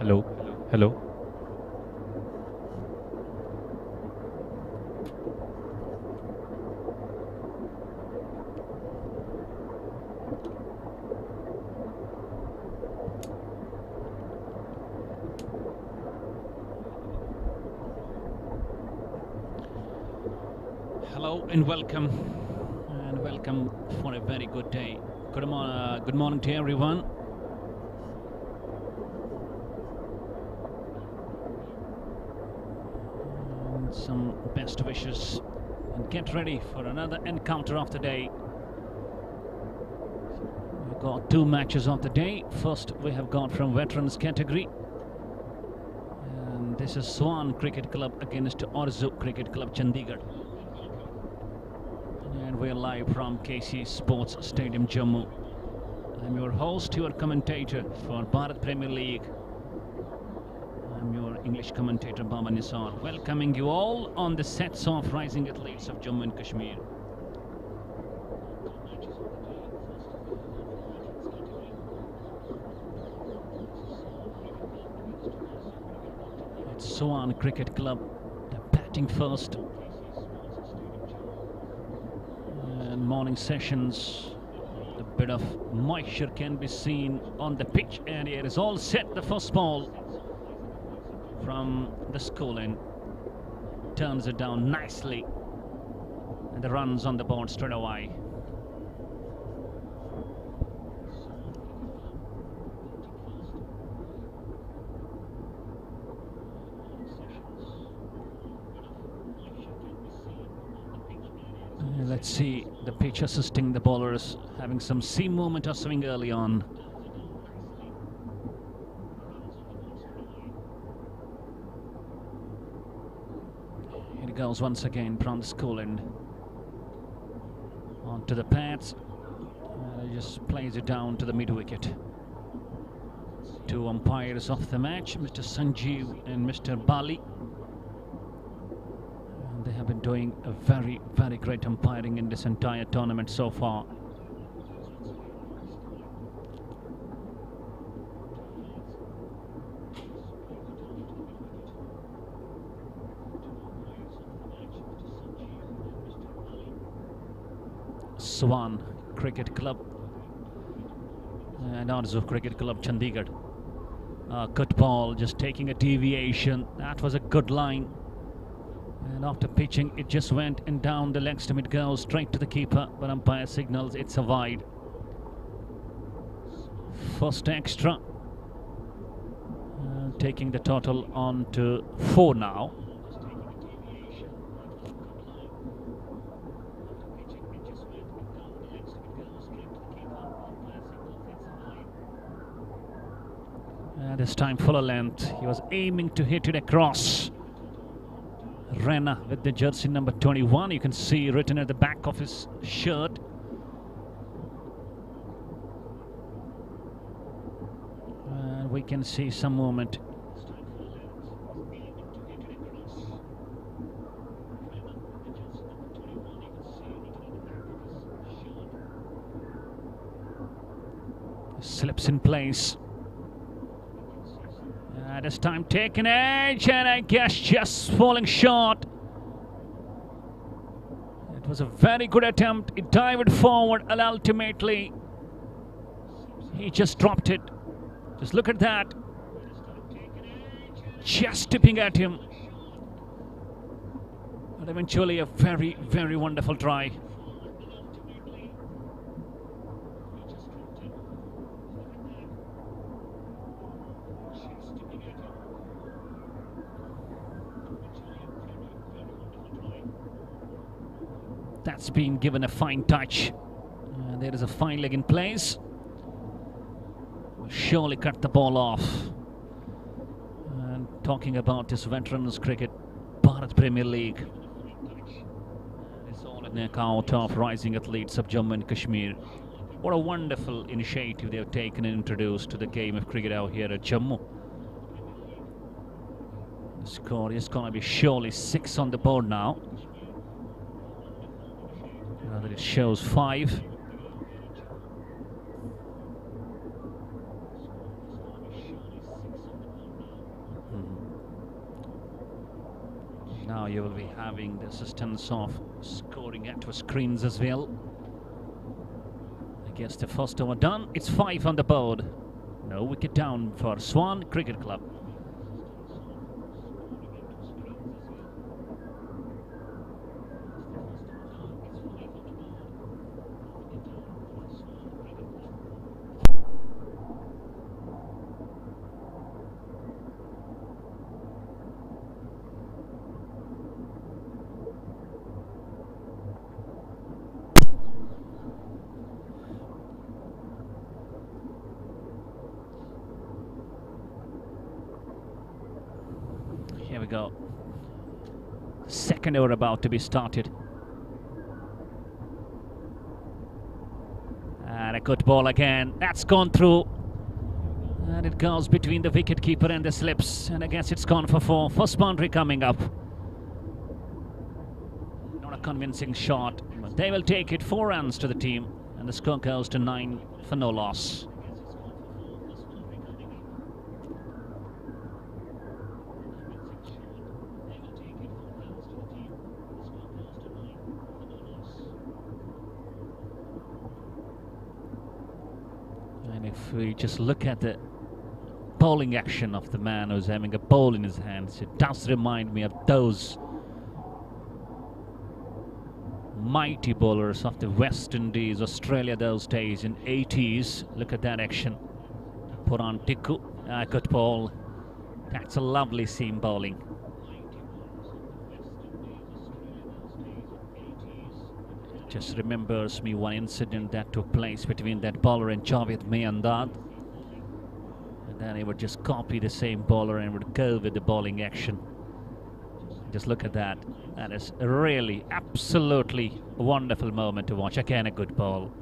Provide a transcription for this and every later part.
Hello, hello. Hello and welcome for a very good day. Good morning to everyone. And some best wishes and get ready for another encounter of the day. We've got two matches of the day. First we have got from veterans category. And this is SWAAN Cricket Club against ORZUV Cricket Club Chandigarh. And we're live from KC Sports Stadium, Jammu. I'm your host, your commentator for Bharat Premier League. I'm your English commentator, Baba Nisar, welcoming you all on the sets of rising athletes of Jammu and Kashmir. It's SWAAN Cricket Club, they're batting first. And morning sessions, a bit of moisture can be seen on the pitch area. It is all set. The first ball from the school end turns it down nicely, and the runs on the board straight away. Let's see the pitch assisting the bowlers, having some seam movement or swing early on. Here it goes once again from the school end. Onto the pads. He just plays it down to the mid wicket. Two umpires of the match, Mr. Sanjeev and Mr. Bali. They have been doing a very, very great umpiring in this entire tournament so far. SWAAN Cricket Club and ORZUV Cricket Club Chandigarh. Good ball, just taking a deviation. That was a good line. And after pitching, it just went and down the leg stump. It goes straight to the keeper, but umpire signals it's a wide. First extra, taking the total on to 4 now. This time fuller length. He was aiming to hit it across. Rena with the jersey number 21, you can see written at the back of his shirt. And we can see some movement. Slips in place. This time taking edge, and I guess just falling short. It was a very good attempt. It dived forward, and ultimately he just dropped it. Just look at that. Just tipping at him. But eventually a very, very wonderful try. That's been given a fine touch. There is a fine leg in place. Surely cut the ball off. And talking about this veterans cricket, Bharat Premier League. It's all in the account of rising athletes of Jammu and Kashmir. What a wonderful initiative they have taken and introduced to the game of cricket out here at Jammu. The score is going to be surely 6 on the board now. That it shows 5. Now you will be having the assistance of scoring at your screens as well. I guess the first over done. It's 5 on the board. No wicket down for SWAAN Cricket Club. Here we go. Second over about to be started. And a good ball again. That's gone through. And it goes between the wicketkeeper and the slips. And I guess it's gone for 4. First boundary coming up. Not a convincing shot, but they will take it. 4 runs to the team. And the score goes to 9 for no loss. And if we just look at the bowling action of the man who's having a ball in his hands, it does remind me of those mighty bowlers of the West Indies, Australia those days in 80s. Look at that action. Put on Tikku. Good ball. That's a lovely seam bowling. Just remembers me one incident that took place between that bowler and Javed Mayandad. And then he would just copy the same bowler and would go with the bowling action. Just look at that. That is a really, absolutely wonderful moment to watch. Again, a good ball.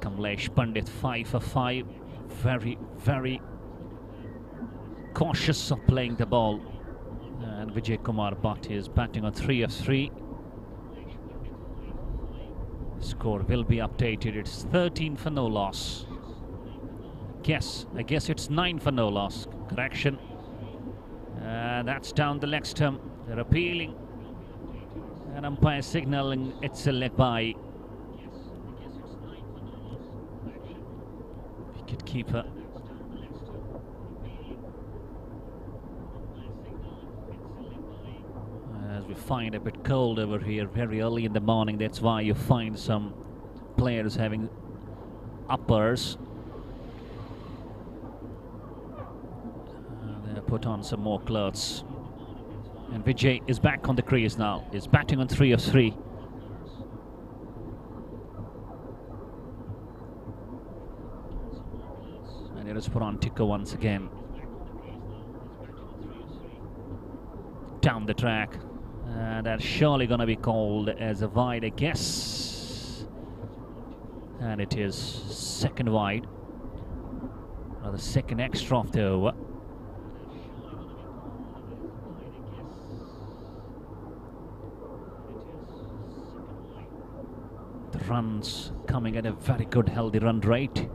Kamlesh Pandit 5 for 5. Very, very cautious of playing the ball. And Vijay Kumar Bhatt is batting on 3 of 3. Score will be updated. It's 13 for no loss. I guess it's 9 for no loss. Correction. That's down the leg stump. They're appealing. And umpire signalling it's a leg by. Wicketkeeper. As we find a bit cold over here very early in the morning, that's why you find some players having uppers. They put on some more clothes. And Vijay is back on the crease now. He's batting on 3 of 3. And it is put on Tikku once again. Down the track. That's surely going to be called as a wide, I guess. And it is second wide. Or the second extra of the over. The runs coming at a very good, healthy run rate.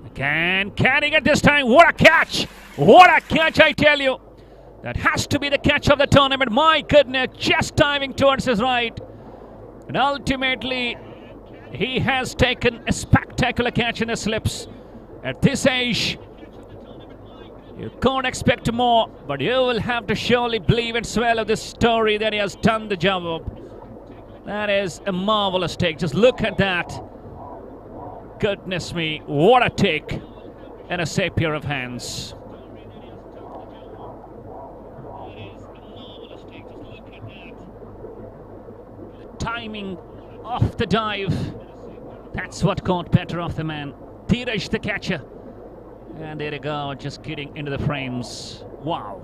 Again, can he get this time? What a catch! What a catch, I tell you! That has to be the catch of the tournament. My goodness, just diving towards his right. And ultimately, he has taken a spectacular catch in the slips. At this age, you can't expect more, but you will have to surely believe and swallow this story that he has done the job of. That is a marvelous take. Just look at that. Goodness me, what a take. And a safe pair of hands. Timing off the dive, that's what caught better of the man. Dheeraj the catcher, and there you go, just getting into the frames. Wow.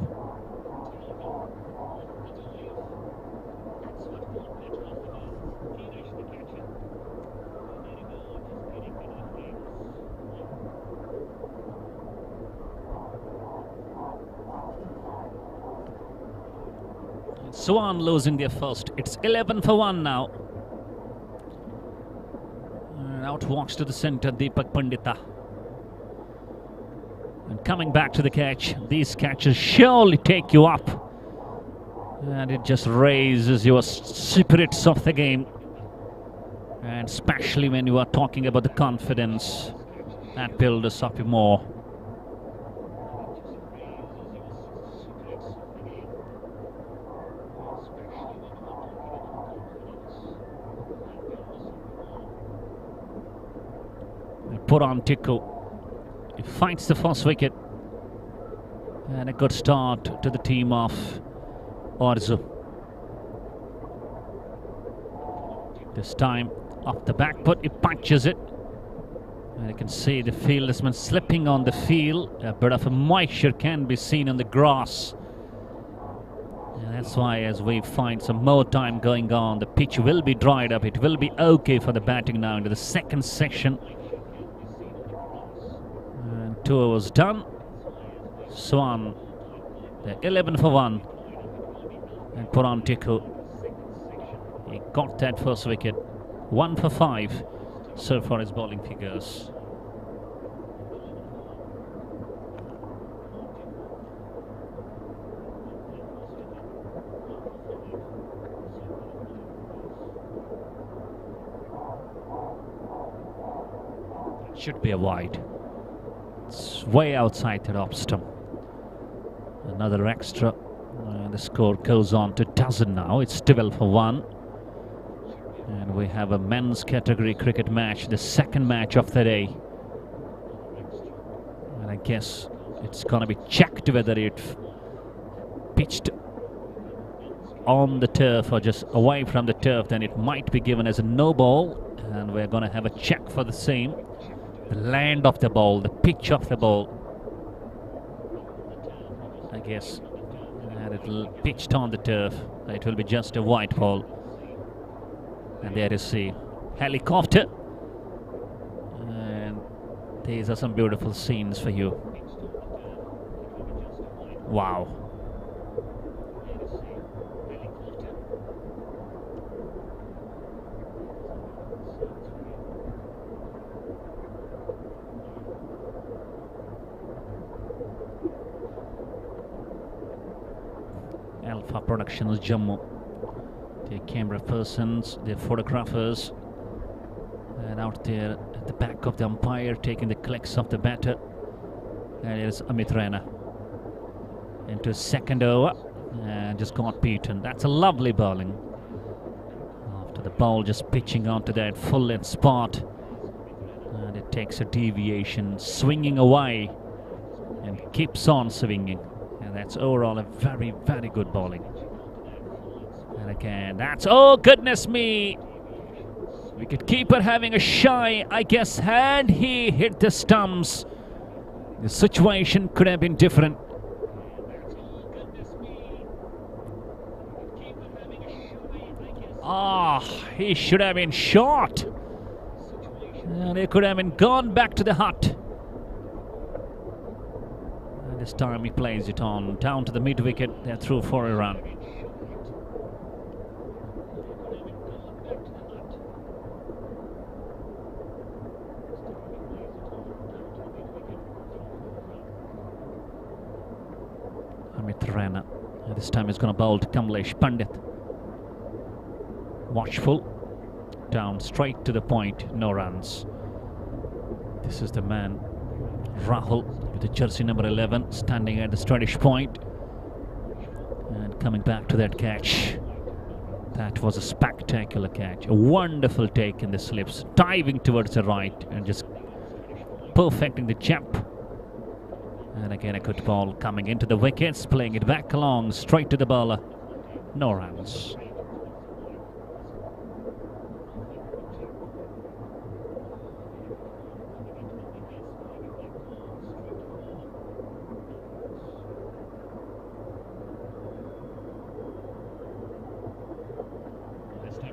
SWAAN losing their first. It's 11 for 1 now. And out walks to the center Deepak Pandita. And coming back to the catch, these catches surely take you up. And it just raises your spirits of the game. And especially when you are talking about the confidence, that builds us up more. Put on Tiku. He finds the first wicket. And a good start to the team of ORZUV. This time off the back foot, he punches it. And you can see the field has been slipping on the field. A bit of a moisture can be seen on the grass. And that's why, as we find some more time going on, the pitch will be dried up. It will be okay for the batting now into the second session. And 2 overs done. SWAAN, they're 11 for 1. And put on Tiku. He got that first wicket. 1 for 5 so far his bowling figures. Should be a wide. It's way outside that off stump. Another extra. The score goes on to dozen now. It's 12 for 1. And we have a men's category cricket match, the second match of the day. And I guess it's going to be checked whether it pitched on the turf or just away from the turf. Then it might be given as a no ball. And we're going to have a check for the same. The land of the ball, the pitch of the ball. I guess. And it'll pitched on the turf. It will be just a white ball. And there is the helicopter. And these are some beautiful scenes for you. Wow. Alpha Productions Jammu. The camera persons, the photographers, and out there at the back of the umpire taking the clicks of the batter. And here's Amit Raina into second over and just got beaten. That's a lovely bowling. After the ball just pitching onto that full length spot, and it takes a deviation, swinging away and keeps on swinging. And that's overall a very, very good bowling. And again, that's, oh goodness me, wicketkeeper having a shy, I guess. Had he hit the stumps, the situation could have been different. He should have been shot, and he could have been gone back to the hut. And this time he plays it on down to the mid wicket. They're through for a run. Amit Raina. And this time he's going to bowl to Kamlesh Pandit. Watchful. Down straight to the point. No runs. This is the man, Rahul, with the jersey number 11, standing at the straightish point. And coming back to that catch. That was a spectacular catch. A wonderful take in the slips. Diving towards the right and just perfecting the jump. And again a good ball coming into the wickets, playing it back along, straight to the bowler. No runs.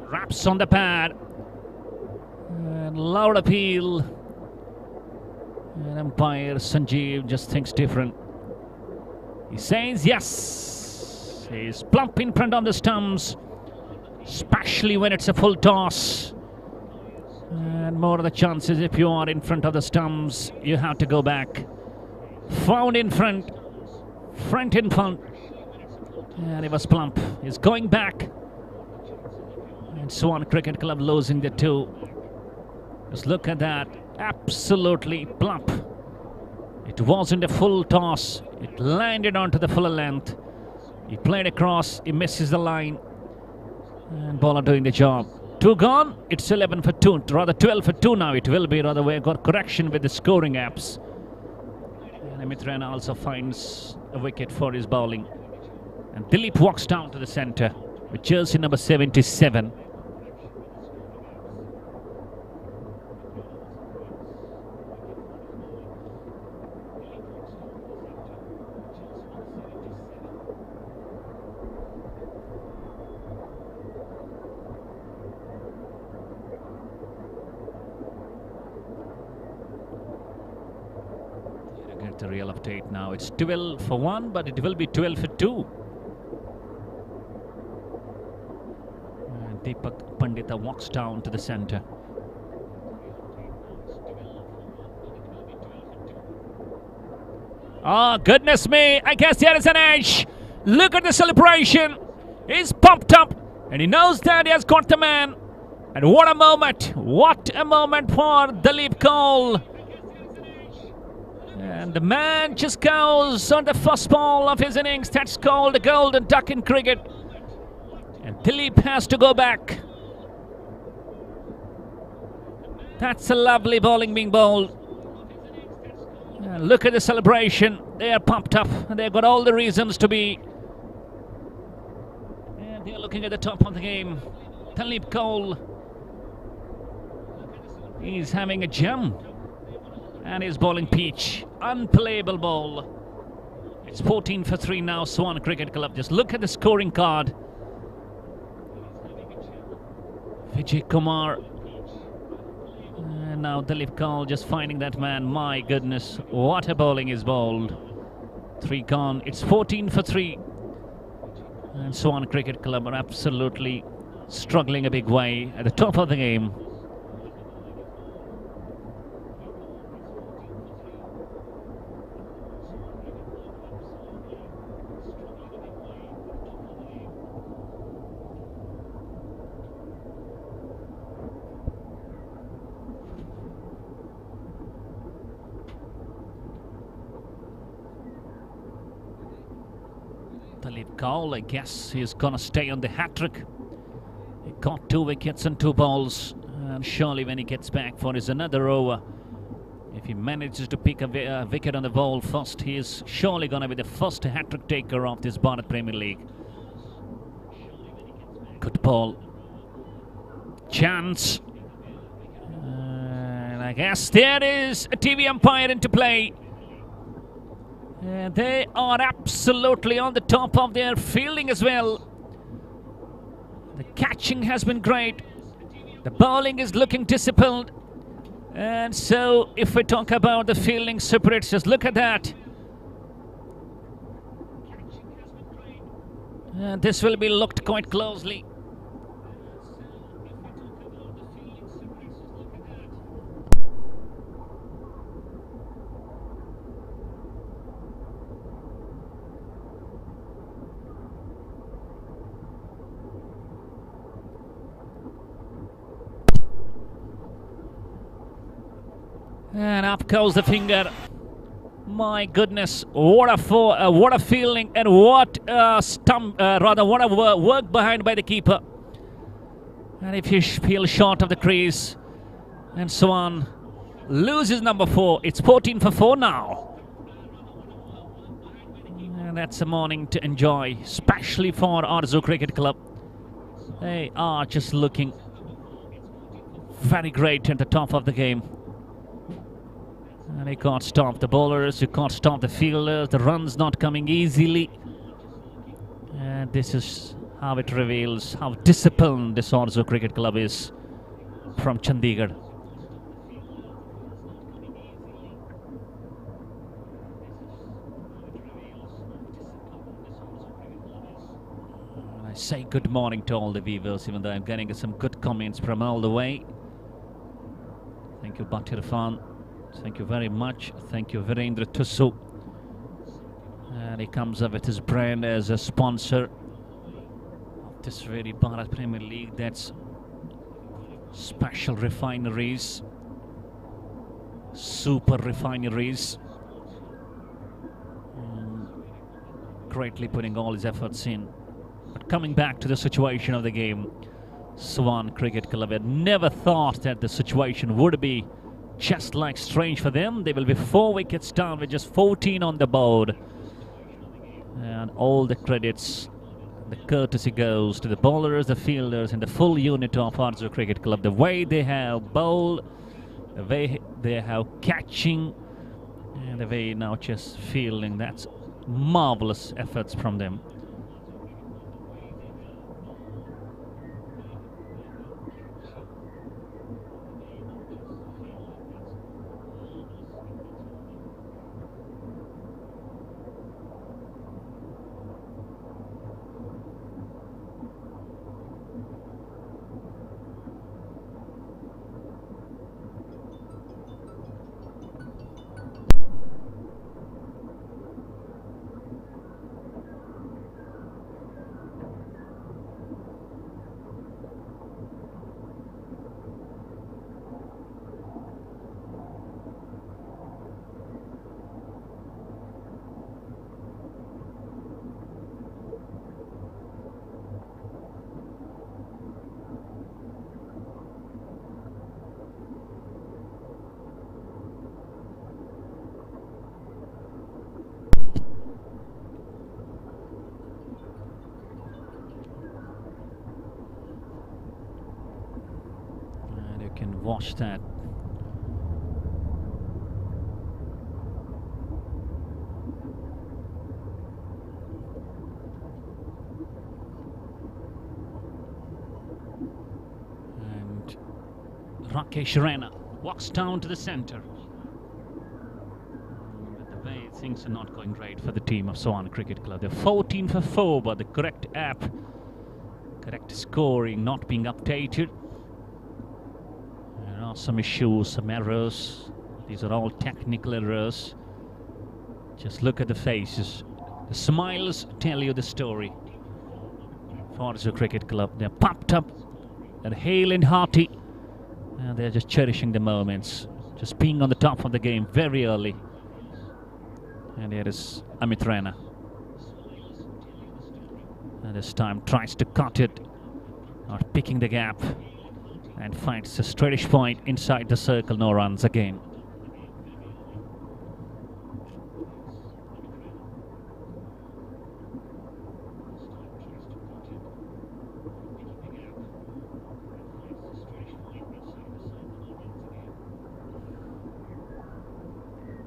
Raps on the pad. And loud appeal. And umpire Sanjeev just thinks different. He says yes. He's plump in front on the stumps, especially when it's a full toss. And more of the chances if you are in front of the stumps, you have to go back. found in front in front, and he was plump. He's going back, and Swan Cricket Club losing the 2. Just look at that, absolutely plump. It wasn't a full toss, it landed onto the full length. He played across, he misses the line, and bowler doing the job. 2 gone, it's 11 for 2, rather 12 for 2 now it will be, rather we got correction with the scoring apps. And Amit Raina also finds a wicket for his bowling. And Dilip walks down to the centre with jersey number 77. Get the real update now. It's 12 for 1, but it will be 12 for 2. And Deepak Pandita walks down to the centre. Oh, goodness me. I guess there is an edge. Look at the celebration. He's pumped up, and he knows that he has got the man. And what a moment. What a moment for Dilip Kaul. And the man just goes on the first ball of his innings. That's called the golden duck in cricket. And Dilip has to go back. That's a lovely bowling being bowled. And look at the celebration. They are pumped up. And they've got all the reasons to be. And they're looking at the top of the game. Dilip Kaul. He's having a gem. And he's bowling peach. Unplayable ball. It's 14 for 3 now, Swan Cricket Club. Just look at the scoring card. Vijay Kumar. And now Dilip Kaul just finding that man. My goodness, what a bowling is bowled. 3 gone. It's 14 for 3. And Swan Cricket Club are absolutely struggling a big way at the top of the game. Dilip Kaul, I guess he's gonna stay on the hat-trick. He got 2 wickets and 2 balls, and surely when he gets back for his another over, if he manages to pick a wicket on the ball first, he is surely gonna be the first hat-trick taker of this Bharat Premier League. Good ball. Chance. And I guess there is a TV umpire into play. They are absolutely on the top of their fielding as well. The catching has been great. The bowling is looking disciplined. And so if we talk about the fielding spirits, just look at that. And this will be looked quite closely. And up goes the finger. My goodness, what a feeling, and what a work behind by the keeper. And if he feels short of the crease, and Swan loses number 4. It's 14 for 4 now. And that's a morning to enjoy, especially for ORZUV Cricket Club. They are just looking very great at the top of the game. And he can't stop the bowlers, you can't stop the fielders, the runs not coming easily. And this is how it reveals how disciplined this ORZUV Cricket Club is from Chandigarh. I say good morning to all the viewers, even though I'm getting some good comments from all the way. Thank you, Batir Irfan. Thank you very much. Thank you, Virendra Tusu. And he comes up with his brand as a sponsor of this very Bharat Premier League. That's Special Refineries, Super Refineries. Greatly putting all his efforts in. But coming back to the situation of the game, SWAAN Cricket Club had never thought that the situation would be just like strange for them. They will be 4 wickets down with just 14 on the board. And all the credits, the courtesy goes to the bowlers, the fielders, and the full unit of ORZUV Cricket Club. The way they have bowled, the way they have catching, and the way now just fielding. That's marvelous efforts from them. And you can watch that. And Rakesh Raina walks down to the center. But the way things are not going great for the team of SWAAN Cricket Club. They're 14 for 4, but the correct app, correct scoring not being updated. There are some issues, some errors. These are all technical errors. Just look at the faces. The smiles tell you the story. For ORZUV Cricket Club, they're pumped up, they're hale and hearty, and they're just cherishing the moments. Just being on the top of the game very early. And here is Amit Raina. And this time tries to cut it, not picking the gap, and finds a straightish point inside the circle. No runs again.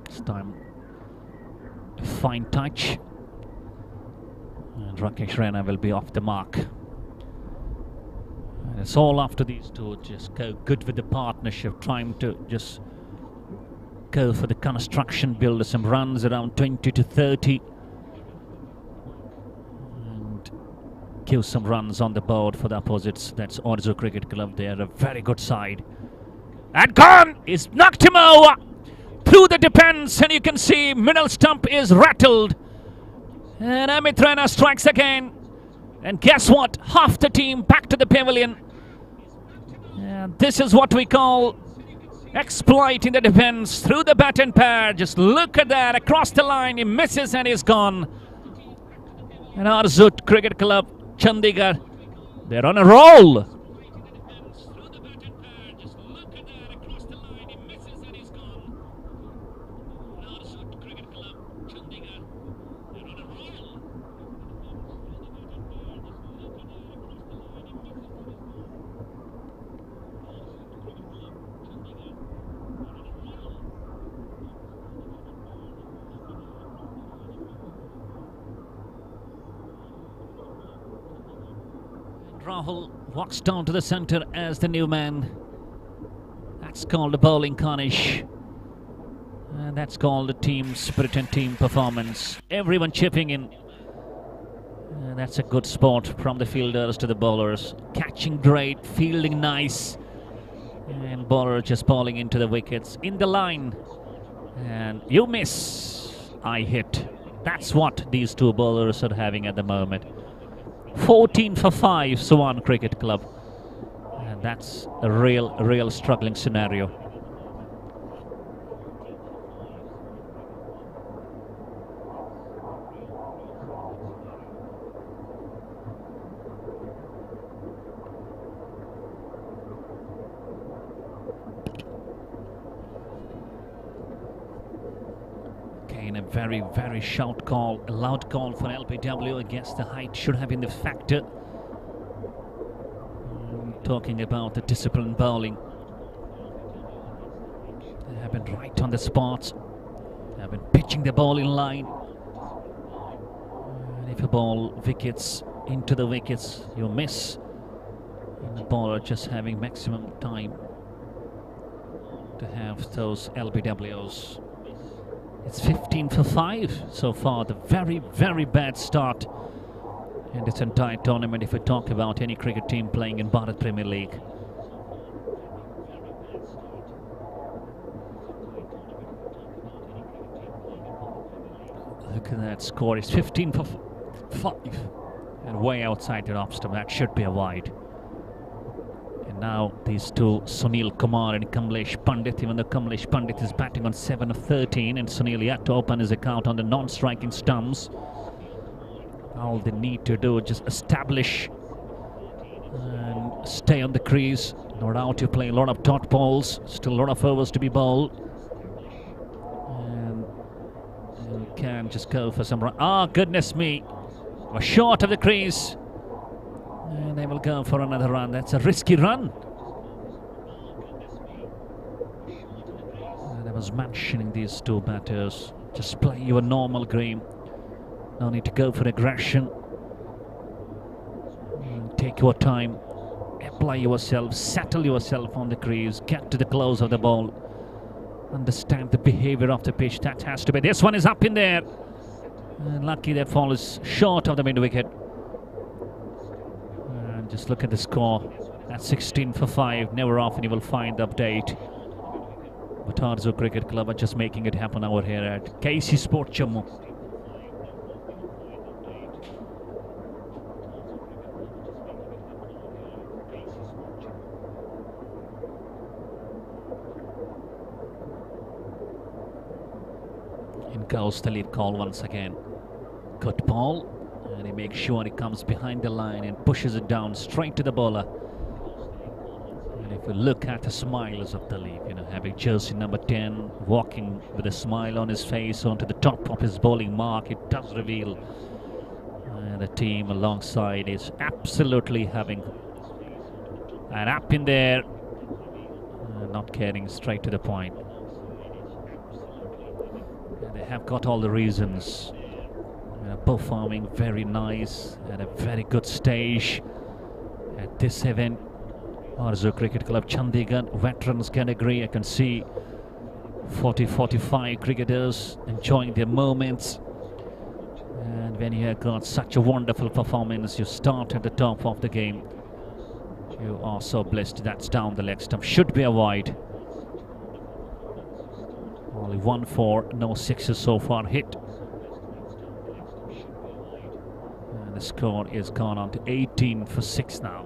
This time, a fine touch, and Rakesh Raina will be off the mark. And it's all after these two just go good with the partnership, trying to just go for the construction, build some runs around 20 to 30, and give some runs on the board for the opposites. That's ORZUV Cricket Club. They are a very good side. And gone! He's knocked him over through the defense, and you can see middle stump is rattled. And Amit Raina strikes again. And guess what? Half the team back to the pavilion. And this is what we call exploiting the defense through the bat and pad. Just look at that. Across the line, he misses and he's gone. And ORZUV Cricket Club, Chandigarh, they're on a roll. Rahul walks down to the center as the new man. That's called a bowling carnage. And that's called a team spirit and team performance. Everyone chipping in. And that's a good sport from the fielders to the bowlers. Catching great, fielding nice. And bowler just bowling into the wickets. In the line. And you miss. I hit. That's what these two bowlers are having at the moment. 14 for 5, SWAAN Cricket Club. And that's a real struggling scenario. Again, a very shout call, a loud call for LBW. I guess the height should have been the factor. Talking about the disciplined bowling. They have been right on the spots. They have been pitching the ball in line. And if you bowl wickets into the wickets, you miss. And the bowler just having maximum time to have those LBWs. It's 15 for 5 so far. The very bad start in this entire tournament if we talk about any cricket team playing in Bharat Premier League. Look at that score. It's 15 for 5 and way outside the off stump. That should be a wide. And now these two, Sunil Kumar and Kamlesh Pandit, even though Kamlesh Pandit is batting on 7 of 13 and Sunil yet to open his account on the non-striking stumps. All they need to do is just establish and stay on the crease. No doubt you play a lot of dot balls, still a lot of overs to be bowled. And you can just go for some run. Ah, goodness me. We're short of the crease. And they will go for another run. That's a risky run. And I was mentioning these two batters. Just play your normal game. No need to go for aggression. Take your time. Apply yourself. Settle yourself on the crease. Get to the close of the ball. Understand the behavior of the pitch. That has to be. This one is up in there. And lucky that falls short of the mid-wicket. And just look at the score. That's 16 for 5. Never often you will find the update. But ORZUV Cricket Club are just making it happen over here at KC Sport Jammu. In goes the lead call once again. Good ball, and he makes sure he comes behind the line and pushes it down straight to the bowler. And if you look at the smiles of the lead, you know, having jersey number 10 walking with a smile on his face onto the top of his bowling mark, it does reveal the team alongside is absolutely having an up in there, not caring, straight to the point. They have got all the reasons. Performing very nice at a very good stage at this event. ORZUV Cricket Club Chandigarh veterans category. I can see 40-45 cricketers enjoying their moments. And when you have got such a wonderful performance, you start at the top of the game. You are so blessed. That's down the leg stump. Should be a wide. Only 1-4, no sixes so far hit. And the score is gone on to 18 for 6 now.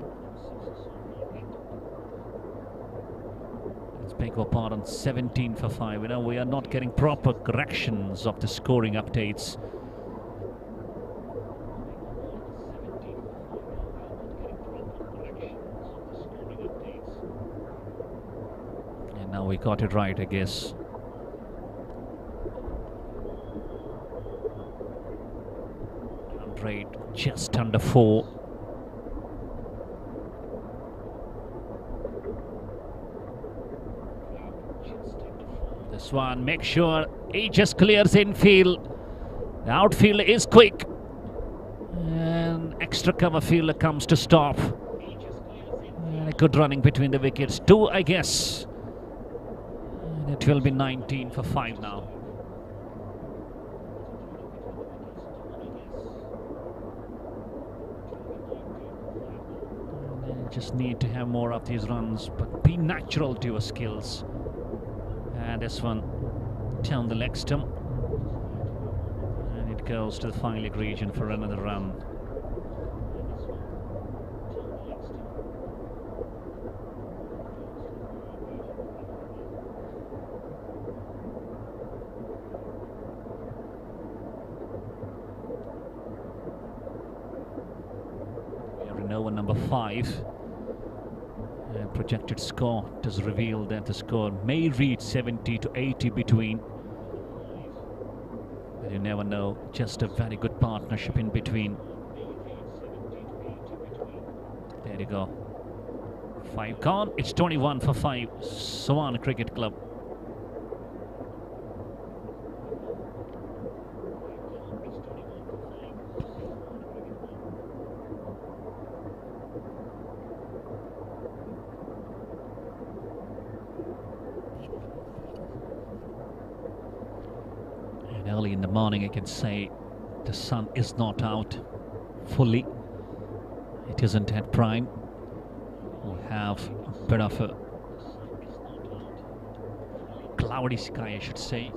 Let's beg your pardon, 17 for 5. You know, we are not getting proper corrections of the scoring updates. And now we got it right, I guess. Rate just under 4. This one, make sure he just clears infield. The outfield is quick. And extra cover fielder comes to stop. And a good running between the wickets. 2, I guess. And it will be 19 for 5 now. Just need to have more of these runs, but be natural to your skills. And this one down the leg stump, and it It goes to the final leg region for another run. Over number 5. Projected score does reveal that the score may reach 70 to 80 between. But you never know. Just a very good partnership in between. There you go. 5 gone. It's 21 for 5. SWAAN Cricket Club. Early in the morning, I can say the sun is not out fully. It isn't at prime. We have a bit of a cloudy sky, I should say.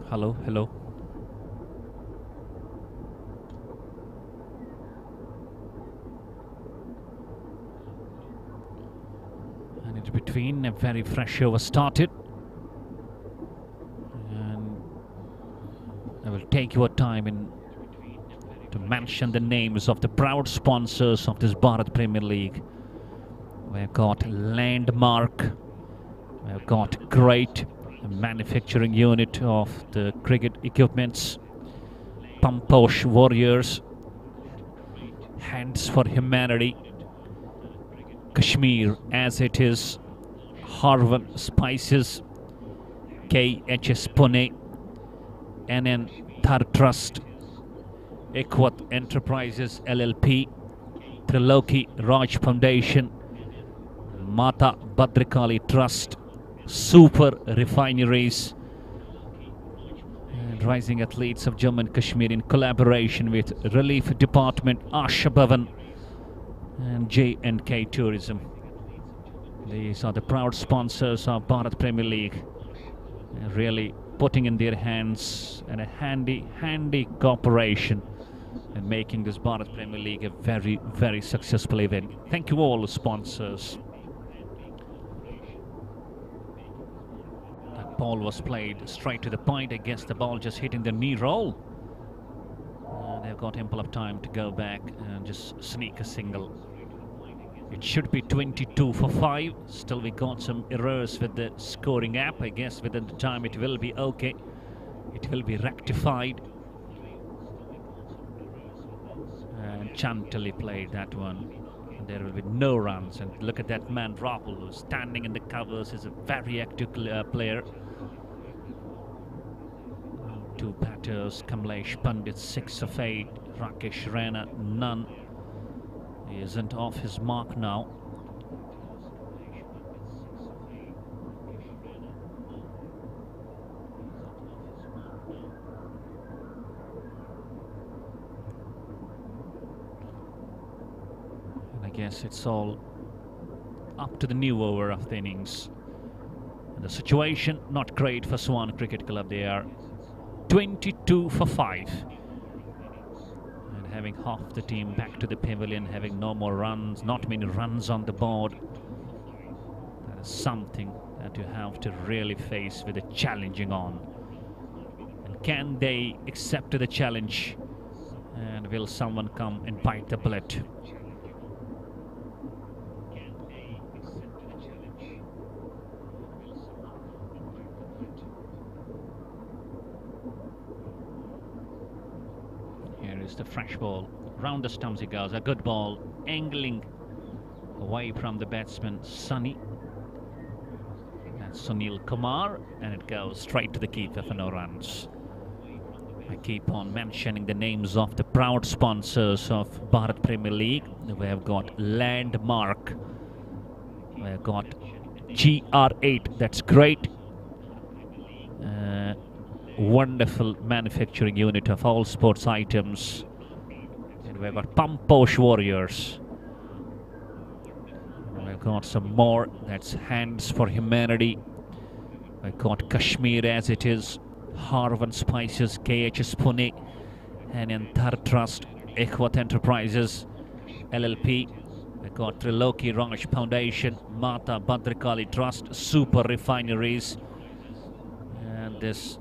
Hello, hello. And in between, a very fresh over started. And I will take your time to mention the names of the proud sponsors of this Bharat Premier League. We've got Landmark. We've got Great manufacturing unit of the cricket equipments, Pamposh Warriors, Hands for Humanity, Kashmir as it is, Harvan Spices, KHS Pune, NN Thar Trust, Equat Enterprises LLP, Triloki Raj Foundation, Mata Bhadrakali Trust, Super Refineries, and Rising Athletes of Jammu and Kashmir in collaboration with Relief Department, Asha Bhavan, and J&K Tourism. These are the proud sponsors of Bharat Premier League, really putting in their hands and a handy cooperation and making this Bharat Premier League a very, very successful event. Thank you all the sponsors. That ball was played straight to the point. I guess the ball just hitting the knee roll. They've got ample of time to go back and just sneak a single. It should be 22 for 5. Still we got some errors with the scoring app. I guess within the time it will be okay. It will be rectified. And Chantali played that one. And there will be no runs. And look at that man, Rahul, who's standing in the covers. He's a very active player. Two batters, Kamlesh Pandit 6 of 8, Rakesh Raina none. He isn't off his mark now. And I guess it's all up to the new over of the innings. And the situation not great for Swan Cricket Club. They are 22 for 5. And having half the team back to the pavilion, having no more runs, not many runs on the board. That is something that you have to really face with a challenging on. And can they accept the challenge? And will someone come and bite the bullet? Is the fresh ball. Round the stumps he goes. A good ball. Angling away from the batsman, Sunny. That's Sunil Kumar. And it goes straight to the keeper for no runs. I keep on mentioning the names of the proud sponsors of Bharat Premier League. We have got Landmark. We have got GR8. That's great. Wonderful manufacturing unit of all sports items. And we've got Pamposh Warriors. We've got some more. That's Hands for Humanity. We've got Kashmir as it is. Harvan Spices, KHS Pune, and Antar Trust, Ekwat Enterprises, LLP. We've got Triloki Raj Foundation, Mata Bhadrakali Trust, Super Refineries, and this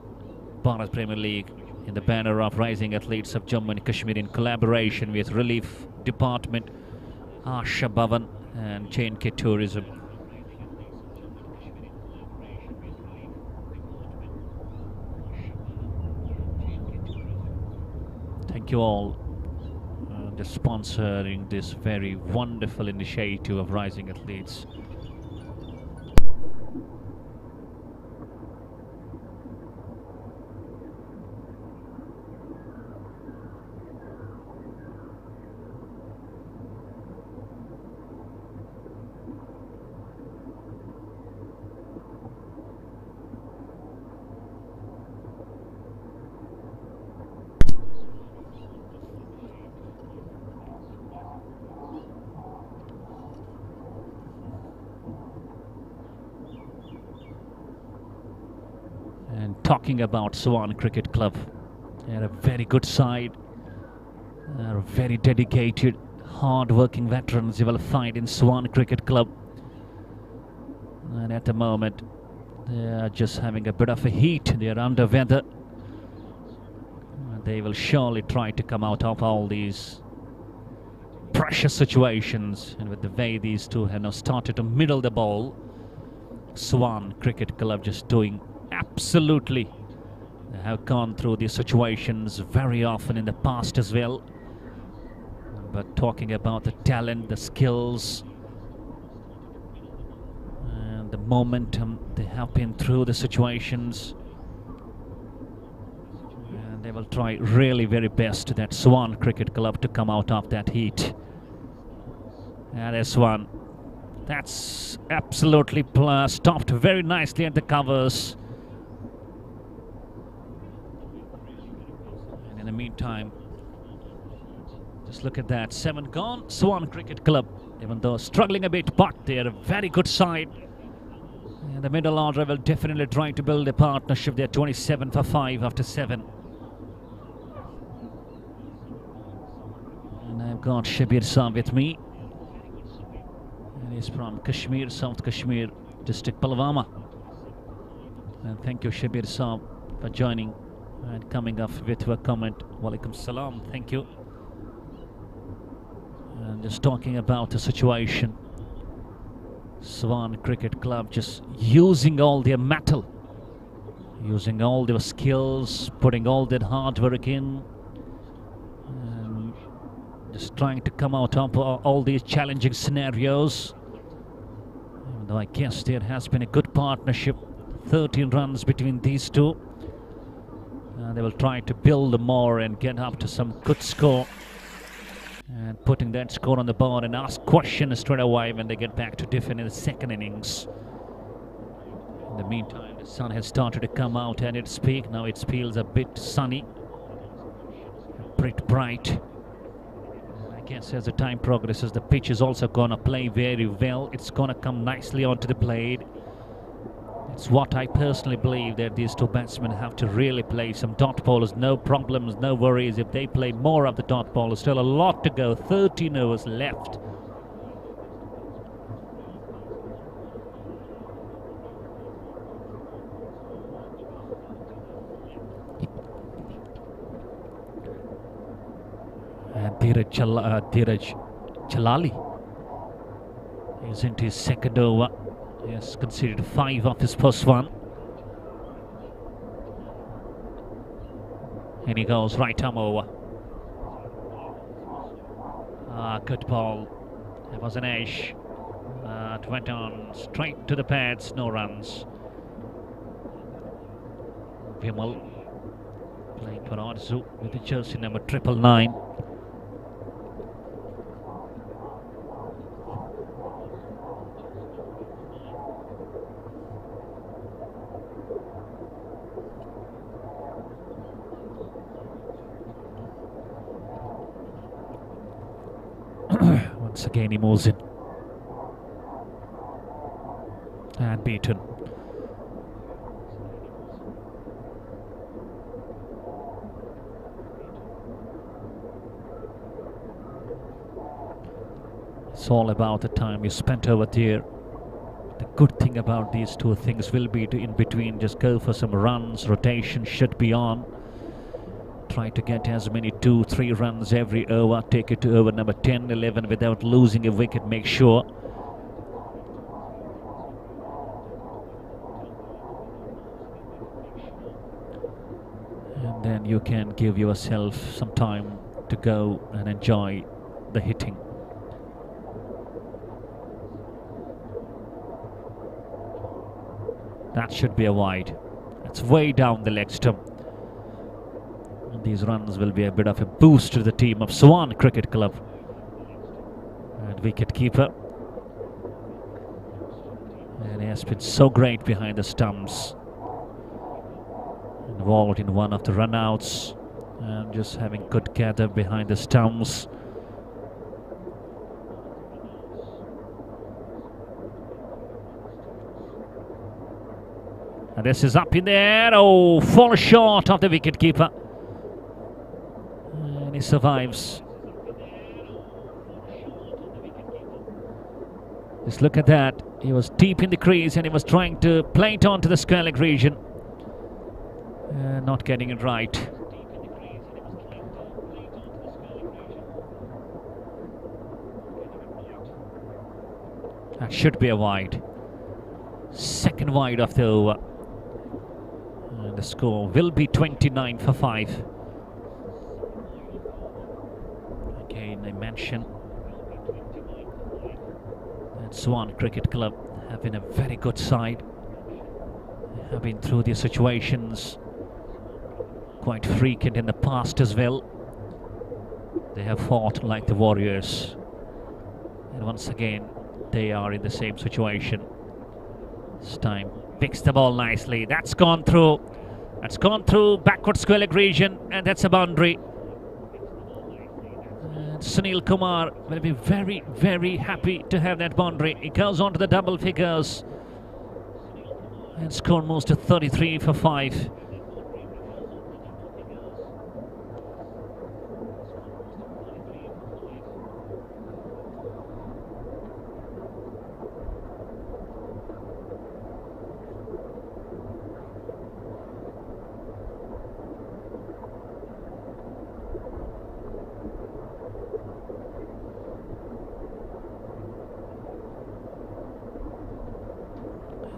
Bharat Premier League in the banner of Rising Athletes of Jammu and Kashmir in collaboration with Relief Department, Asha Bhavan and J&K Tourism. Thank you all just sponsoring this very wonderful initiative of Rising Athletes. And talking about Swan Cricket Club, they're a very good side. They're very dedicated, hard-working veterans you will find in Swan Cricket Club. And at the moment, they are just having a bit of a heat. They are under weather. They will surely try to come out of all these pressure situations. And with the way these two have now started to middle the ball, Swan Cricket Club just doing absolutely. They have gone through these situations very often in the past as well. But talking about the talent, the skills, and the momentum, they have been through the situations. And they will try really very best, that Swan Cricket Club, to come out of that heat. And there's one. That's absolutely stopped very nicely at the covers. And in the meantime, just look at that. 7 gone. Swan Cricket Club, even though struggling a bit, but they're a very good side. And the middle order will definitely try to build a partnership. They're 27 for 5 after 7. got Shabir Saab with me. And he's from Kashmir, South Kashmir, District Pulwama. And thank you, Shabir Saab, for joining and coming up with a comment. Walaikum salam, thank you. And just talking about the situation. SWAAN Cricket Club just using all their mettle, using all their skills, putting all their hard work in, and just trying to come out of all these challenging scenarios. And I guess there has been a good partnership, 13 runs between these two. They will try to build more and get up to some good score, and putting that score on the board and ask questions straight away when they get back to defend in the second innings. In the meantime, the sun has started to come out at its peak. Now it feels a bit sunny, a bit bright. I guess as the time progresses, the pitch is also going to play very well. It's going to come nicely onto the blade. It's what I personally believe, that these two batsmen have to really play some dot bowlers. No problems, no worries if they play more of the dot bowlers. Still a lot to go, 13 overs left. And Dheeraj Chalali is into his second over. He has conceded 5 of his first one. And he goes right arm over. Good ball. It was an edge. It went on straight to the pads, no runs. Vimal playing for ORZUV with the jersey number 999. Once again he moves in and beaten. It's all about the time you spent over there. The good thing about these two things will be to in between just go for some runs. Rotation should be on. Try to get as many 2-3 runs every over. Take it to over number 10, 11 without losing a wicket. Make sure. And then you can give yourself some time to go and enjoy the hitting. That should be a wide. It's way down the leg stump. These runs will be a bit of a boost to the team of SWAAN Cricket Club. And wicket keeper. And he has been so great behind the stumps. Involved in one of the run-outs. And just having good gather behind the stumps. And this is up in the air. Oh, fall short of the wicket keeper. And he survives. Just look at that. He was deep in the crease and he was trying to play it onto the square leg region. Not getting it right. That should be a wide. Second wide of the over. And the score will be 29 for 5. Again, I mentioned that SWAAN Cricket Club have been a very good side. They have been through these situations quite frequent in the past as well. They have fought like the Warriors. And once again, they are in the same situation. This time, picks the ball nicely. That's gone through. That's gone through backward square leg region, and that's a boundary. And Sunil Kumar will be very, very happy to have that boundary. He goes on to the double figures. And score moves to 33 for 5.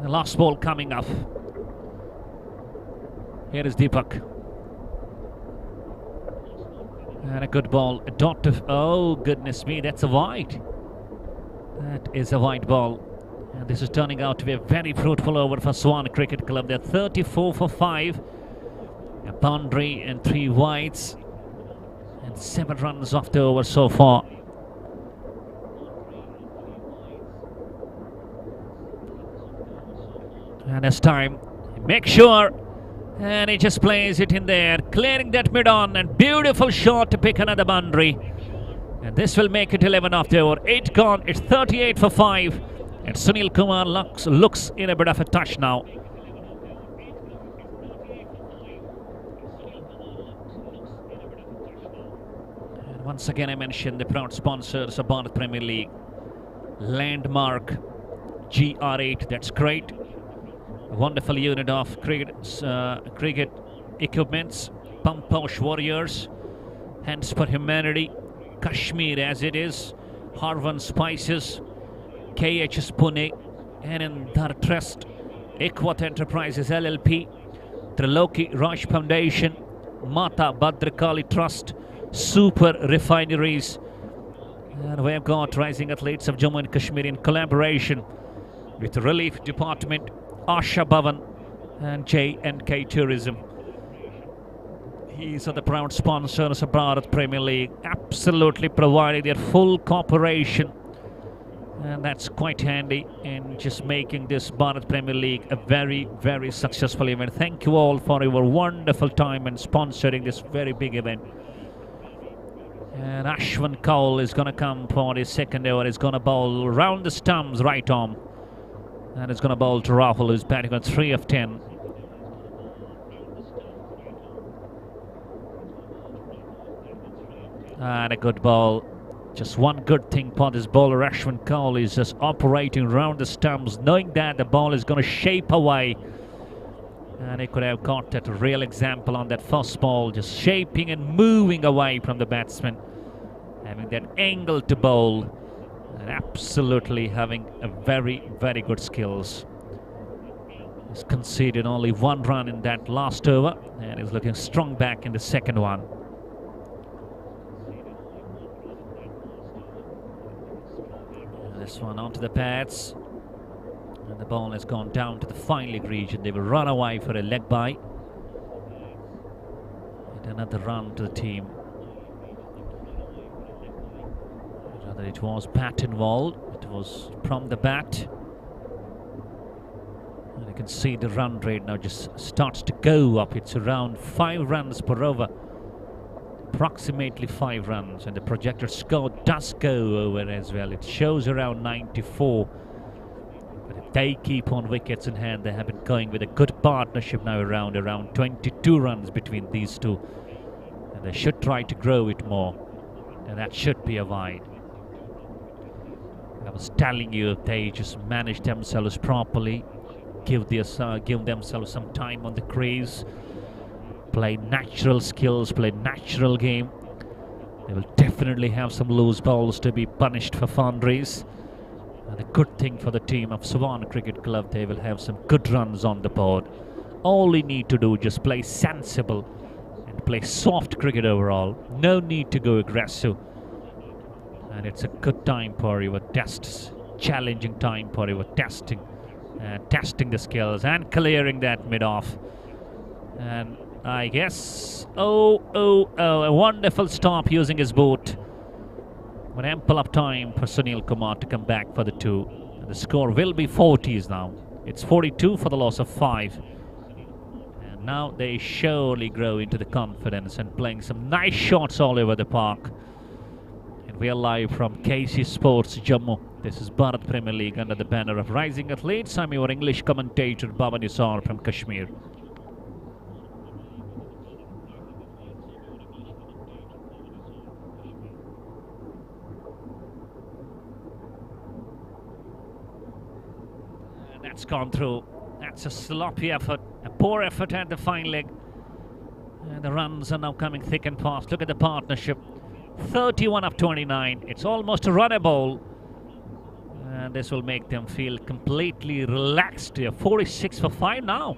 The last ball coming up. Here is Deepak. And a good ball. A dot of... Oh, goodness me, that's a wide. That is a wide ball. And this is turning out to be a very fruitful over for SWAAN Cricket Club. They're 34 for 5. A boundary and 3 wides. And 7 runs off the over so far. And this time, make sure. And he just plays it in there, clearing that mid-on, and beautiful shot to pick another boundary. And this will make it 11 off the over. 8 gone, it's 38 for 5. And Sunil Kumar looks in a bit of a touch now. And once again I mentioned the proud sponsors of Bharat Premier League. Landmark GR8, that's great. A wonderful unit of cricket equipments. Pumposh Warriors, Hands for Humanity, Kashmir as it is, Harvan Spices, KHS Pune, Anandar Trust, Equat Enterprises LLP, Triloki Raj Foundation, Mata Bhadrakali Trust, Super Refineries, and we have got Rising Athletes of Jammu and Kashmir in collaboration with the Relief Department, Asha Bhavan and J&K Tourism. These are the proud sponsors of Bharat Premier League, absolutely providing their full cooperation, and that's quite handy in just making this Bharat Premier League a very, very successful event. Thank you all for your wonderful time and sponsoring this very big event. And Ashwin Kaul is going to come for his second over. He's going to bowl round the stumps, right arm. And it's going to bowl to Rahul, who's batting on 3 of 10. And a good ball. Just one good thing for this bowler, Ashwin Kaul, is just operating round the stumps, knowing that the ball is going to shape away. And he could have got that real example on that first ball, just shaping and moving away from the batsman. Having that angle to bowl. And absolutely having a very, very good skills. He's conceded only 1 run in that last over, and he's looking strong back in the second one. And this one onto the pads, and the ball has gone down to the fine leg region. They will run away for a leg bye. And another run to the team. Rather, it was bat involved. It was from the bat. And you can see the run rate now just starts to go up. It's around 5 runs per over. Approximately 5 runs. And the projected score does go over as well. It shows around 94. But if they keep on wickets in hand, they have been going with a good partnership now around 22 runs between these two. And they should try to grow it more. And that should be a wide. I was telling you, if they just manage themselves properly, give themselves some time on the crease, play natural skills, play natural game, they will definitely have some loose balls to be punished for boundaries. And a good thing for the team of SWAAN Cricket Club, they will have some good runs on the board. All they need to do is just play sensible and play soft cricket overall. No need to go aggressive. And it's a good time for your tests, challenging time for your testing the skills and clearing that mid-off. And I guess, a wonderful stop using his boot. But ample of time for Sunil Kumar to come back for the 2. And the score will be 40s now. It's 42 for the loss of 5. And now they surely grow into the confidence and playing some nice shots all over the park. We are live from KC Sports Jammu. This is Bharat Premier League under the banner of Rising Athletes. I'm your English commentator Bhavan Yusar from Kashmir. And that's gone through. That's a sloppy effort, a poor effort at the fine leg. And the runs are now coming thick and fast. Look at the partnership. 31 of 29. It's almost a runner ball. And this will make them feel completely relaxed. They're 46 for 5 now.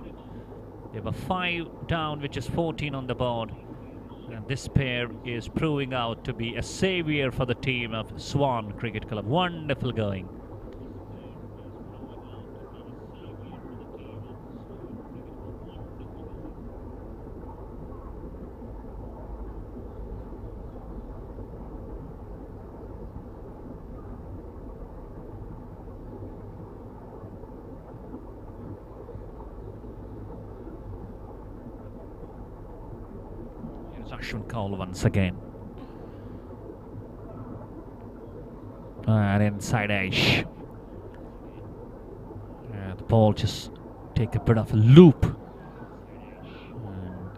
They have a 5 down, which is 14 on the board. And this pair is proving out to be a savior for the team of SWAAN Cricket Club. Wonderful going. Ashwin Kaul once again. And inside edge. And the ball just take a bit of a loop. And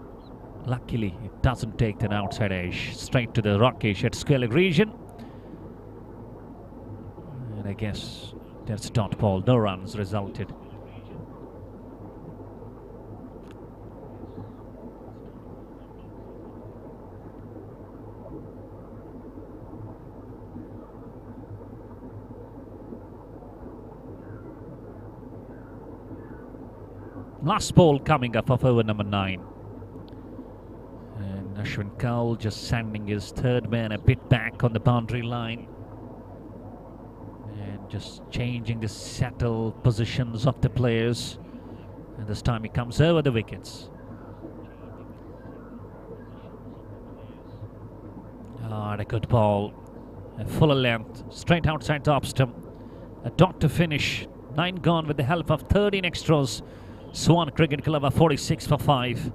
luckily, it doesn't take that outside edge. Straight to the rockish at square leg region. And I guess that's dot ball. No runs resulted. Last ball coming up of over number 9. And Ashwin Kaul just sending his third man a bit back on the boundary line. And just changing the settle positions of the players. And this time he comes over the wickets. And a good ball. A fuller length, straight outside the off stump. A dot to finish. 9 gone with the help of 13 extras. SWAAN Cricket Club are 46 for 5.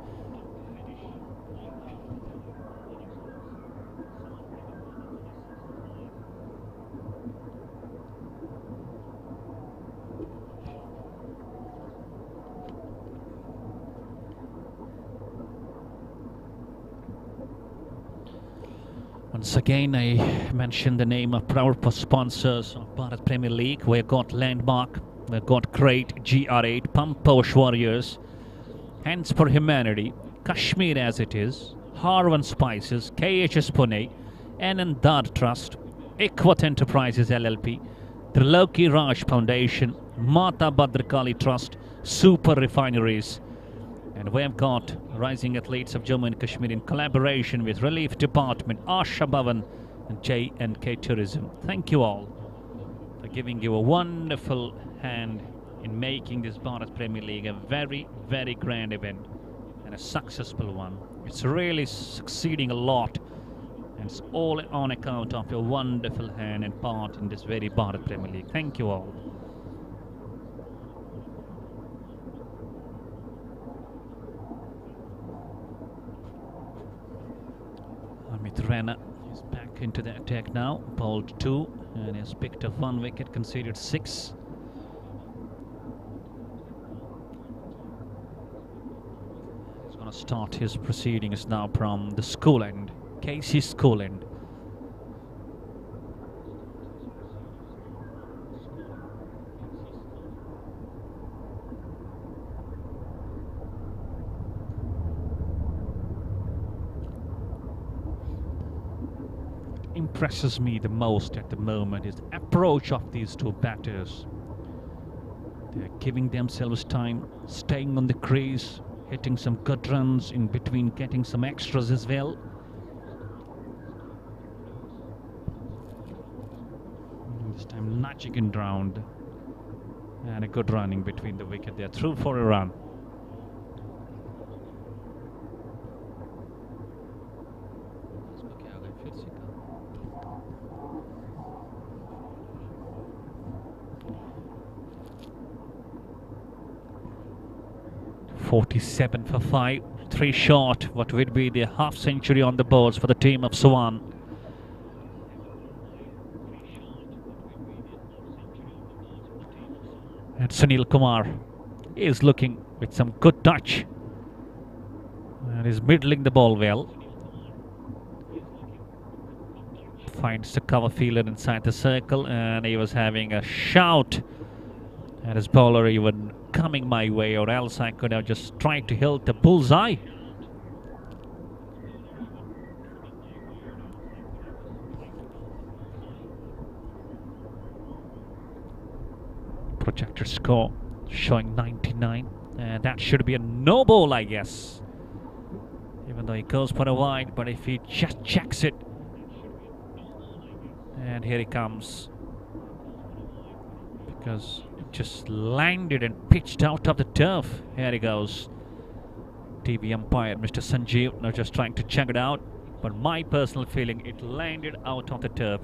Once again, I mentioned the name of proud sponsors of Bharat Premier League. We've got Landmark, we've got Crate, GR8, Pump Posh Warriors, Hands for Humanity, Kashmir as it is, Harvan Spices, KHS Pune, Anand Trust, Equat Enterprises LLP, Triloki Raj Foundation, Mata Bhadrakali Trust, Super Refineries. And we've got Rising Athletes of Jammu and Kashmir in collaboration with Relief Department, Asha Bhavan and J&K Tourism. Thank you all for giving you a wonderful hand in making this Bharat Premier League a very, very grand event and a successful one. It's really succeeding a lot, and it's all on account of your wonderful hand and part in this very Bharat Premier League. Thank you all. Amit Rana is back into the attack now, bowled 2 and has picked up 1 wicket, conceded 6. He's going to start his proceedings now from the school end, Casey school end. Impresses me the most at the moment is the approach of these two batters. They're giving themselves time, staying on the crease, hitting some good runs in between, getting some extras as well. This time nudging it round, and a good running between the wicket. They're through for a run. .47 for 5, 3 short. What would be the half century on the boards for the team of SWAAN. And Sunil Kumar is looking with some good touch and is middling the ball well. Finds the cover fielder inside the circle, and he was having a shout at his bowler even coming my way, or else I could have just tried to hit the bullseye. Projected score showing 99, and that should be a no ball, I guess. Even though he goes for a wide, but if he just checks it, and here he comes, because it just landed and pitched out of the turf. Here he goes. TV umpire Mr. Sanjeev now just trying to check it out, but my personal feeling, it landed out of the turf.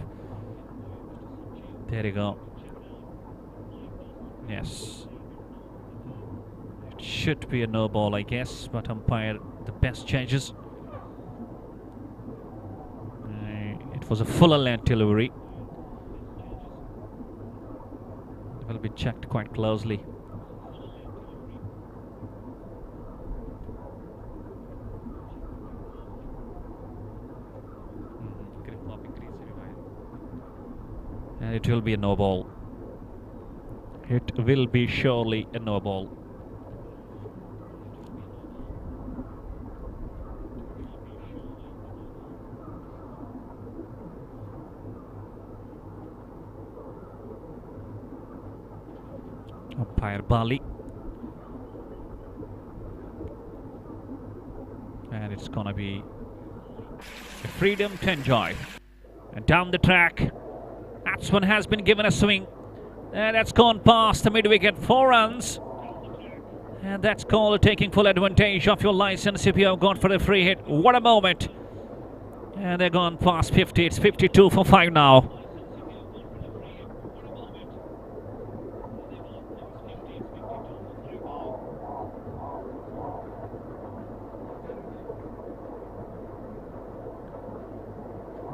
There you go. Yes, it should be a no ball, I guess, but umpire the best changes. It was a fuller length delivery. It will be checked quite closely. And it will be a no ball. It will be surely a no ball. Umpire Bali. And it's gonna be a freedom to enjoy. And down the track, Batsman has been given a swing. And that's gone past the mid-wicket, 4 runs. And that's called taking full advantage of your license if you have gone for a free hit. What a moment. And they're gone past 50. It's 52 for 5 now.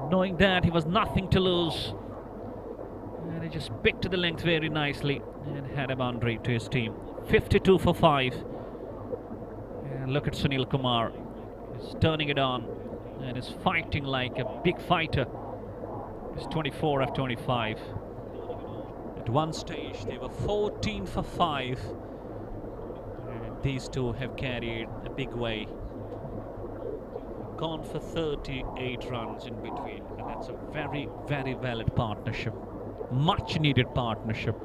Knowing that he was nothing to lose. And he just picked the length very nicely and had a boundary to his team. 52 for 5. And look at Sunil Kumar. He's turning it on and is fighting like a big fighter. He's 24 of 25. At one stage they were 14 for 5. And these two have carried a big way. Gone for 38 runs in between. And that's a very, very valid partnership. Much needed partnership.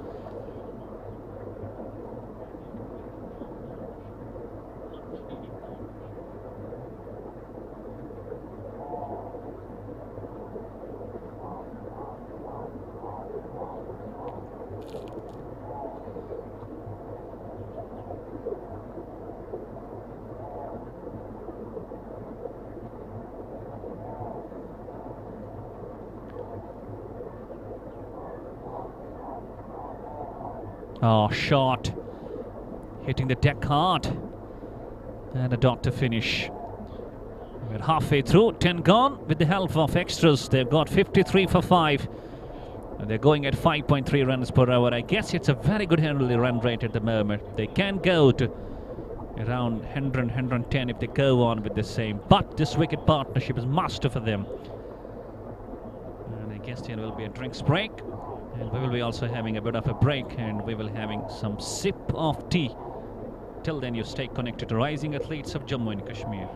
Oh, shot. Hitting the deck hard. And a dot to finish. We're halfway through, 10 gone. With the help of extras, they've got 53 for 5. And they're going at 5.3 runs per hour. I guess it's a very good early run rate at the moment. They can go to around 100, 110 if they go on with the same. But this wicket partnership is must for them. And I guess there will be a drinks break. And we will be also having a bit of a break, and we will having some sip of tea. Till then, you stay connected to Rising Athletes of Jammu and Kashmir.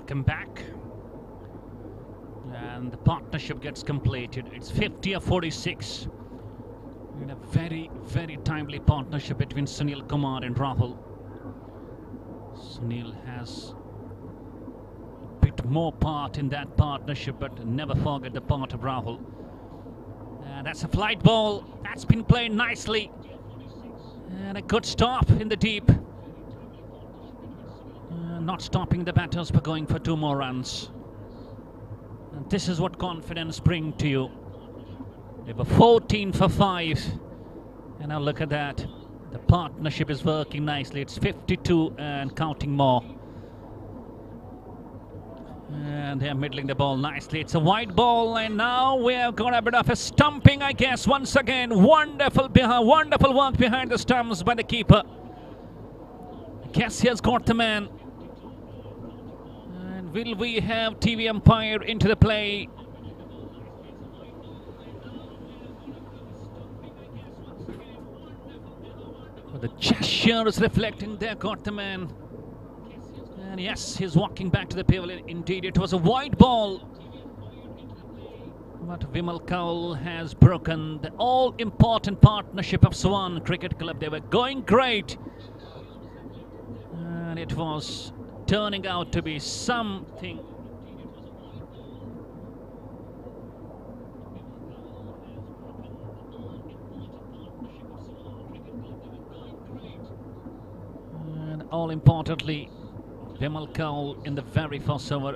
Welcome back. And the partnership gets completed. It's 50 or 46. In a very, very timely partnership between Sunil Kumar and Rahul. Sunil has a bit more part in that partnership, but never forget the part of Rahul. That's a flight ball. That's been played nicely. And a good stop in the deep. Not stopping the batters for going for 2 more runs. And this is what confidence brings to you. They were 14 for 5. And now look at that. The partnership is working nicely. It's 52 and counting more. And they're middling the ball nicely. It's a wide ball, and now we have got a bit of a stumping, I guess, once again. Wonderful work behind the stumps by the keeper. I guess he has got the man. And will we have TV umpire into the play? But the gesture is reflecting there, got the man. And yes, he's walking back to the pavilion. Indeed, it was a wide ball. But Vimal Kaul has broken the all-important partnership of SWAAN Cricket Club. They were going great. And it was turning out to be something. And all importantly, Vimal Kaul in the very first over.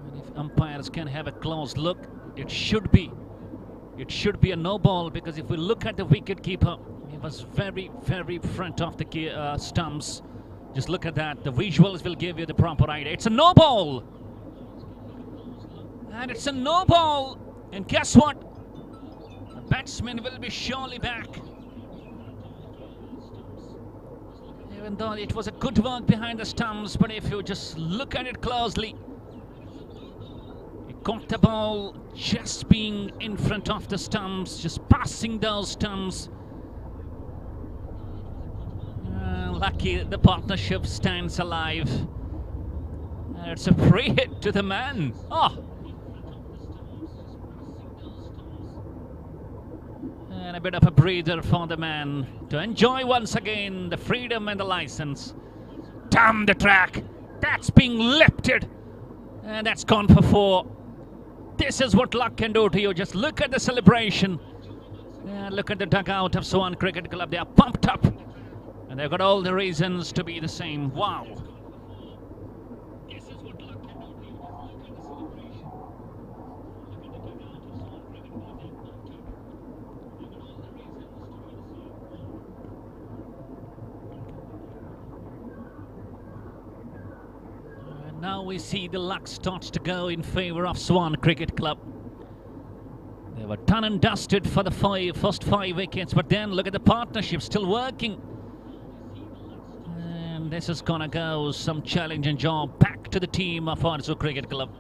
And if umpires can have a close look, it should be a no ball, because if we look at the wicket keeper, he was very, very front of the stumps. Just look at that. The visuals will give you the proper idea. It's a no ball. And it's a no ball. And guess what? The batsman will be surely back. Even though it was a good work behind the stumps, but if you just look at it closely, he caught the ball just being in front of the stumps, just passing those stumps. Lucky the partnership stands alive. It's a free hit to the man. Oh! And a bit of a breather for the man to enjoy once again the freedom and the license. Down the track. That's being lifted. And that's gone for 4. This is what luck can do to you. Just look at the celebration. And look at the dugout of SWAAN Cricket Club. They are pumped up. And they've got all the reasons to be the same. Wow. This is what luck can do to you. Look at the celebration. Now we see the luck starts to go in favour of SWAAN Cricket Club. They were done and dusted for the first 5 wickets, but then look at the partnership still working. And this is gonna go some challenging job back to the team of ORZUV Cricket Club.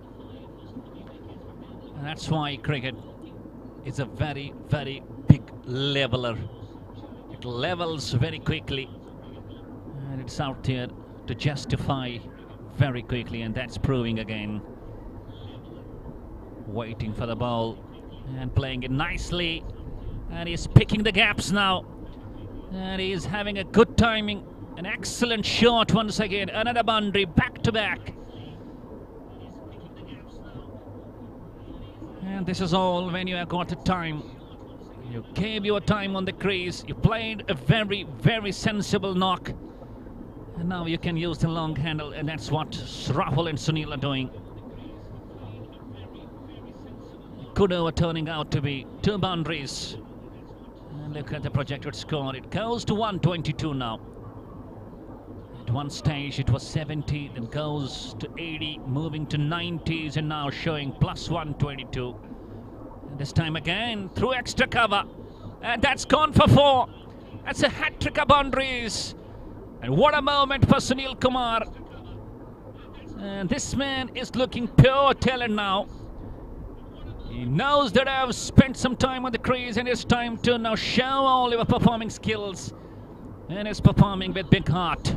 And that's why cricket is a very, very big leveler. It levels very quickly, and it's out there to justify very quickly, and that's proving again. Waiting for the ball and playing it nicely, and he's picking the gaps now, and he's having a good timing. An excellent shot once again, another boundary back to back. And this is all when you have got the time. You gave your time on the crease, you played a very, very sensible knock. And now you can use the long handle, and that's what Rahul and Sunil are doing. Good over turning out to be 2 boundaries. And look at the projected score. It goes to 122 now. At one stage it was 70, then goes to 80, moving to 90s, and now showing plus 122. And this time again through extra cover. And that's gone for 4. That's a hat-trick of boundaries. And what a moment for Sunil Kumar. And this man is looking pure talent now. He knows that I've spent some time on the crease, and it's time to now show all your performing skills. And he's performing with big heart.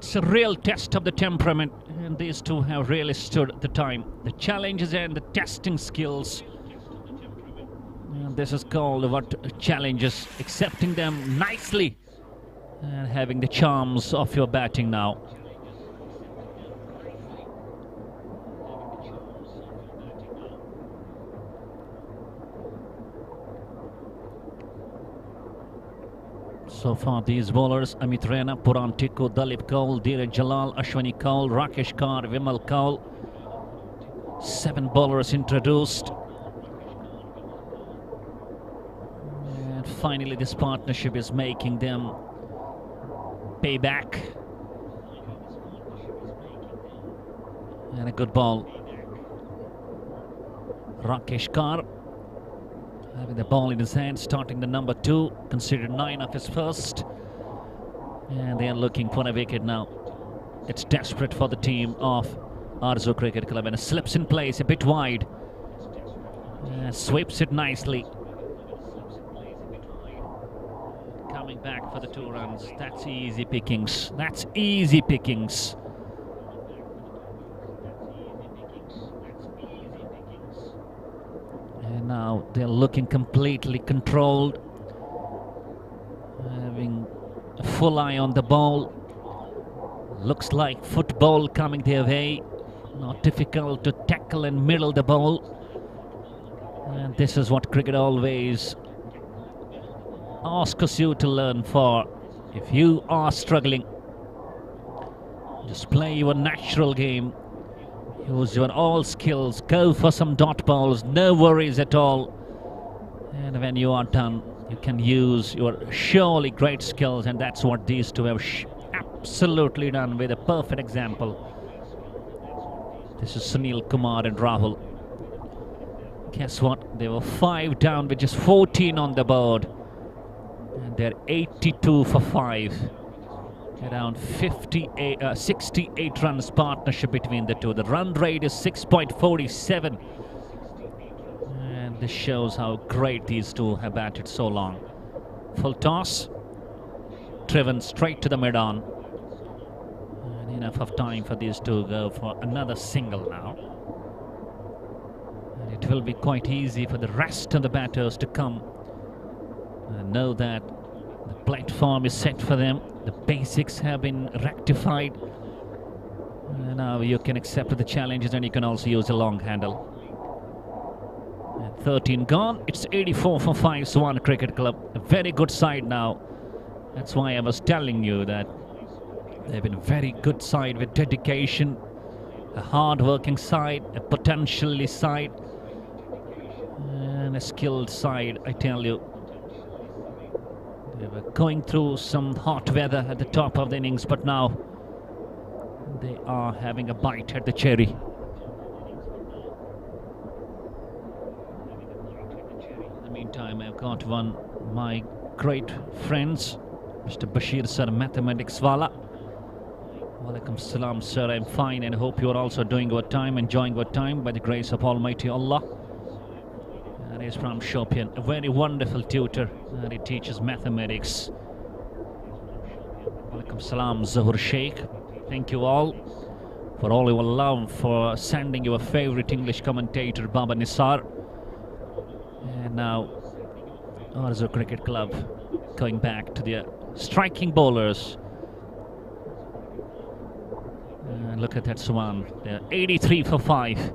That's a real test of the temperament, and these two have really stood the time. The challenges and the testing skills. And this is called what challenges, accepting them nicely and having the charms of your batting now. So far, these bowlers: Amit Raina, Puran Tikku, Dalip Kaul, Dheeraj Jalal, Ashwini Kaul, Rakesh Kar, Vimal Kaul. 7 bowlers introduced. And finally, this partnership is making them pay back. And a good ball. Rakesh Kar having the ball in his hand, starting the number 2, considered 9 of his first. And they are looking for a wicket now. It's desperate for the team of ORZUV Cricket Club, and it slips in place a bit wide. Sweeps it nicely. Coming back for the 2 runs. That's easy pickings. That's easy pickings. And now they're looking completely controlled, having a full eye on the ball. Looks like football coming their way. Not difficult to tackle and middle the ball. And this is what cricket always asks you to learn for. If you are struggling, just play your natural game. Use your all skills. Go for some dot balls. No worries at all. And when you are done, you can use your surely great skills. And that's what these two have absolutely done with a perfect example. This is Sunil Kumar and Rahul. Guess what? They were 5 down with just 14 on the board. And they're 82 for 5. Around 68 runs partnership between the two. The run rate is 6.47. And this shows how great these two have batted so long. Full toss. Driven straight to the mid-on. And enough of time for these two to go for another single now. And it will be quite easy for the rest of the batters to come and know that the platform is set for them. The basics have been rectified. And now you can accept the challenges, and you can also use a long handle. And 13 gone. It's 84 for 5, SWAAN Cricket Club. A very good side now. That's why I was telling you that they've been a very good side with dedication. A hard-working side, a potentially side, and a skilled side, I tell you. They were going through some hot weather at the top of the innings, but now they are having a bite at the cherry. In the meantime, I've got one of my great friends, Mr. Bashir Sir, Mathematics Wala. Walaikum salam, sir. I'm fine and hope you are also doing your time, enjoying your time by the grace of Almighty Allah. And he's from Shopian, a very wonderful tutor, and he teaches mathematics. Walaikum salam, Zuhur Sheikh. Thank you all for all your love, for sending your favorite English commentator, Baba Nisar. And now, ORZUV Cricket Club going back to their striking bowlers. And look at that SWAAN. They're 83 for 5.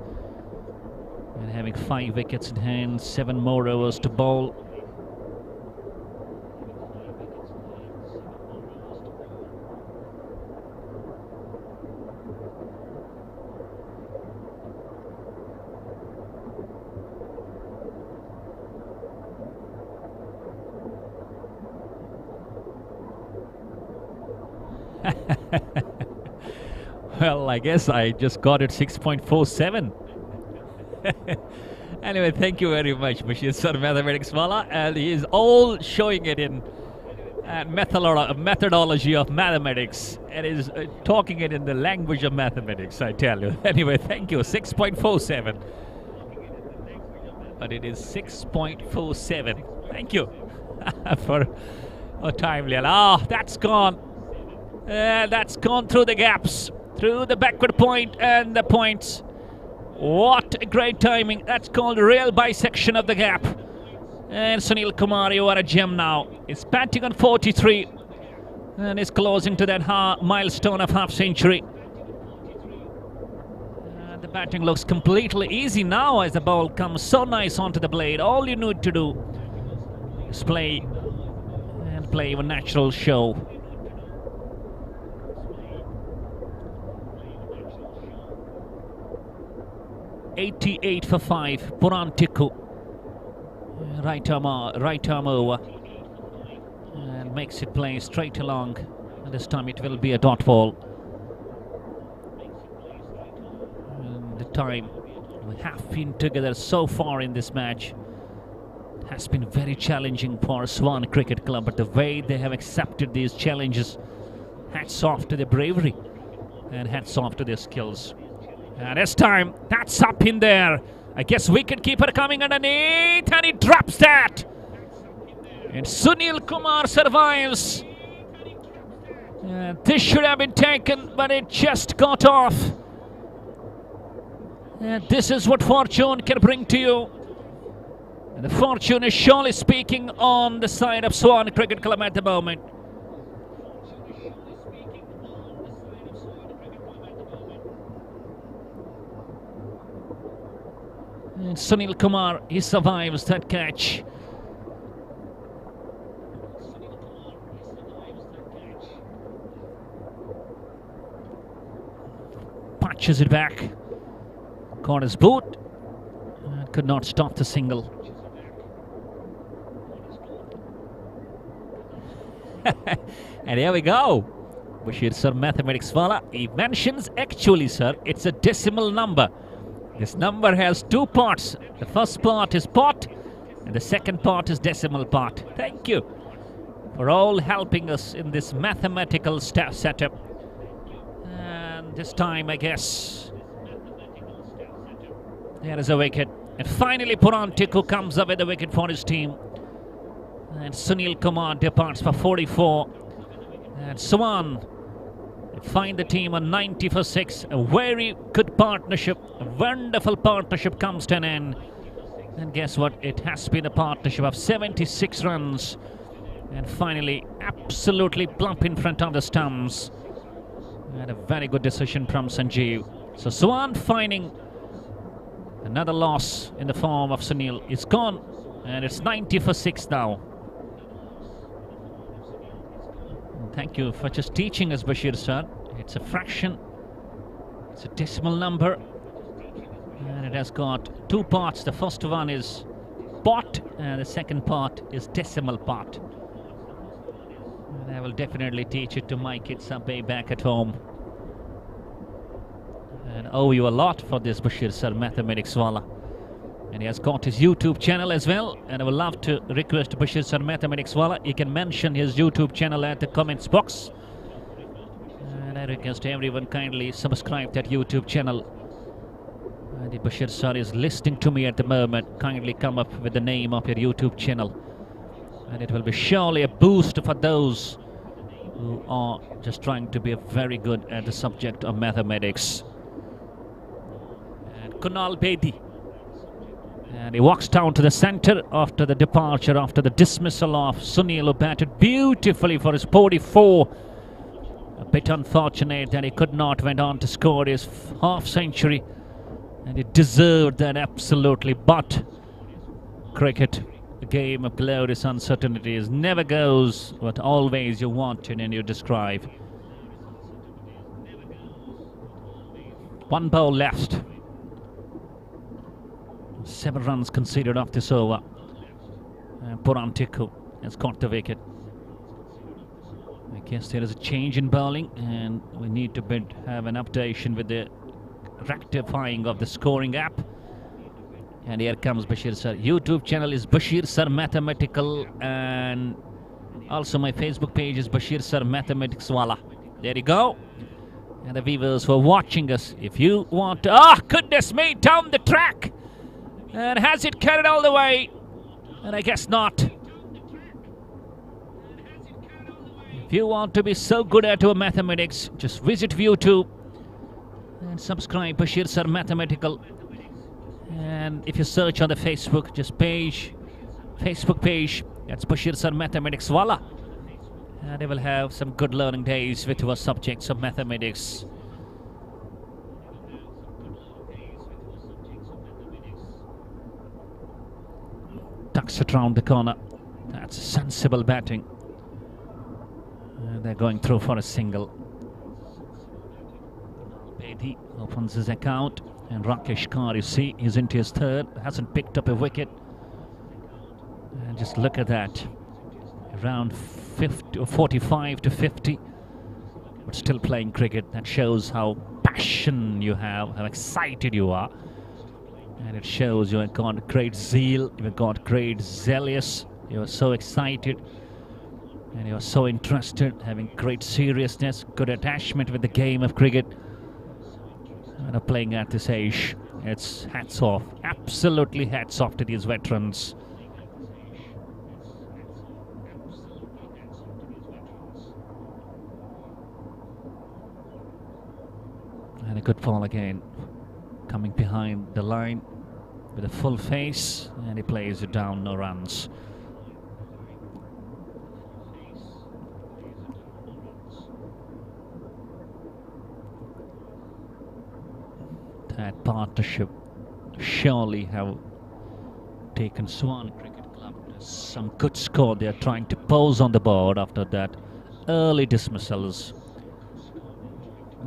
And having 5 wickets in hand, 7 more overs to bowl. Well, I guess I just got it 6.47. Anyway, thank you very much, Bashir Sir, Mathematics Wala, and he is all showing it in methodology of mathematics, and is talking it in the language of mathematics, I tell you. Anyway, thank you. 6.47. But it is 6.47. Thank you for timely. Ah, that's gone. That's gone through the gaps, through the backward point and the points. What a great timing. That's called a real bisection of the gap. And Sunil Kumar, you are a gem now. He's batting on 43 and is closing to that milestone of half century. The batting looks completely easy now as the ball comes so nice onto the blade. All you need to do is play your natural show. .88 for 5, Puran Tikku. Right arm over. And makes it play straight along. And this time it will be a dot ball. And the time we have been together so far in this match has been very challenging for SWAAN Cricket Club, but the way they have accepted these challenges, hats off to their bravery and hats off to their skills. And this time, that's up in there. I guess wicketkeeper coming underneath, and he drops that. And Sunil Kumar survives. This should have been taken, but it just got off. And this is what fortune can bring to you. And the fortune is surely speaking on the side of SWAAN Cricket Club at the moment. And Sunil Kumar, he survives that catch. Punches it back. Caught his boot. And could not stop the single. And here we go. Bashir Sir Mathematics Wala. He mentions actually, sir, it's a decimal number. This number has two parts. The first part is pot, and the second part is decimal part. Thank you for all helping us in this mathematical setup. And this time, I guess, there is a wicket. And finally, Puran Tikku comes up with a wicket for his team. And Sunil Kumar departs for 44. And SWAAN find the team on 90 for 6. A very good partnership. A wonderful partnership comes to an end. And guess what? It has been a partnership of 76 runs. And finally, absolutely plump in front of the stumps. And a very good decision from Sanjeev. So SWAAN finding another loss in the form of Sunil. It's gone. And it's 90 for 6 now. Thank you for just teaching us, Bashir sir. It's a fraction. It's a decimal number. And it has got two parts. The first one is pot, and the second part is decimal part. And I will definitely teach it to my kids someday back at home. And owe you a lot for this, Bashir sir, Mathematics Wala. And he has got his YouTube channel as well. And I would love to request Bashir sir, Mathematics Wala. You can mention his YouTube channel at the comments box. And I request everyone kindly subscribe that YouTube channel. And if Bashir sir is listening to me at the moment, kindly come up with the name of your YouTube channel. And it will be surely a boost for those who are just trying to be very good at the subject of mathematics. And Kunal Bedi. And he walks down to the center after the departure, after the dismissal of Sunil, who batted beautifully for his 44. A bit unfortunate that he could not went on to score his half century. And he deserved that absolutely. But cricket, a game of glorious uncertainties, never goes what always you want and you describe. One ball left. 7 runs conceded off this over. And Puran Tikku has got the wicket. I guess there is a change in bowling, and we need to have an updation with the rectifying of the scoring app. And here comes Bashir sir. YouTube channel is Bashir Sir Mathematical, and also my Facebook page is Bashir Sir Mathematics Wala. There you go. And the viewers who are watching us, if you want to, oh goodness me, down the track. And has it carried all the way? And I guess not. If you want to be so good at your mathematics, just visit YouTube and subscribe Bashir Sir Mathematical. And if you search on the Facebook, just Facebook page, that's Bashir Sir Mathematics Wala. And they will have some good learning days with your subjects of mathematics. Tucks it round the corner. That's sensible batting. They're going through for a single. Bedi opens his account, and Rakesh Kar, you see, he's into his third, hasn't picked up a wicket. And just look at that, around 50, 45 to 50, but still playing cricket. That shows how passion you have, how excited you are. And it shows you have got great zeal, you've got great zealous, you are so excited. And you're so interested, having great seriousness, good attachment with the game of cricket. And playing at this age, it's hats off, absolutely hats off to these veterans. And a good ball again, coming behind the line with a full face, and he plays it down, no runs. That partnership surely have taken SWAAN Cricket Club to some good score. They are trying to pose on the board after that early dismissals.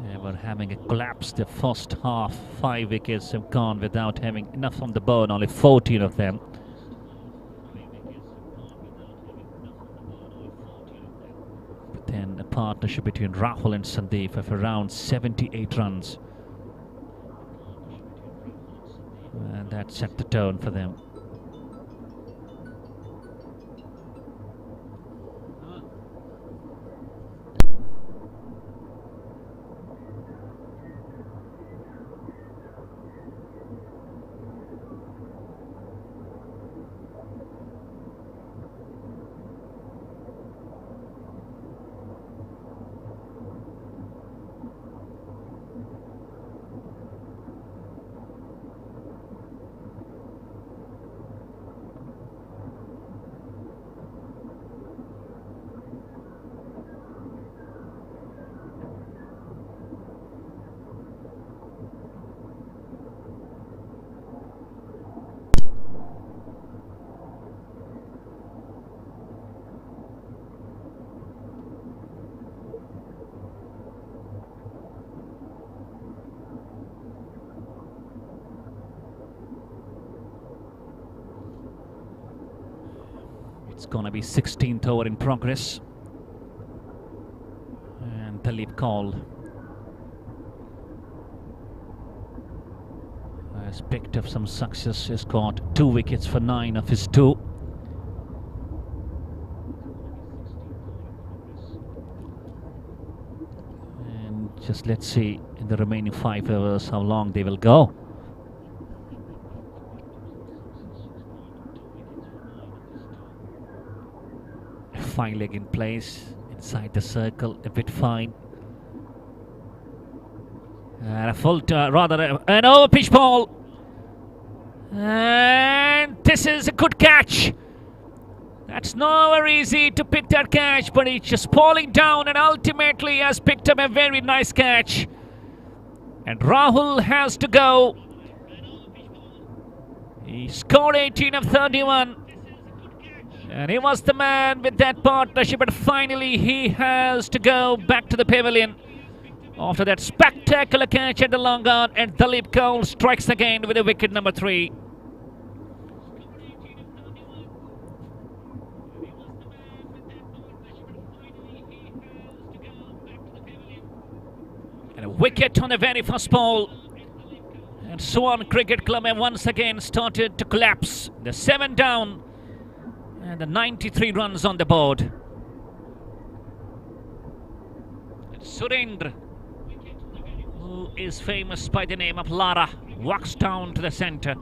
They were having a collapse. The first half, 5 wickets have gone without having enough on the board, only 14 of them. But then a partnership between Rahul and Sandeep of around 78 runs. And that set the tone for them. It's going to be 16th over in progress. And Dalip Kaul has picked up some success. He's got 2 wickets for 9 of his 2. And just let's see in the remaining 5 overs how long they will go. Fine leg in place, inside the circle, a bit fine. And a full, an over pitch ball. And this is a good catch. That's not very easy to pick that catch, but he's just falling down and ultimately has picked up a very nice catch. And Rahul has to go. He scored 18 of 31. And he was the man with that partnership, but finally he has to go back to the pavilion after that spectacular catch at the long on, and Dalip Kaul strikes again with a wicket number 3. And a wicket on the very first ball. And SWAAN Cricket Club have once again started to collapse. The 7 down. And the 93 runs on the board. Surendra, who is famous by the name of Lara, walks down to the centre.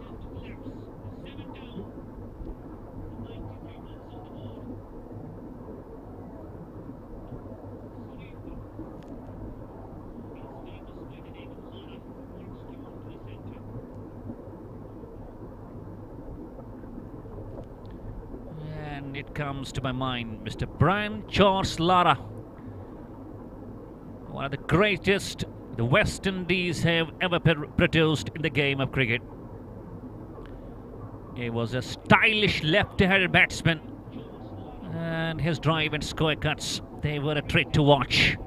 it comes to my mind Mr. Brian Charles Lara, one of the greatest the West Indies have ever produced in the game of cricket. He was a stylish left-handed batsman, and his drive and square cuts, they were a treat to watch.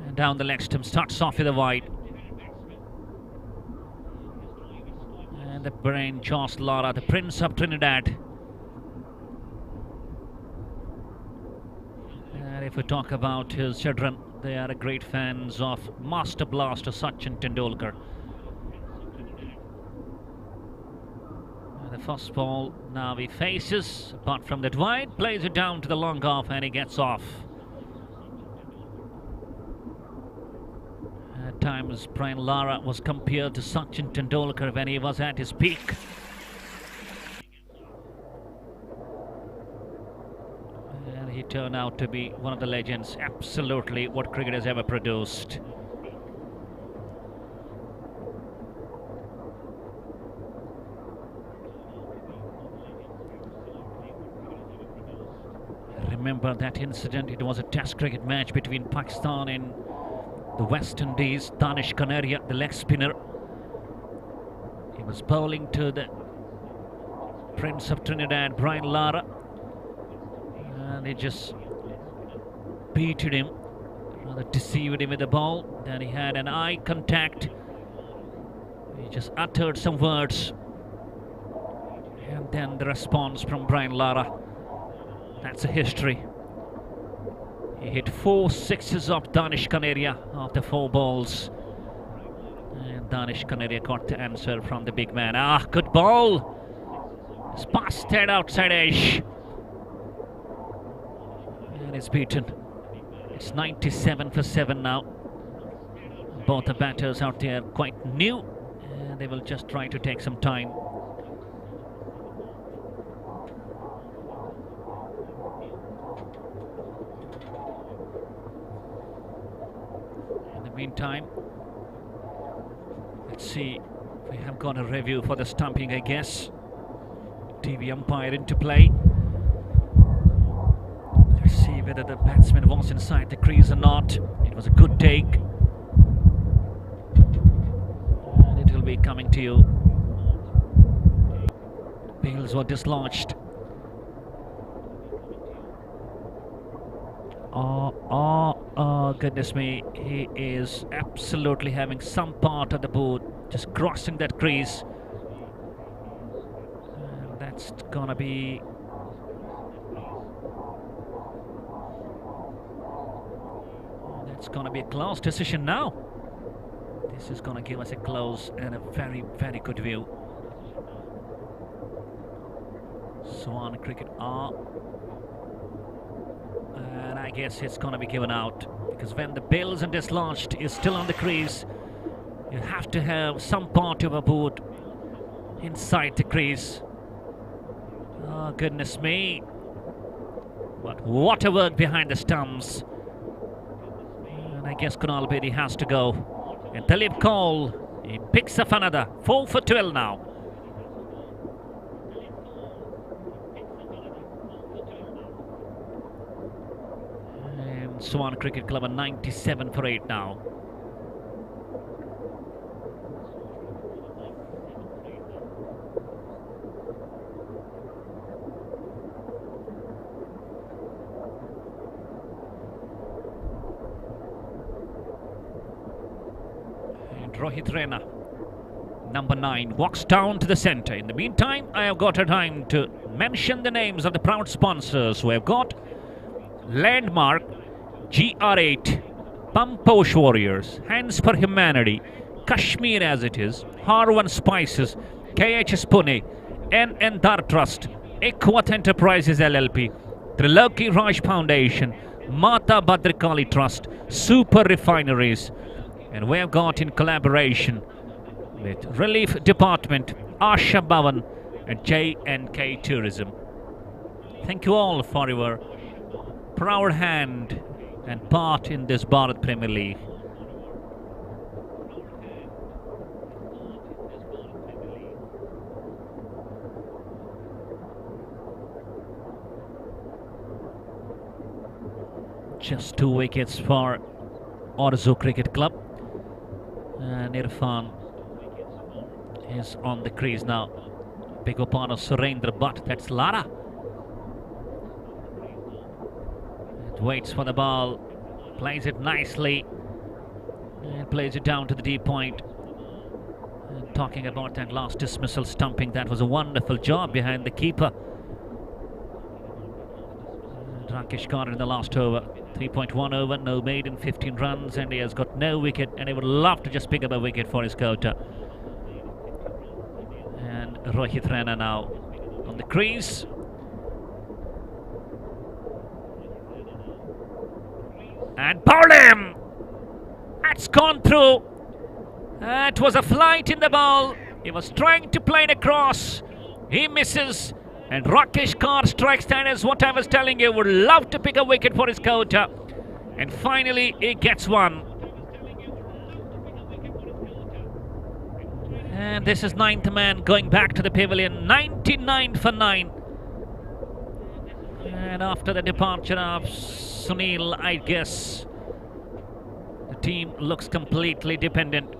And down the leg stump, starts off with a wide. And the Brian Charles Lara, the Prince of Trinidad. And if we talk about his children, they are great fans of Master Blaster Sachin Tendulkar. And the first ball now he faces, apart from that wide, plays it down to the long off and he gets off. At times Brian Lara was compared to Sachin Tendulkar when he was at his peak. He turned out to be one of the legends, absolutely what cricket has ever produced. Remember that incident? It was a test cricket match between Pakistan and the West Indies. Danish Kanaria, the leg spinner, he was bowling to the Prince of Trinidad, Brian Lara. And he just beated him, rather deceived him with the ball. Then he had an eye contact. He just uttered some words. And then the response from Brian Lara. That's a history. He hit 4 sixes of Danish Kanaria after 4 balls. And Danish Kanaria got the answer from the big man. Ah, good ball. It's past head outside edge. Is beaten. It's 97 for 7 now. Both the batters out there quite new, and they will just try to take some time. In the meantime, let's see if we have got a review for the stumping, I guess. TV umpire into play. Let's see whether the batsman was inside the crease or not. It was a good take. And it will be coming to you. Bails were dislodged. Oh, goodness me. He is absolutely having some part of the boot just crossing that crease. And that's gonna be... It's going to be a close decision now. This is going to give us a close and a very, very good view. SWAAN cricket R. And I guess it's going to be given out. Because when the bail isn't dislodged, is still on the crease. You have to have some part of a boot inside the crease. Oh, goodness me. But what a work behind the stumps. I guess Kunal Bedi has to go. And Talib Kaul, he picks up another. 4 for 12 now. And SWAAN Cricket Club are 97 for 8 now. Rohit Rena, number 9, walks down to the centre. In the meantime, I have got a time to mention the names of the proud sponsors who have got Landmark, GR8, Pamposh Warriors, Hands for Humanity, Kashmir as it is, Harwan Spices, KHS Pune, NN Dar Trust, Equat Enterprises LLP, Triloki Raj Foundation, Mata Bhadrakali Trust, Super Refineries. And we have got in collaboration with Relief Department, Asha Bhavan and J&K Tourism. Thank you all for your proud hand and part in this Bharat Premier League. Just 2 wickets for ORZUV Cricket Club. And Irfan is on the crease now. Big upon of Surendra Butt. That's Lara. It waits for the ball. Plays it nicely. And plays it down to the deep point. And talking about that last dismissal stumping, that was a wonderful job behind the keeper. And Rakesh Khan in the last over. 3.1 over, no maiden, 15 runs, and he has got no wicket, and he would love to just pick up a wicket for his quota. And Rohit Rana now on the crease. And bowled him! That's gone through. It was a flight in the ball. He was trying to play it across. He misses. And Rakesh Khan strikes. That is what I was telling you. Would love to pick a wicket for his quota. And finally, he gets one. And this is ninth man going back to the pavilion. 99 for 9. And after the departure of Sunil, I guess the team looks completely dependent.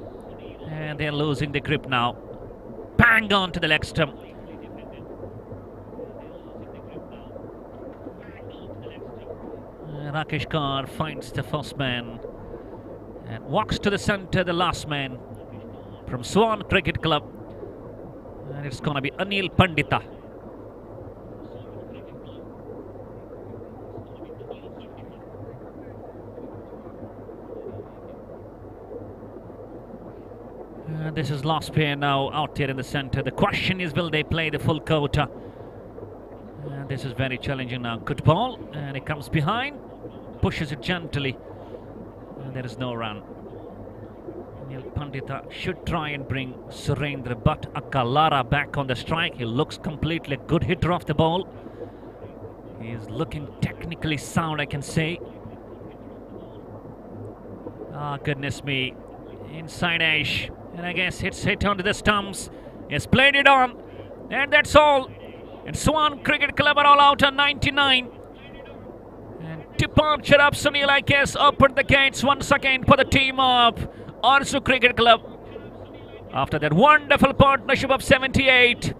And they're losing the grip now. Bang on to the leg stump. Rakesh Khan finds the first man and walks to the centre, the last man from SWAAN Cricket Club. And it's going to be Anil Pandita. This is last pair now out here in the centre. The question is, will they play the full quota? And this is very challenging now. Good ball, and it comes behind. Pushes it gently, and there is no run. Anil Pandita should try and bring Surendra Butt Akalara back on the strike. He looks completely a good hitter off the ball. He is looking technically sound, I can say. Ah, goodness me. Inside edge, and I guess it's hit onto the stumps. He has played it on, and that's all. And SWAAN Cricket Club are all out on 99. Departure of Sunil, I guess, opened the gates once again for the team of ORZUV Cricket Club. After that wonderful partnership of 78,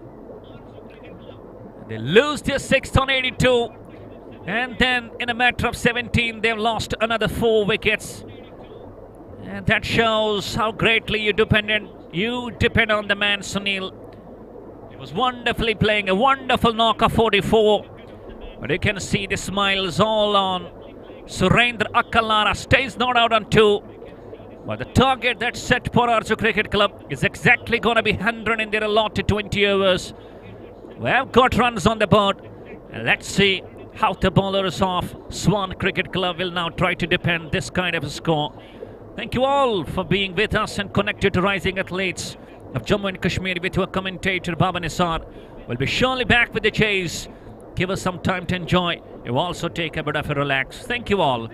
they lose their 6th on 82. And then in a matter of 17, they've lost another 4 wickets. And that shows how greatly you depend on the man Sunil. He was wonderfully playing a wonderful knock of 44. But you can see the smiles all on Surendra Akalara. Stays not out on 2. But the target that's set for ORZUV Cricket Club is exactly going to be 100 in their allotted 20 overs. We have got runs on the board. And let's see how the bowlers of SWAAN Cricket Club will now try to defend this kind of a score. Thank you all for being with us and connected to Rising Athletes of Jammu and Kashmir with your commentator Baba Nisar. We'll be surely back with the chase. Give us some time to enjoy. You also take a bit of a relax. Thank you all.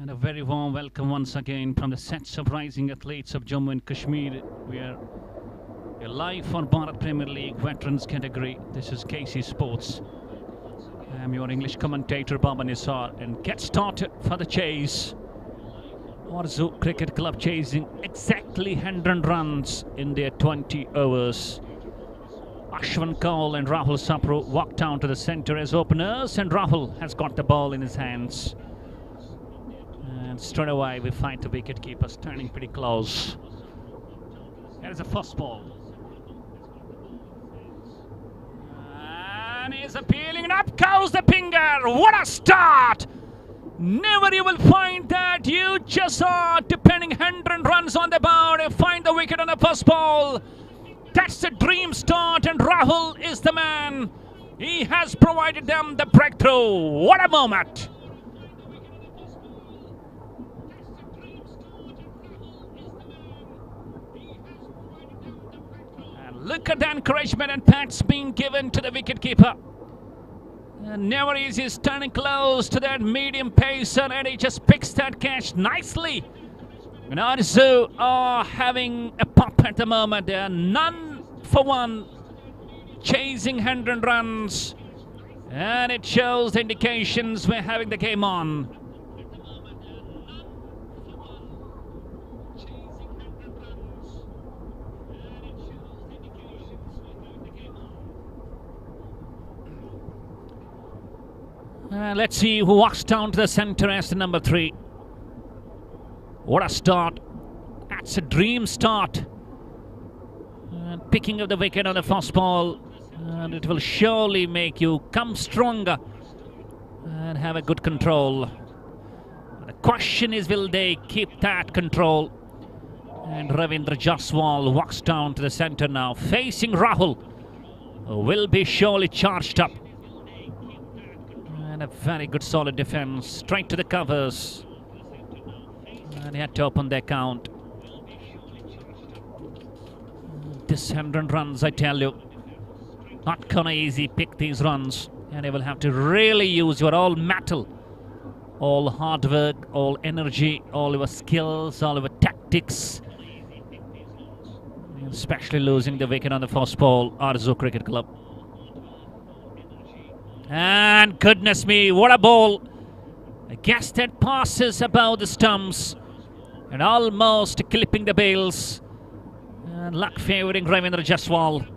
And a very warm welcome once again from the sets of rising athletes of Jammu and Kashmir. We are live on Bharat Premier League Veterans category. This is KC Sports. I'm your English commentator Baba Nisar, and get started for the chase. ORZUV Cricket Club chasing exactly 100 runs in their 20 overs. Ashwin Kaul and Rahul Sapru walk down to the centre as openers, and Rahul has got the ball in his hands. And straight away we find the wicket-keeper standing pretty close. Here is the first ball. And he's appealing, and up goes the finger. What a start! Never you will find that. You just are depending 100 runs on the board and find the wicket on the first ball. That's a dream start, and Rahul is the man. He has provided them the breakthrough. What a moment! And look at the encouragement and pats being given to the wicketkeeper. And never is he standing close to that medium pacer, and he just picks that catch nicely. And ORZUV are having a pop at the moment. They are none for one, chasing 100 runs. And it shows the indications we're having the game on. Let's see who walks down to the centre as the number 3. What a start. That's a dream start. And picking up the wicket on the first ball. And it will surely make you come stronger and have a good control. The question is, will they keep that control? And Ravindra Jaiswal walks down to the centre now, facing Rahul, who will be surely charged up. And a very good solid defence, straight to the covers. And he had to open their count. This 100 runs, I tell you, not gonna easy pick these runs. And you will have to really use your all mettle, all hard work, all energy, all your skills, all your tactics. And especially losing the wicket on the first ball, ORZUV Cricket Club. And goodness me, what a ball. I guess that passes above the stumps and almost clipping the bails. And luck favouring Ravindra Jaiswal.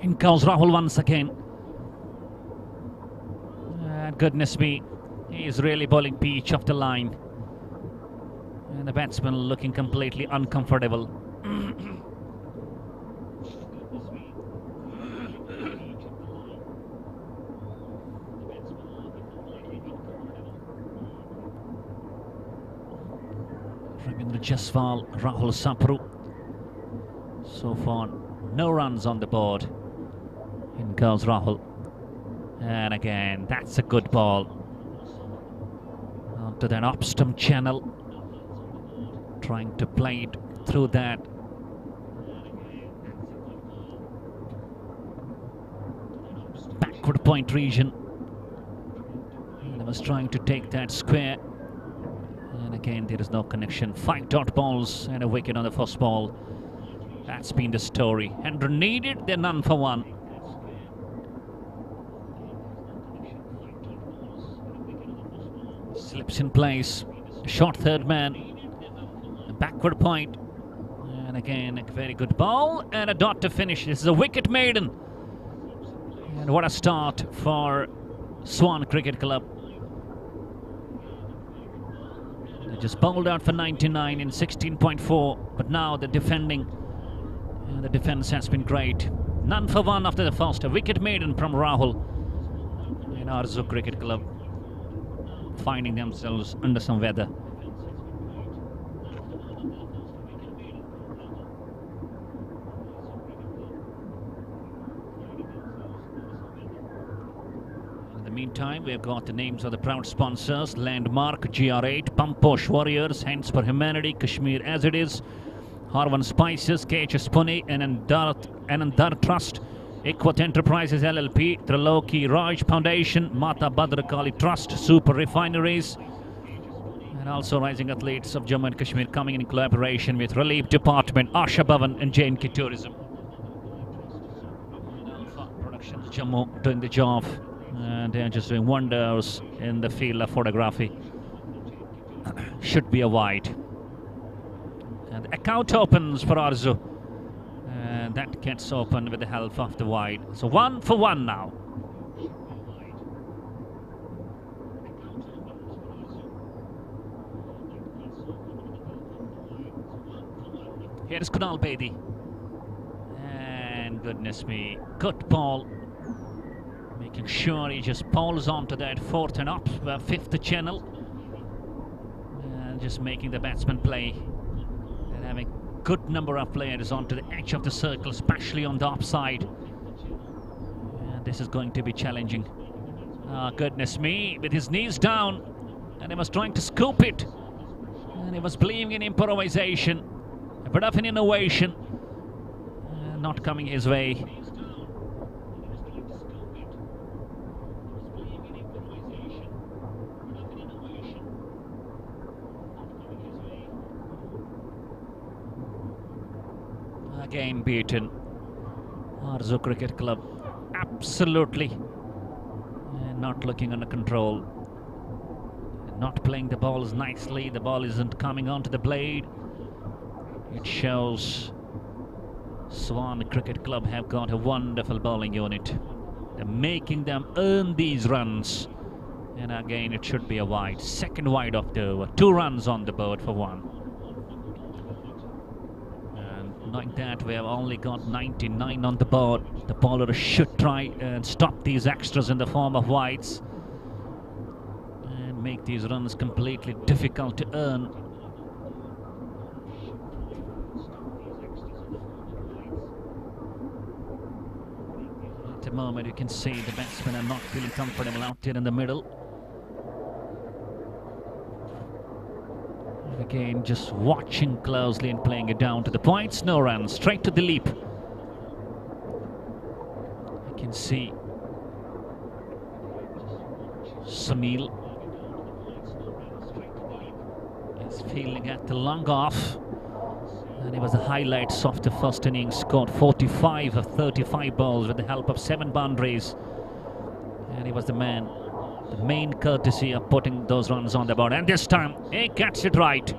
In comes Rahul once again. And goodness me, he is really bowling peach off the line. And the batsman looking completely uncomfortable. Ravindra Jaiswal, Rahul Sapru. So far, no runs on the board. In goes Rahul. And again, that's a good ball. Onto that off-stump channel. Trying to play it through that. Backward point region. And I was trying to take that square. And again, there is no connection. 5 dot balls and a wicket on the first ball. That's been the story. 100 needed, they're none for one. Slips in place. Short third man. A backward point. And again, a very good ball. And a dot to finish. This is a wicket maiden. And what a start for SWAAN Cricket Club. They just bowled out for 99 in 16.4. But now the defending. And the defence has been great. None for one after the first. A wicket maiden from Rahul in ORZUV Cricket Club, finding themselves under some weather. meantime, we've got the names of the proud sponsors: Landmark, GR8, Pamposh Warriors, Hands for Humanity, Kashmir As It Is, Harvan Spices, KHS Pune, Anandar Trust, Equat Enterprises LLP, Triloki Raj Foundation, Mata Bhadrakali Trust, Super Refineries, and also Rising Athletes of Jammu and Kashmir coming in collaboration with Relief Department, Asha Bhavan and J&K Tourism. Alpha Productions Jammu doing the job, and they're just doing wonders in the field of photography. Should be a wide. And the account opens for ORZUV, and that gets open with the help of the wide. So 1 for 1 now. Here's Kunal Bedi. And goodness me, good ball. Making sure he just pulls onto that fourth and up, fifth channel. And just making the batsman play. And having good number of players onto the edge of the circle, especially on the upside. And this is going to be challenging. Goodness me, with his knees down. And he was trying to scoop it. And he was believing in improvisation. A bit of an innovation, not coming his way. Again beaten. ORZUV Cricket Club absolutely not looking under control. Not playing the balls nicely. The ball isn't coming onto the blade. It shows SWAAN Cricket Club have got a wonderful bowling unit. They're making them earn these runs. And again, it should be a wide. Second wide of the over. 2 runs on the board for 1. And like that, we have only got 99 on the board. The bowler should try and stop these extras in the form of wides. And make these runs completely difficult to earn. At the moment, you can see the batsmen are not feeling comfortable out there in the middle. And again, just watching closely and playing it down to the points. No runs, straight to the leap. You can see Sunil is feeling at the long off. And it was the highlights of the first innings. Scored 45 of 35 balls with the help of 7 boundaries. And he was the man, the main courtesy of putting those runs on the board. And this time, he gets it right.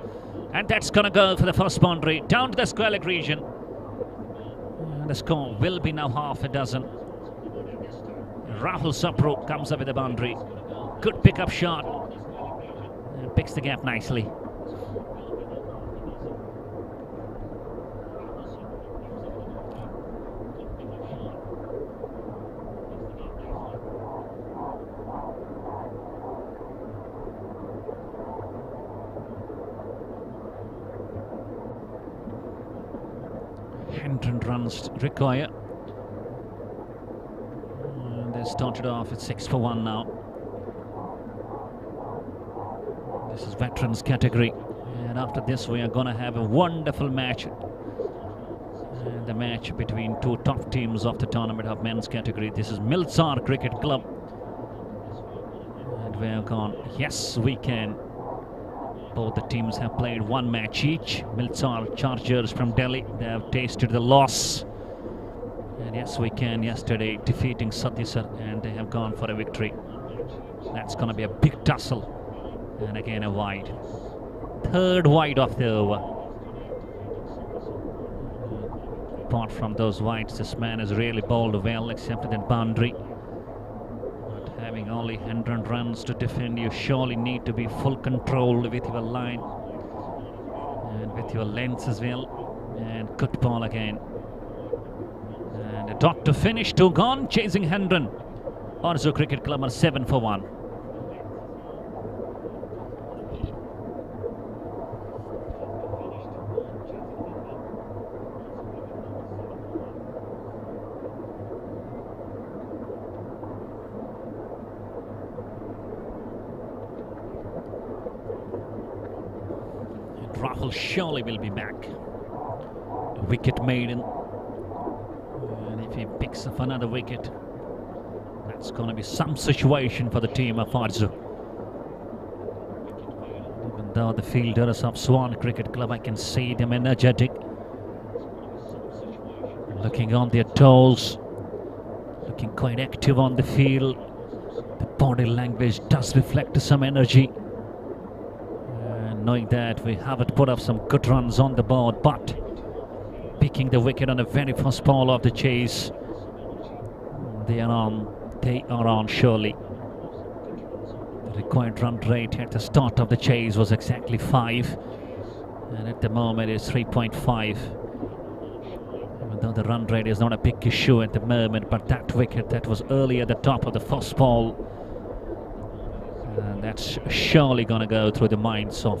And that's going to go for the first boundary down to the square leg region. And the score will be now half a dozen. Rahul Sapru comes up with the boundary. Good pick-up shot. And picks the gap nicely. Runs require. And they started off at 6 for 1 now. This is veterans category, and after this we are going to have a wonderful match. And the match between 2 top teams of the tournament of men's category. This is Milsar Cricket Club, and we have gone yes we can. Both the teams have played 1 match each. Milsar Chargers from Delhi, they have tasted the loss. And yes, we can yesterday defeating Satisar, and they have gone for a victory. That's going to be a big tussle. And again, a wide. 3rd wide of the over. Apart from those wides, this man has really bowled well, except that boundary. Having only 100 runs to defend, you surely need to be full control with your line and with your length as well. And good ball again. And a dot to finish, 2 gone, chasing 100. ORZUV Cricket Club are 7 for 1. Rahul surely will be back. Wicket maiden. And if he picks up another wicket, that's going to be some situation for the team of ORZUV. Even though the fielders of SWAAN Cricket Club, I can see them energetic, looking on their toes, looking quite active on the field. The body language does reflect some energy. And knowing that we haven't put up some good runs on the board, but picking the wicket on the very first ball of the chase, they are on surely. The required run rate at the start of the chase was exactly 5, and at the moment it's 3.5. Even though the run rate is not a big issue at the moment, but that wicket that was early at the top of the first ball, and that's surely going to go through the minds of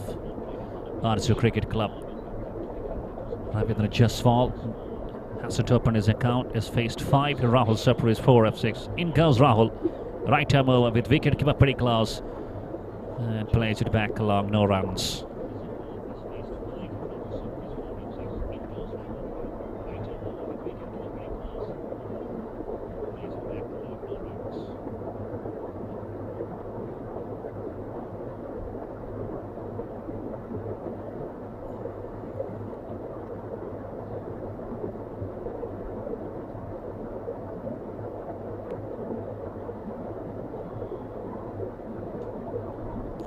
ORZUV Cricket Club. Ravindra Jaiswal has to open his account, has faced 5. Rahul Sapru is 4 of 6. In goes Rahul. Right arm over with wicket keeper pretty close, and plays it back along, no runs.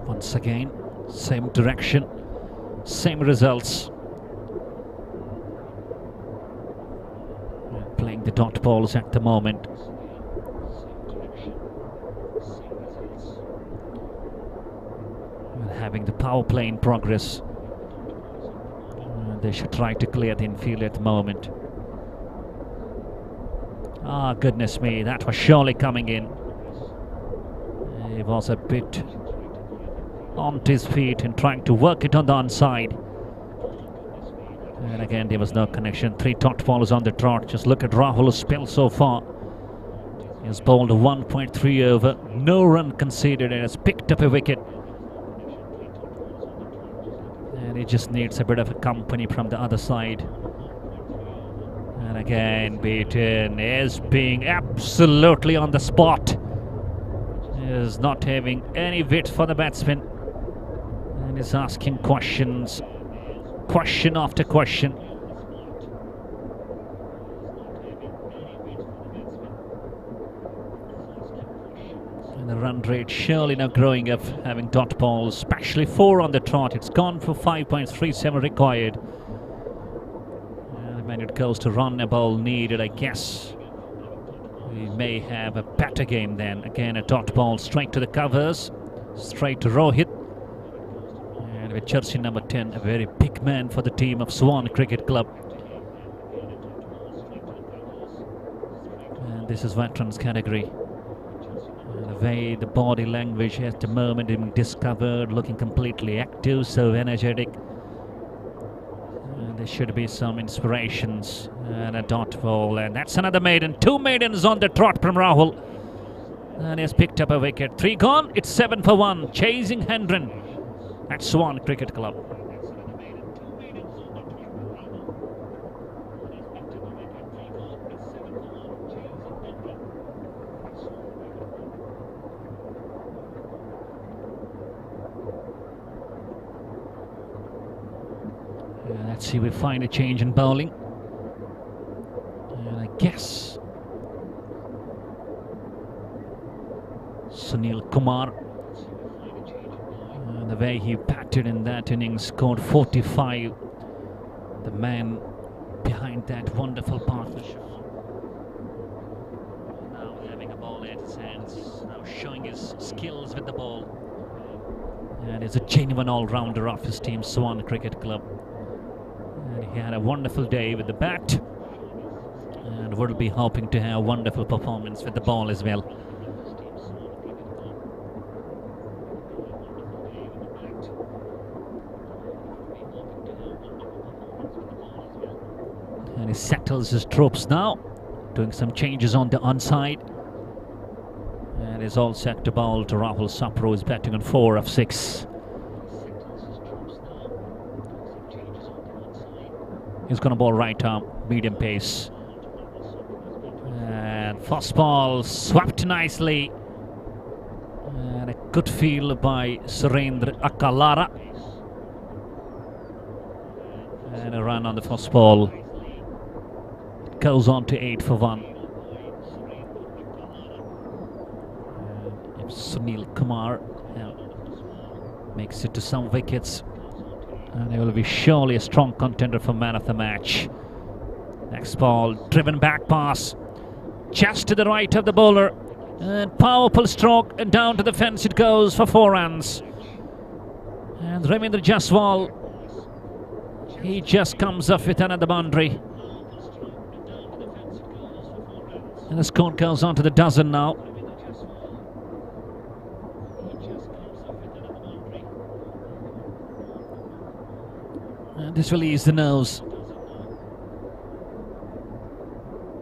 Once again, same direction, same results. Playing the dot balls at the moment. And having the power play in progress. They should try to clear the infield at the moment. Ah, goodness me, that was surely coming in. He was a bit on his feet and trying to work it on the onside. And again, there was no connection. 3 dot balls on the trot. Just look at Rahul's spell so far. He has bowled a 1.3 over, no run conceded, and has picked up a wicket. And he just needs a bit of a company from the other side. And again, beaten, is being absolutely on the spot. Is not having any wit for the batsman. And is asking questions, question after question. And the run rate surely now growing up, having dot balls, especially 4 on the trot. It's gone for 5.37 required. And when it goes to run a ball needed, I guess we may have a better game then. Again, a dot ball straight to the covers, straight to Rohit. And with jersey number 10, a very big man for the team of SWAAN Cricket Club. And this is veterans category. And the way the body language at the moment being discovered, looking completely active, so energetic. And there should be some inspirations. And a dot ball, and that's another maiden. 2 maidens on the trot from Rahul. And he has picked up a wicket. 3 gone, it's 7 for 1. Chasing Hendren at SWAAN Cricket Club. Let's see, we find a change in bowling. And I guess Sunil Kumar, the way he batted in that innings, scored 45. The man behind that wonderful partnership. Now having a ball at his hands, now showing his skills with the ball. And is a genuine all-rounder of his team, SWAAN Cricket Club. And he had a wonderful day with the bat. And we'll be hoping to have a wonderful performance with the ball as well. And he settles his troops now, doing some changes on the onside. And is all set to bowl to Rahul Sapru, is batting on 4 of 6. He's going to bowl right arm, medium pace. And first ball swept nicely. And a good field by Surendra Akalara. And a run on the first ball. It goes on to 8 for 1. And if Sunil Kumar makes it to some wickets, and he will be surely a strong contender for man of the match. Next ball, driven back pass, just to the right of the bowler, and powerful stroke, and down to the fence it goes for 4 runs. And Ravindra Jaiswal, he just comes up with another boundary. And the score goes on to the dozen now. And this will ease the nerves.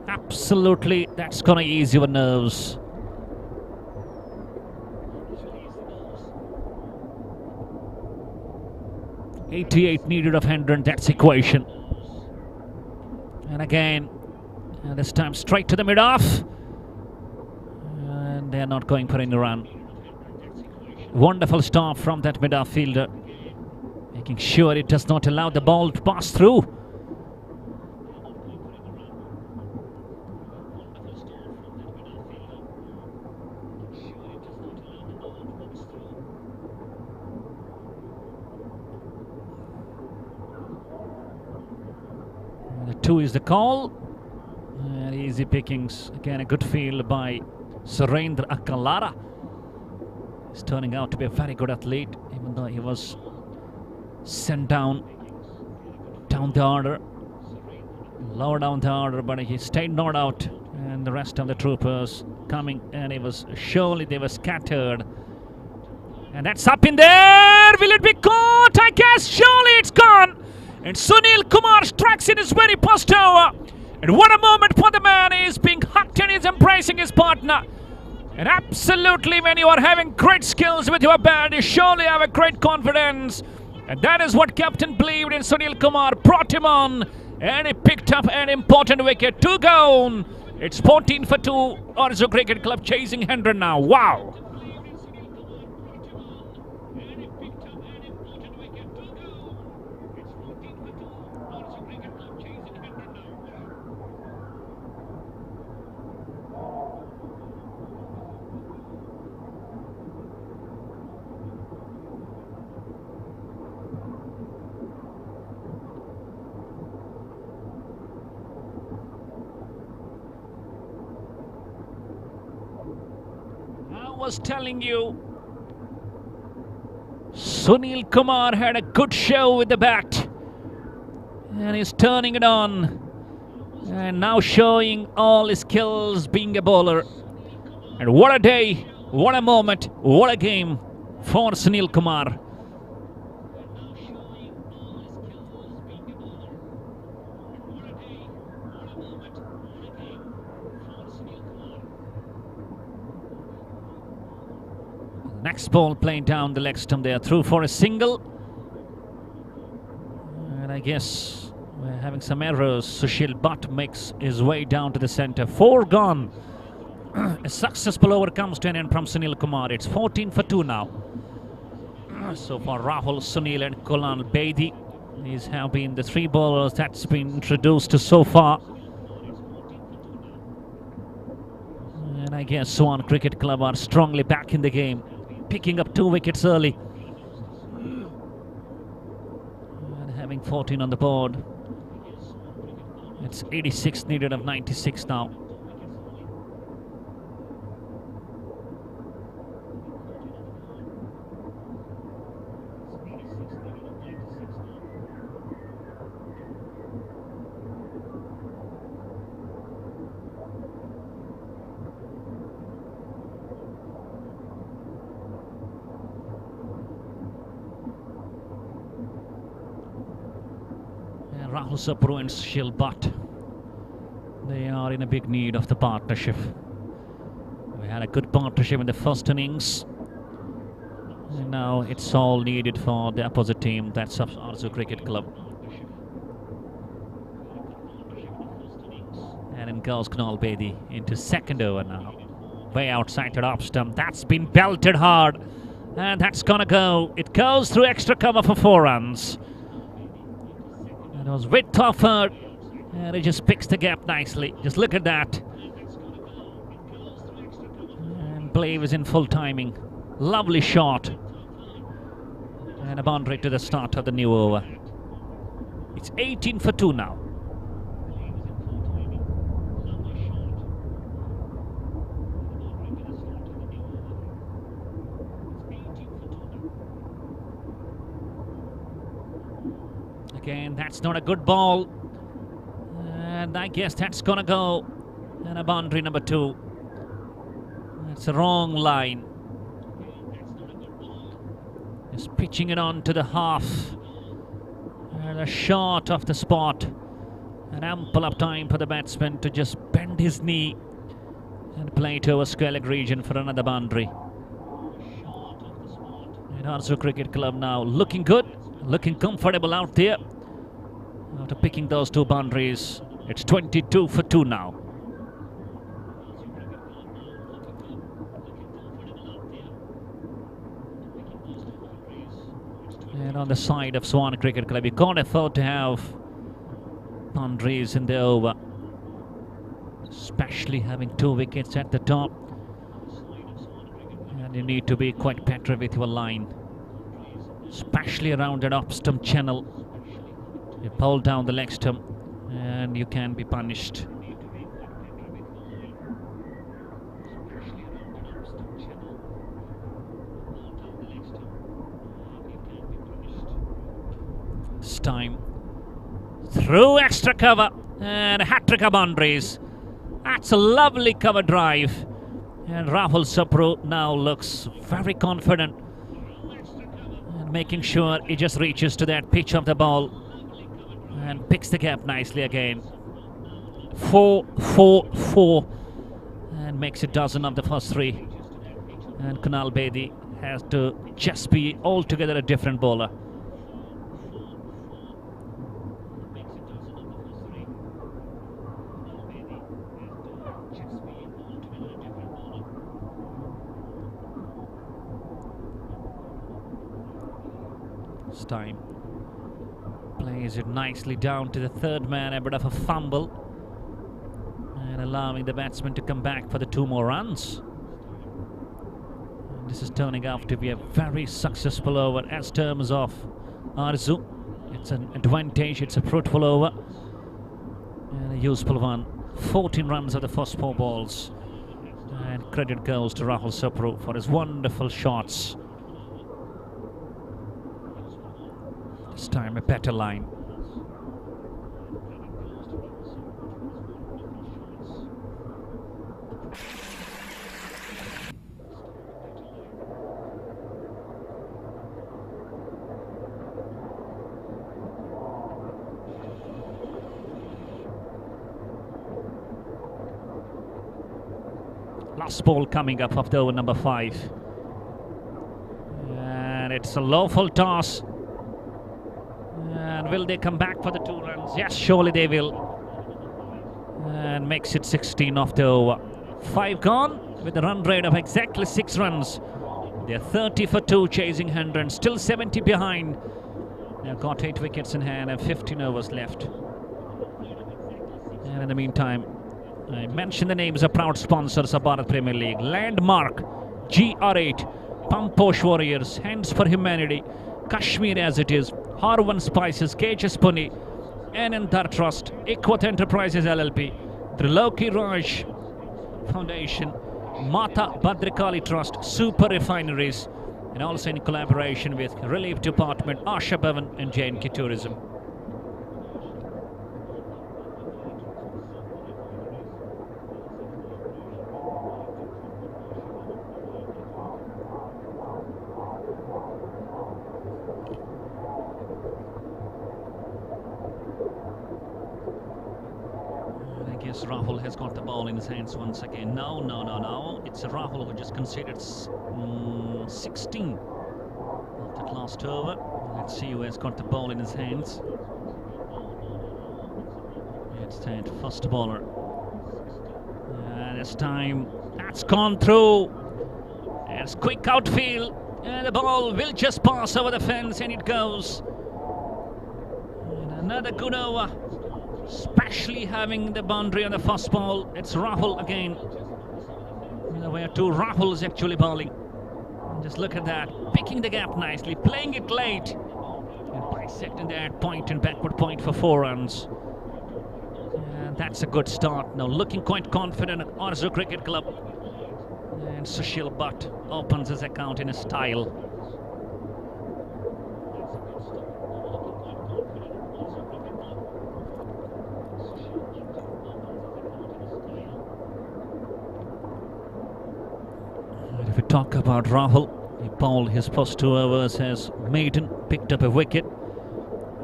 Absolutely, that's going to ease your nerves. .88 needed of 100, that's equation. And again, this time straight to the mid-off. And they're not going for any run. Wonderful stop from that mid-off fielder, making sure it does not allow the ball to pass through. The 2 is the call. And easy pickings. Again, a good field by Surendra Akalara. He's turning out to be a very good athlete, even though he was sent down the order, lower down the order, but he stayed not out, and the rest of the troopers coming, and it was surely they were scattered. And that's up in there. Will it be caught? I guess surely it's gone. And Sunil Kumar strikes in his very first over. And what a moment for the man. He's being hugged and he's embracing his partner. And absolutely, when you are having great skills with your bat, you surely have a great confidence. And that is what captain believed in Sunil Kumar, brought him on, and he picked up an important wicket. 2 gone. It's 14 for 2. ORZUV Cricket Club chasing 100 now. Wow. Was telling you, Sunil Kumar had a good show with the bat, and he's turning it on, and now showing all his skills being a bowler. And what a day, what a moment, what a game for Sunil Kumar. Next ball playing down the leg stump there, through for a single. And I guess we're having some errors. Sushil Bhatt makes his way down to the center. 4 gone. A successful over comes to an end from Sunil Kumar. It's 14 for 2 now. So far, Rahul, Sunil and Kunal Bedi. These have been the 3 bowlers that's been introduced so far. And I guess SWAAN Cricket Club are strongly back in the game, picking up 2 wickets early. And having 14 on the board. It's 86 needed of 96 now. Rahul Sapru and Sushil Bhatt, they are in a big need of the partnership. We had a good partnership in the first innings, and now it's all needed for the opposite team. That's ORZUV Cricket Club. And goes Kunal Bedi into second over now. Way outside to off stump. That's been belted hard. And that's going to go. It goes through extra cover for 4 runs. And it was width offered. And it just picks the gap nicely. Just look at that. And Blave is in full timing. Lovely shot. And a boundary to the start of the new over. It's 18 for 2 now. Again, that's not a good ball. And I guess that's going to go. And a boundary number 2. That's a wrong line. Just pitching it on to the half. And a shot off the spot. An ample of time for the batsman to just bend his knee and play to a square leg region for another boundary. And ORZUV Cricket Club now looking good, looking comfortable out there. After picking those 2 boundaries, it's 22 for 2 now. And on the side of SWAAN Cricket Club, you can't afford to have boundaries in the over, especially having 2 wickets at the top. And you need to be quite better with your line, especially around that off stump channel. You pull down the leg stump and you can be punished. This time through extra cover and a hat-trick of boundaries. That's a lovely cover drive. And Rahul Sapru now looks very confident and making sure he just reaches to that pitch of the ball and picks the gap nicely again. 4-4-4 and makes a dozen of the first 3. And Kunal Bedi has to just be altogether a different bowler. This time plays it nicely down to the 3rd man, a bit of a fumble and allowing the batsman to come back for the 2 more runs. And this is turning out to be a very successful over as terms of ORZUV. It's an advantage, it's a fruitful over and a useful one. 14 runs of the first 4 balls, and credit goes to Rahul Sapru for his wonderful shots. This time a better line. Last ball coming up of the over number 5. And it's a lawful toss. And will they come back for the 2 runs? Yes, surely they will. And makes it 16 off the over. 5 gone with a run rate of exactly 6 runs. They're 30 for 2 chasing 100, still 70 behind. They've got 8 wickets in hand and 15 overs left. And in the meantime, I mentioned the names of proud sponsors of Bharat Premier League. Landmark, GR8, Pamposh Warriors, Hands for Humanity, Kashmir as it is, Harvan Spices, KHS Pune, Anandar Trust, Equath Enterprises LLP, Triloki Raj Foundation, Mata Bhadrakali Trust, Super Refineries, and also in collaboration with Relief Department, Asha Bhavan and J&K Tourism. Rahul has got the ball in his hands once again. No. It's a Rahul who just conceded 16 of that last over. Let's see who has got the ball in his hands. It's that first bowler. This time that's gone through. It's quick outfield. And the ball will just pass over the fence and it goes. And another good over. Especially having the boundary on the first ball. It's Rahul again. Where two Rahuls actually bowling. And just look at that. Picking the gap nicely. Playing it late. And bisecting that point and backward point for 4 runs. And that's a good start. Now looking quite confident at ORZUV Cricket Club. And Sushil Bhatt opens his account in a style. And if we talk about Rahul, he bowled his first 2 overs as maiden, picked up a wicket.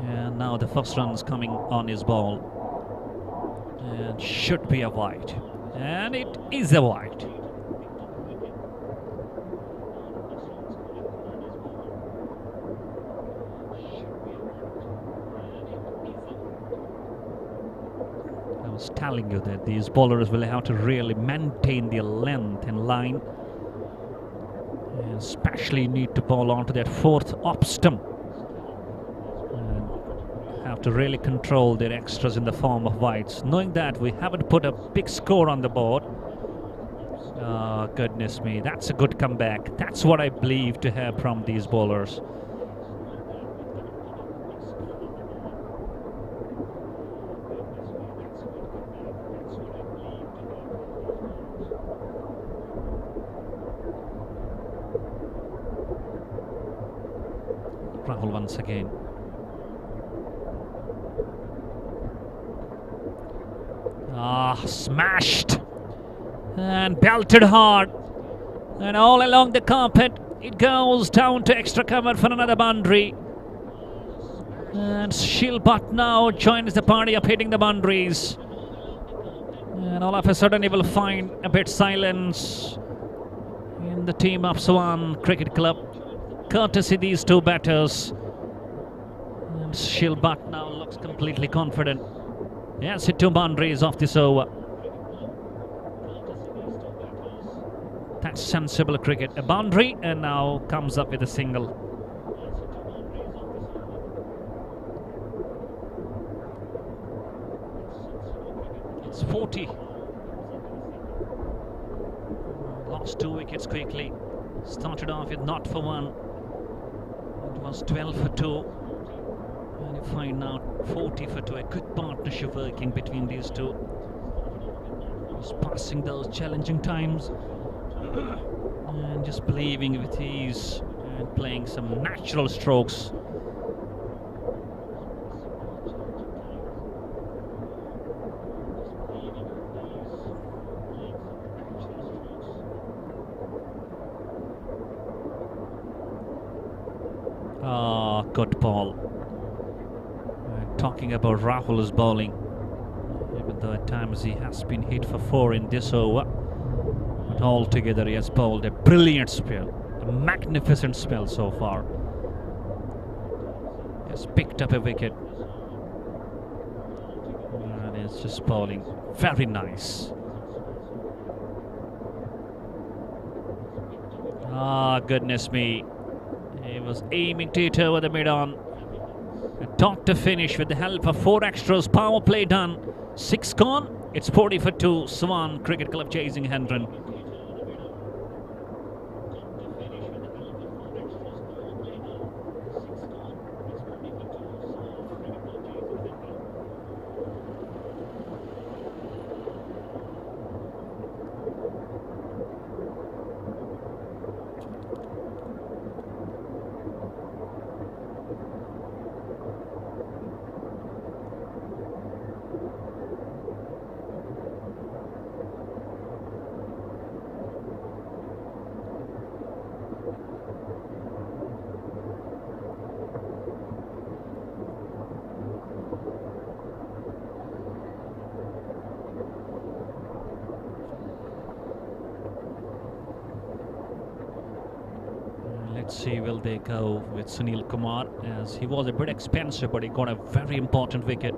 And now the first run's coming on his ball. And should be a wide. And it is a wide. I was telling you that these bowlers will have to really maintain their length and line. And especially need to bowl onto that 4th off stump. And have to really control their extras in the form of wides. Knowing that we haven't put a big score on the board. Oh, goodness me, that's a good comeback. That's what I believe to have from these bowlers. Rahul once again. Smashed and belted hard, and all along the carpet it goes down to extra cover for another boundary. And Sushil Bhatt now joins the party of hitting the boundaries, and all of a sudden he will find a bit silence in the team of SWAAN Cricket Club, courtesy these 2 batters. And Sushil Bhatt now looks completely confident. He has hit 2 boundaries off this over. That's sensible cricket. A boundary and now comes up with a single. It's 40. Lost 2 wickets quickly. Started off with not for 1. It was 12 for 2. And you find now 40 for 2. A good partnership working between these 2. Just passing those challenging times. And just believing with ease and playing some natural strokes. Good ball. Talking about Rahul's bowling, even though at times he has been hit for 4 in this over, but altogether he has bowled a brilliant spell, a magnificent spell so far. He has picked up a wicket and is just bowling very nice. Goodness me. He was aiming to it over the mid-on. A doctor finish with the help of 4 extras. Power play done. 6 gone. It's 40 for 2. SWAAN Cricket Club chasing 100. Let's see, will they go with Sunil Kumar, as he was a bit expensive, but he got a very important wicket.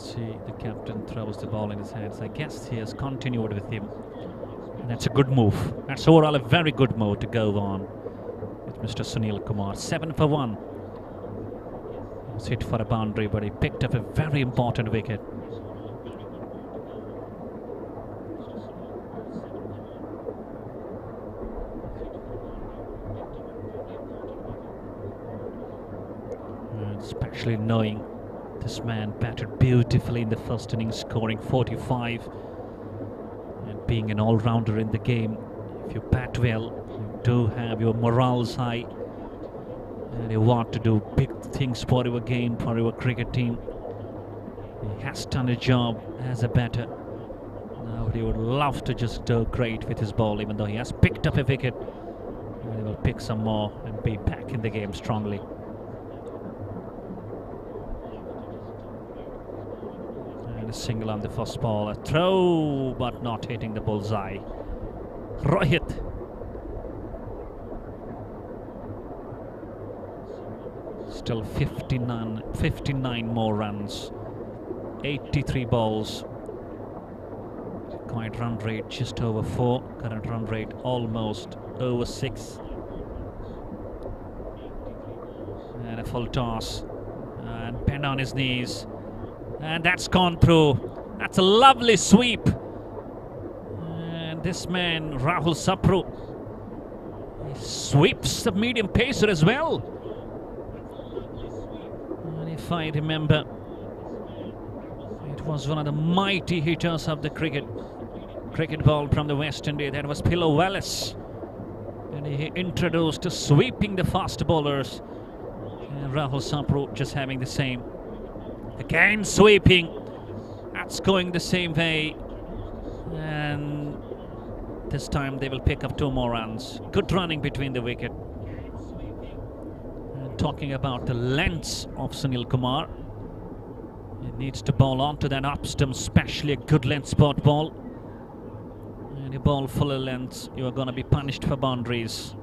See, the captain throws the ball in his hands. I guess he has continued with him. And that's a good move. That's overall a very good move to go on with Mr. Sunil Kumar. 7 for 1. He was hit for a boundary, but he picked up a very important wicket. And especially knowing this man batted beautifully in the first innings, scoring 45. And being an all-rounder in the game, if you bat well, you do have your morals high, and you want to do big things for your game, for your cricket team. He has done a job as a batter. Now he would love to just do great with his ball, even though he has picked up a wicket. And he will pick some more and be back in the game strongly. A single on the first ball, a throw but not hitting the bullseye. Rohit. Still 59 more runs, 83 balls. Current run rate just over 4, current run rate almost over 6. And a full toss and bend on his knees. And that's gone through. That's a lovely sweep. And this man, Rahul Sapru, he sweeps the medium pacer as well. And if I remember, it was one of the mighty hitters of the cricket ball from the West Indies. That was Pillow Wallace. And he introduced to sweeping the fast bowlers. And Rahul Sapru just having the same. Again sweeping, that's going the same way, and this time they will pick up 2 more runs. Good running between the wicket. And talking about the lengths of Sunil Kumar, he needs to bowl onto that up stump, especially a good length spot ball. And you bowl fuller lengths, you are going to be punished for boundaries.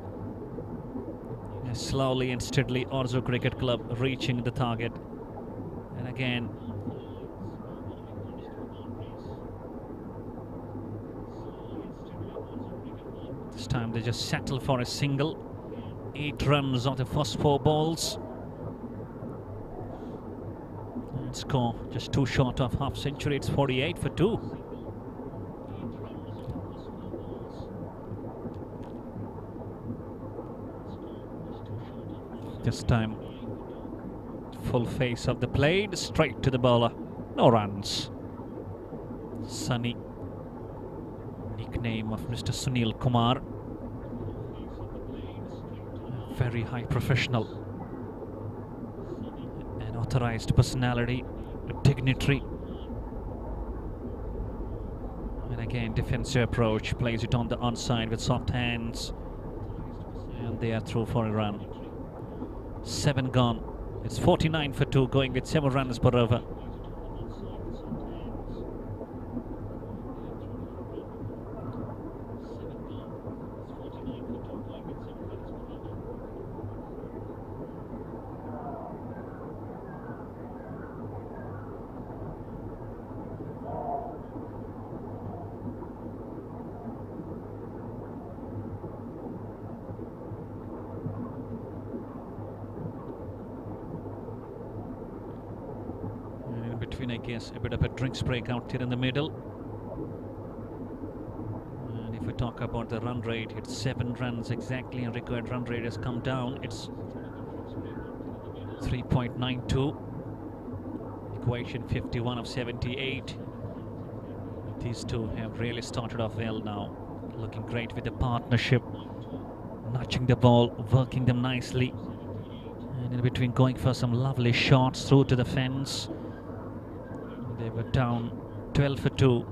And slowly and steadily, ORZUV Cricket Club reaching the target. And again, this time they just settle for a single. 8 runs on the first 4 balls. And score just 2 short of half century. It's 48 for 2. This time, full face of the plate, straight to the bowler. No runs. Sunny, nickname of Mr. Sunil Kumar. A very high professional, an authorized personality, a dignitary. And again, defensive approach, plays it on the onside with soft hands. And they are through for a run. 7 gone. It's 49 for 2, going with 7 runs per over. Between, I guess, a bit of a drinks break out here in the middle. And if we talk about the run rate, it's 7 runs exactly, and required run rate has come down. It's 3.92. Equation 51 of 78. These two have really started off well now. Looking great with the partnership. Nudging the ball, working them nicely. And in between going for some lovely shots through to the fence. They were down 12 for 2,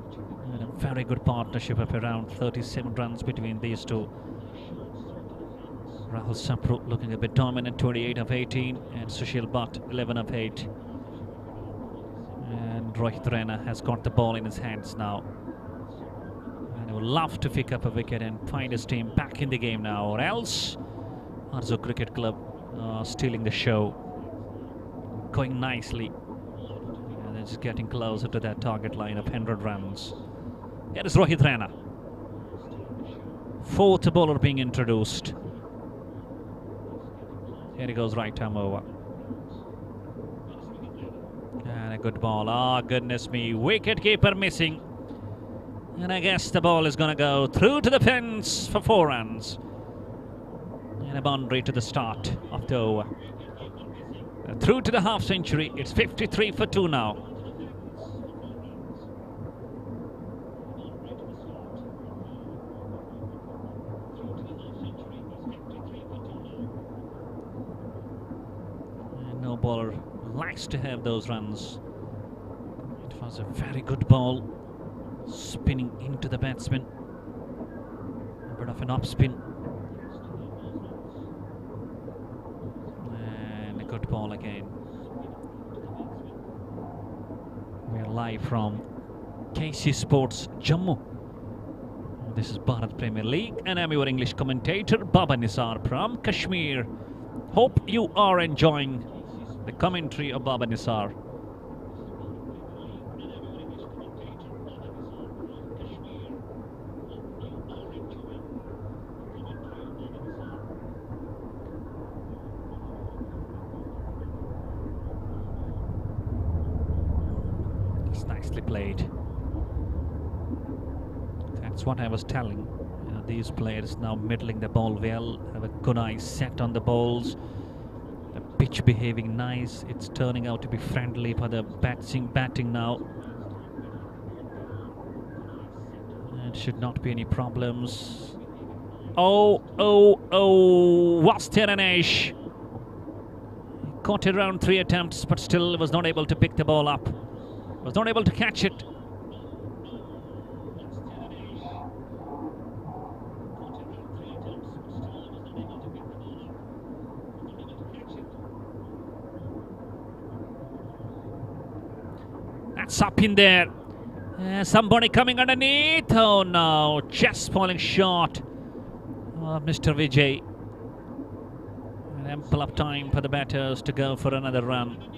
and a very good partnership of around 37 runs between these two. Rahul Sapru looking a bit dominant, 28 of 18, and Sushil Bhatt 11 of 8. And Rohit Raina has got the ball in his hands now. And he would love to pick up a wicket and find his team back in the game now, or else ORZUV Cricket Club stealing the show. Going nicely. It's getting closer to that target line of 100 runs. Here is Rohit Raina. Fourth bowler being introduced. Here he goes, right arm over. And a good ball. Ah, goodness me. Wicket keeper missing. And I guess the ball is going to go through to the fence for 4 runs. And a boundary to the start of the over. Through to the half century. It's 53 for 2 now. And no bowler likes to have those runs. It was a very good ball. Spinning into the batsman. A bit of an upspin. And a good ball again. We're live from KC Sports Jammu. This is Bharat Premier League and I'm your English commentator Baba Nisar from Kashmir. Hope you are enjoying the commentary of Baba Nisar. Nicely played. That's what I was telling. These players now middling the ball well, have a good eye set on the balls. The pitch behaving nice. It's turning out to be friendly for the batting now. It should not be any problems. Oh, was there an ace? Caught it around 3 attempts, but still was not able to pick the ball up. Was not able to catch it. That's up in there. Somebody coming underneath. Oh no, just falling short. Oh, Mr. Vijay. An ample of time for the batters to go for another run.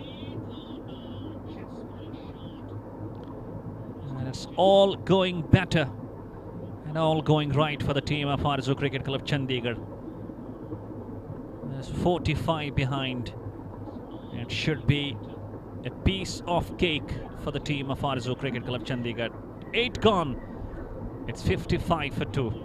It's all going better and all going right for the team of ORZUV Cricket Club Chandigarh. There's 45 behind. It should be a piece of cake for the team of ORZUV Cricket Club Chandigarh. 8 gone. It's 55 for 2.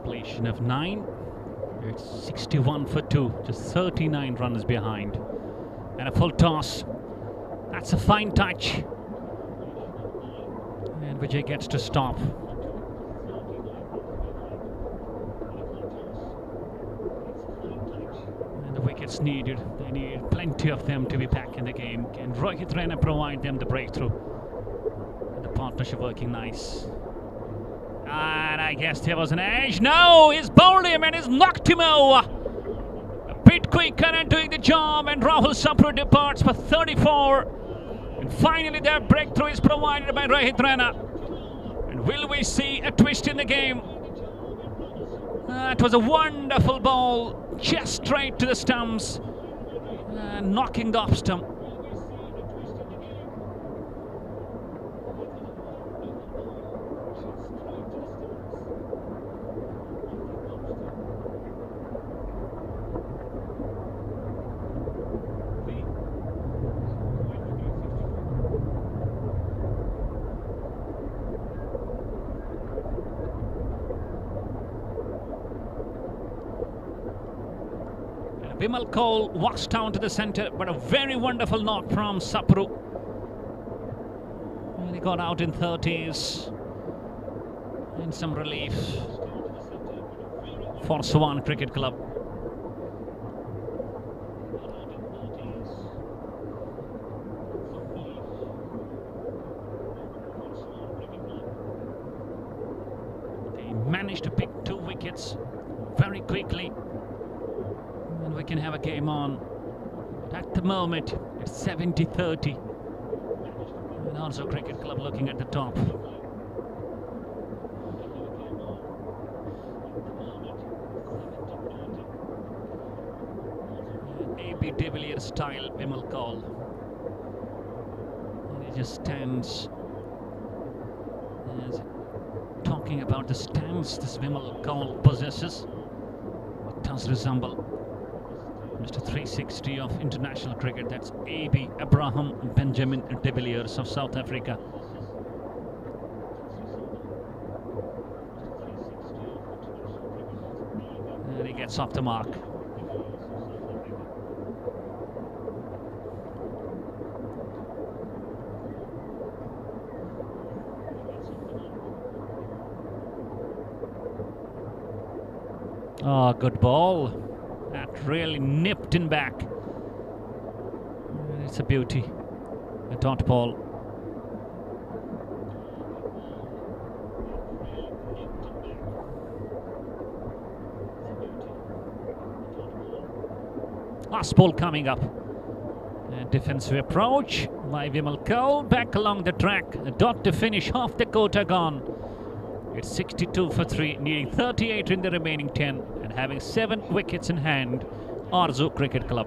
completion of 9. It's 61 for 2, just 39 runs behind. And a full toss. That's a fine touch. And Vijay gets to stop. And the wickets needed. They needed plenty of them to be back in the game. Can Rohit Rana provide them the breakthrough? And the partnership working nice. And I guess there was an edge. No, he's bowled him and he's knocked him over. A bit quicker and doing the job, and Rahul Sapru departs for 34. And finally their breakthrough is provided by Rohit Rana. And will we see a twist in the game? That was a wonderful ball, just straight to the stumps, knocking the off stump. Vimal Kohli walks down to the centre, but a very wonderful knock from Sapru. And he got out in 30s. And some relief for SWAAN Cricket Club. They managed to pick 2 wickets very quickly. And we can have a game on. But at the moment, it's 70-30. And also Cricket Club looking at the top. A.B. de Villiers style Vimal Kohli. And he just stands. Talking about the stance this Vimal Kohli possesses. It does resemble Mr. 360 of international cricket. That's A.B. Abraham Benjamin de Villiers of South Africa. And he gets off the mark. Oh, good ball. That really nipped in back. It's a beauty. A dot ball. Last ball coming up. A defensive approach by Vimal Kohli. Back along the track. A dot to finish. Half the quota gone. It's 62 for 3, needing 38 in the remaining 10, and having 7 wickets in hand. ORZUV Cricket Club.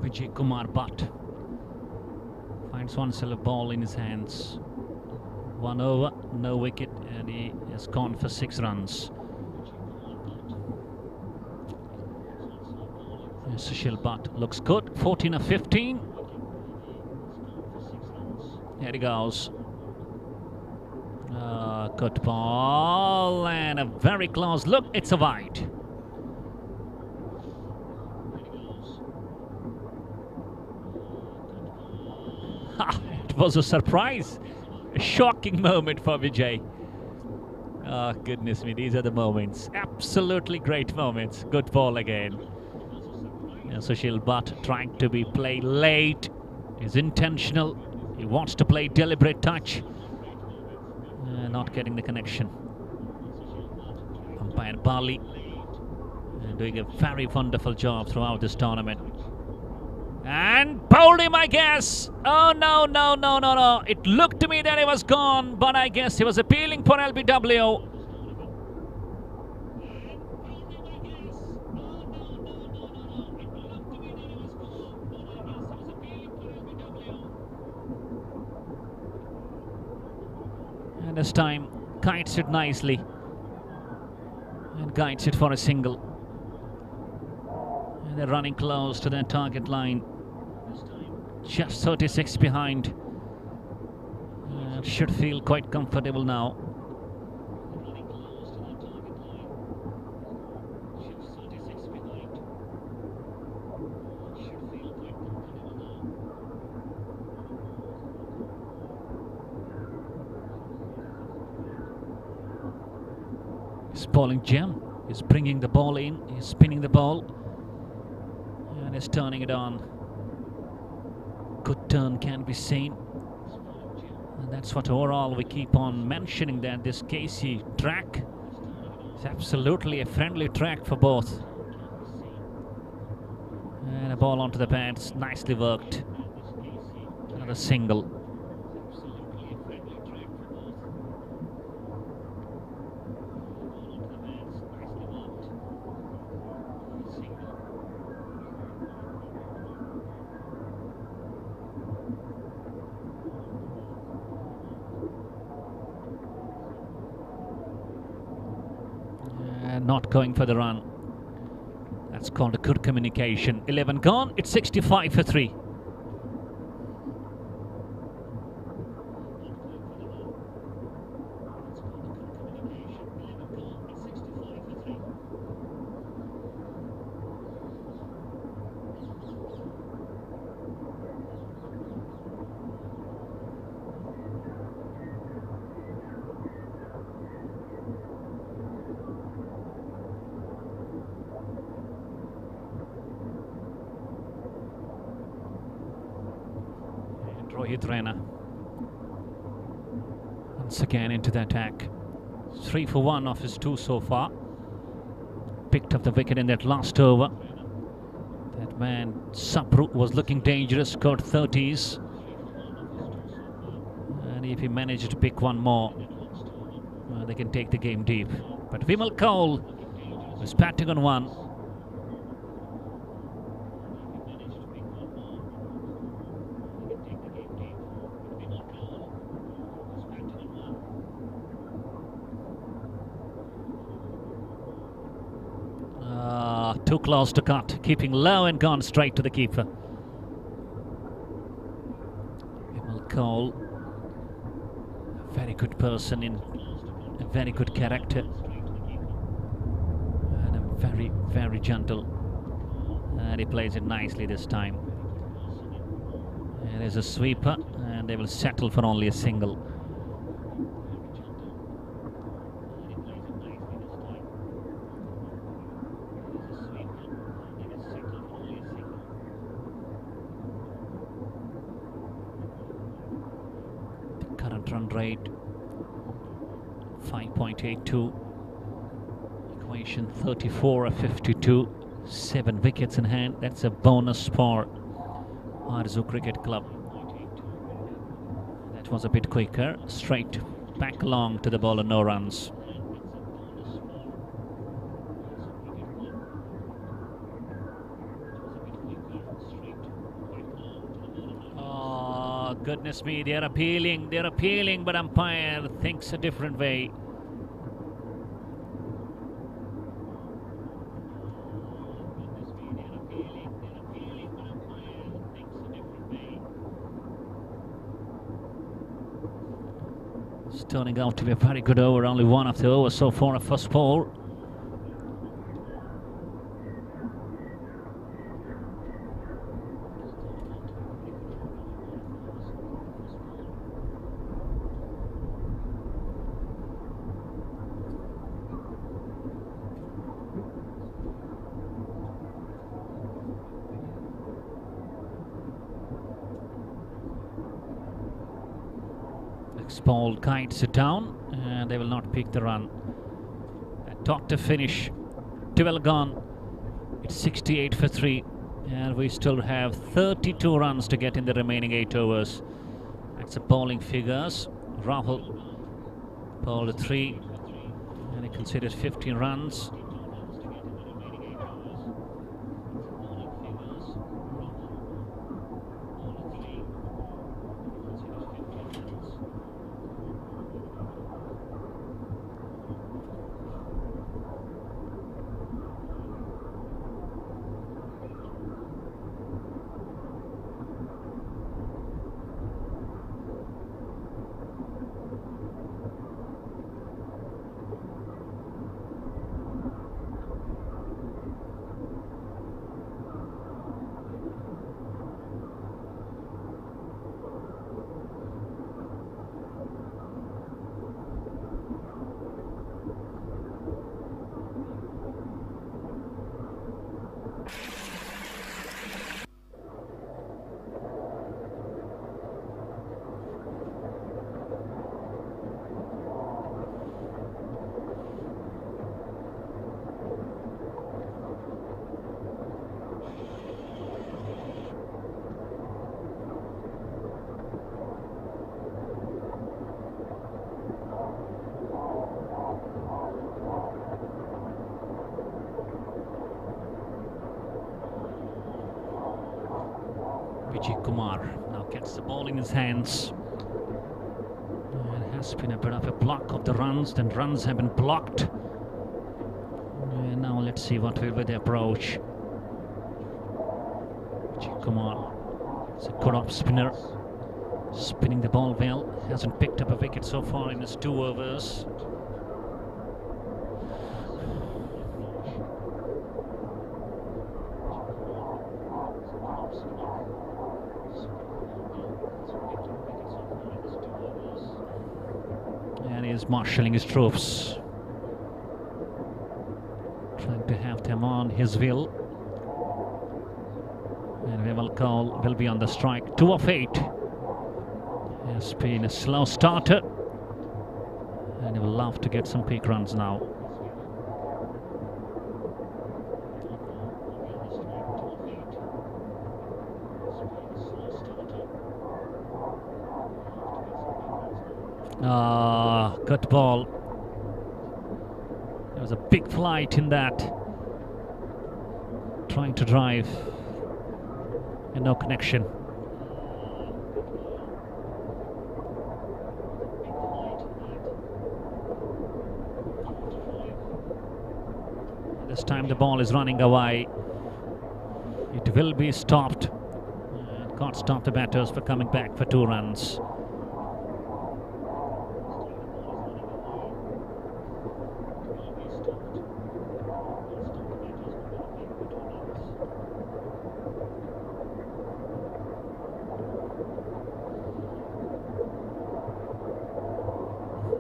Vijay Kumar Bhatt finds oneself a ball in his hands. 1 over, no wicket, and he has gone for 6 runs. Sushil Butt looks good. 14 of 15. Here he goes. Good ball, and a very close look. It's a wide. It was a surprise. A shocking moment for Vijay. Oh, goodness me, these are the moments. Absolutely great moments. Good ball again. Sushil Butt trying to be played late. Is intentional. He wants to play deliberate touch. Not getting the connection. Umpire Bali doing a very wonderful job throughout this tournament. And bowled him, I guess. Oh, no, no, no, no, no. It looked to me that he was gone, but I guess he was appealing for LBW. And this time, kites it nicely. And guides it for a single. And they're running close to their target line. Just 36 behind. Should feel quite comfortable now. He's bowling gem. He's bringing the ball in. He's spinning the ball. And he's turning it on. Good turn can be seen. And that's what overall we keep on mentioning, that this Casey track is absolutely a friendly track for both. And a ball onto the pads. Nicely worked. Another single. Not going for the run. That's called a good communication. 11 gone. It's 65 for 3. Rohit Raina once again into the attack. 3 for 1 of his 2 so far. Picked up the wicket in that last over. That man Sapru was looking dangerous, scored 30s. And if he manages to pick one more, they can take the game deep. But Vimal Kaul was batting on 1. Too close to cut, keeping low and gone straight to the keeper. Vimal Kaul, a very good person in a very good character, and a very, very gentle. And he plays it nicely this time. There is a sweeper, and they will settle for only a single. Run rate 5.82, equation 34 of 52, 7 wickets in hand. That's a bonus for ORZUV Cricket Club. That was a bit quicker, straight back along to the bowler, no runs. Goodness me, they're appealing, but umpire thinks a different way. It's turning out to be a very good over, only one of the overs so far at first ball. Ball kites it down and they will not pick the run. A doctor finish, 12 gone. It's 68 for 3 and we still have 32 runs to get in the remaining 8 overs. That's the bowling figures. Rahul bowled 3 and he considered 15 runs. Kumar now gets the ball in his hands. It has been a bit of a block of the runs, then runs have been blocked. And now let's see what will be the approach. Kumar, it's a good off spinner, spinning the ball well, hasn't picked up a wicket so far in his 2 overs. Is marshalling his troops, trying to have them on his will, and we will call will be on the strike. 2 of 8. Has been a slow starter and he will love to get some peak runs now. Good ball. There was a big flight in that. Trying to drive and no connection. This time the ball is running away. It will be stopped. It can't stop the batters for coming back for 2 runs.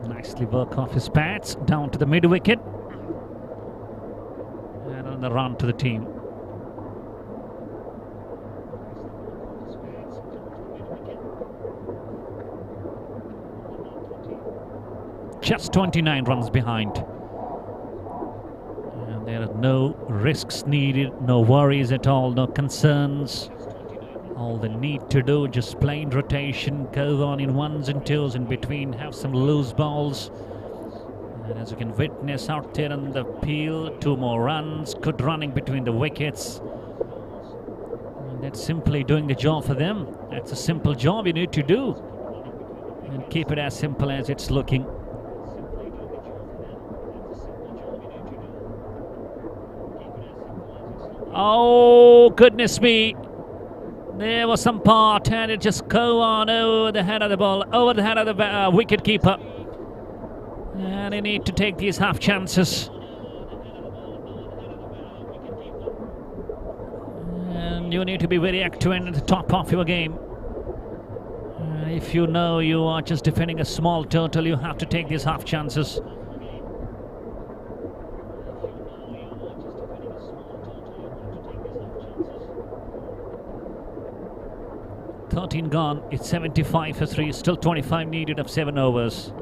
Nicely work off his pads down to the mid wicket and on the run to the team. Just 29 runs behind, and there are no risks needed, no worries at all, no concerns. All they need to do, just plain rotation, go on in 1s and 2s, in between have some loose balls. And as you can witness out there on the peel, 2 more runs, good running between the wickets. And that's simply doing the job for them. That's a simple job you need to do. And keep it as simple as it's looking. Oh, goodness me. There was some part, and it just go on over the head of the ball, over the head of the wicket keeper. And you need to take these half chances. And you need to be very active at the top of your game. If you know you are just defending a small total, you have to take these half chances. $13 gone. It's 75 for 3. Still 25 needed of 7 overs.